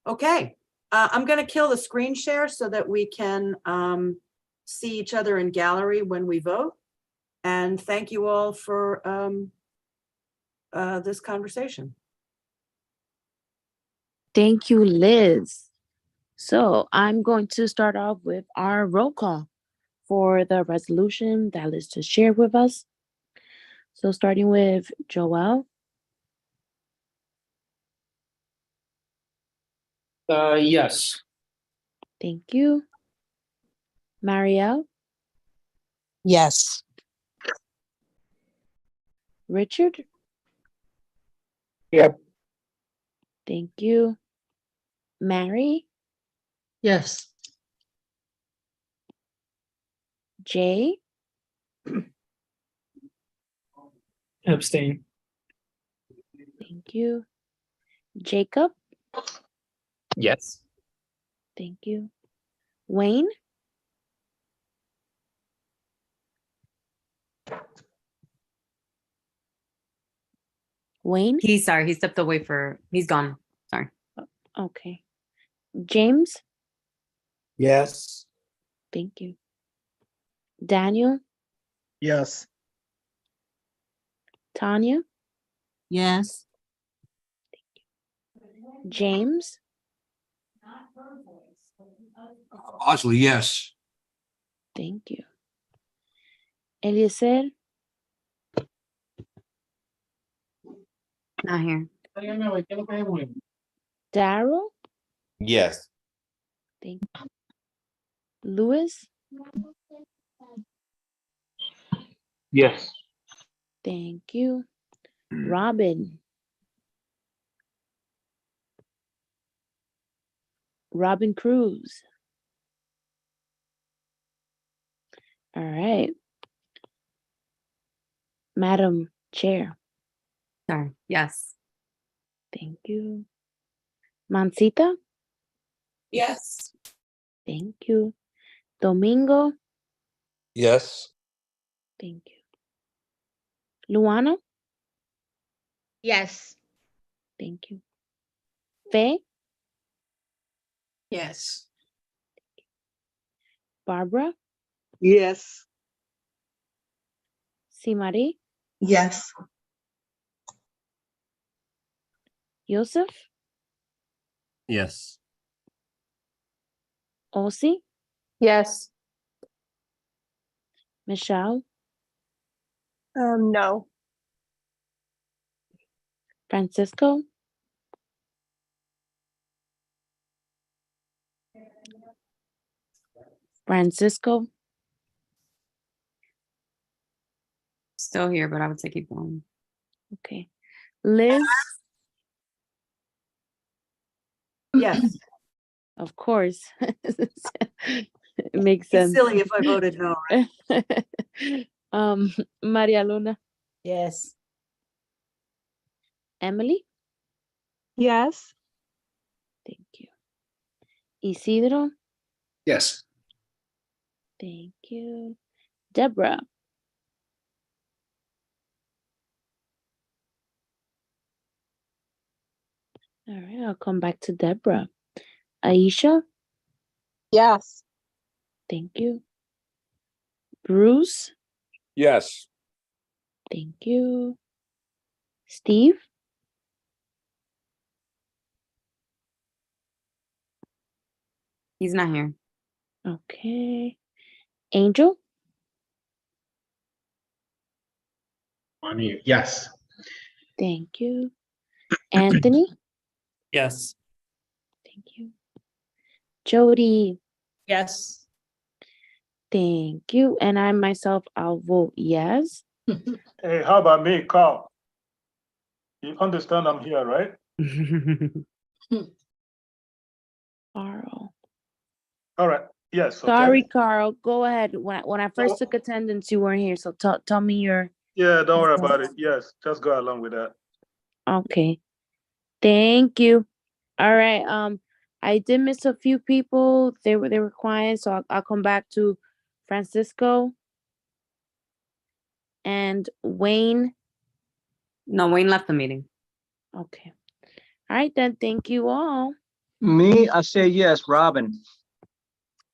Okay, I'm gonna kill the screen share so that we can see each other in gallery when we vote. And thank you all for this conversation. Thank you, Liz. So I'm going to start off with our roll call for the resolution that Liz just shared with us. So starting with Joelle. Yes. Thank you. Marielle. Yes. Richard. Yep. Thank you. Mary. Yes. Jay. Abstain. Thank you. Jacob. Yes. Thank you. Wayne. Wayne. He stepped away he's gone. Sorry. Okay. James. Yes. Thank you. Daniel. Yes. Tanya. Yes. James. Bosley, yes. Thank you. Eliezer. Not here. Daryl. Yes. Thank you. Louis. Yes. Thank you. Robin. Robin Cruz. All right. Madam Chair. Sorry. Yes. Thank you. Mancita. Yes. Thank you. Domingo. Yes. Thank you. Luana. Yes. Thank you. Faye. Yes. Barbara, Yes. Simari, Yes. Yusuf, Yes. Osi, Yes. Michelle, No. Francisco, Francisco, Still here, but I would say keep going. okay. Liz, Yes. of course. It makes It's sense. silly if I voted no, right? Maria Luna, Yes. Emily, Yes. thank you. Isidro, Yes. thank you. Deborah, all right, I'll come back to Deborah. Aisha, Yes. thank you. Bruce, Yes. thank you. Steve, He's not here. okay. Angel, On you. Yes. thank you. Anthony, Yes. thank you. Jody, Yes. thank you. And I myself, I'll vote yes. Hey, how about me, Carl? You understand I'm here, right? Carl. All right. Yes. Okay. Sorry, Carl. Go ahead. When I first took attendance, you weren't here. So tell me your. Yeah, don't worry about it. Yes, just go along with that. Okay. Thank you. All right. I did miss a few people. They were quiet, so I'll come back to Francisco and Wayne. No, Wayne left the meeting. Okay. All right then. Thank you all. Me, I say yes, Robin.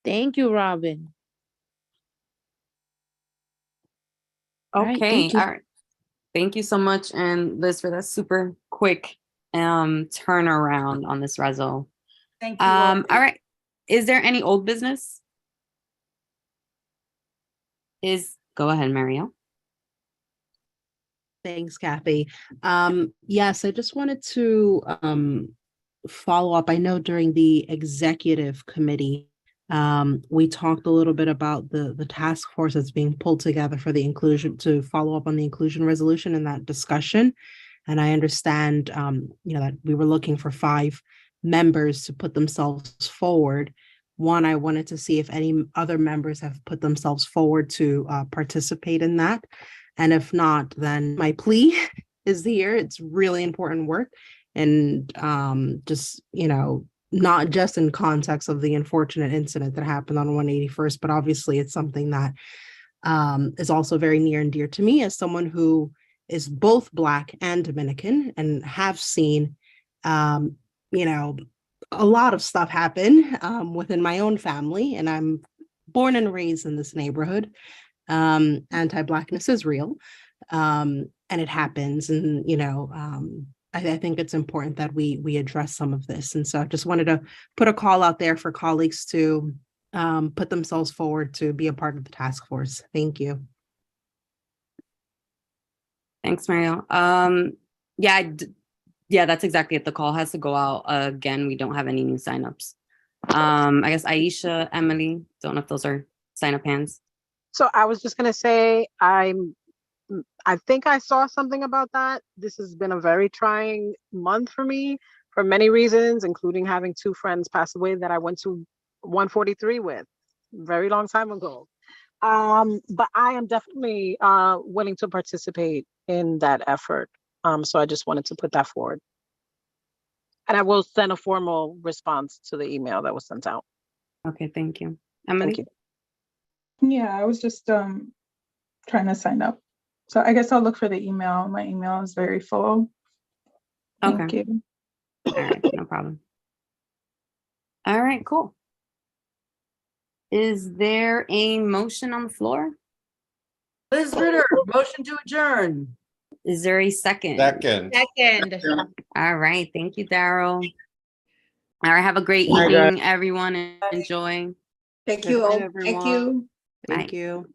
Thank you, Robin. All right, Okay. thank you. All right. Thank you so much, and Liz, for that super quick turnaround on this reso. Thank you. All right. Is there any old business? Go ahead, Marielle. Thanks, Kathy. Yes, I just wanted to follow up. I know during the executive committee, we talked a little bit about the task force that's being pulled together for the inclusion, to follow up on the inclusion resolution in that discussion. And I understand, that we were looking for 5 members to put themselves forward. One, I wanted to see if any other members have put themselves forward to participate in that. And if not, then my plea is here. It's really important work. And just, not just in context of the unfortunate incident that happened on 181st, but obviously it's something that is also very near and dear to me as someone who is both Black and Dominican and have seen, a lot of stuff happen within my own family. And I'm born and raised in this neighborhood. Anti-Blackness is real, and it happens. And, I think it's important that we address some of this. And so I just wanted to put a call out there for colleagues to put themselves forward to be a part of the task force. Thank you. Thanks, Mario. Yeah, that's exactly it. The call has to go out. Again, we don't have any new signups. I guess Aisha, Emily, don't know if those are sign up hands. So I was just gonna say, I think I saw something about that. This has been a very trying month for me for many reasons, including having 2 friends pass away that I went to 143 with very long time ago. But I am definitely willing to participate in that effort. So I just wanted to put that forward. And I will send a formal response to the email that was sent out. Okay, thank you. Emily? Thank you. Yeah, I was just trying to sign up. So I guess I'll look for the email. My email is very full. Thank Okay. you. All right, no problem. All right, cool. Is there a motion on the floor? Liz Ritter, motion to adjourn. Is there a second? Second. Second. All right, thank you, Daryl. All right, have a great Bye, guys. evening, everyone, and enjoy. Thank Good you night, all. Thank everyone. you. Bye. Thank you.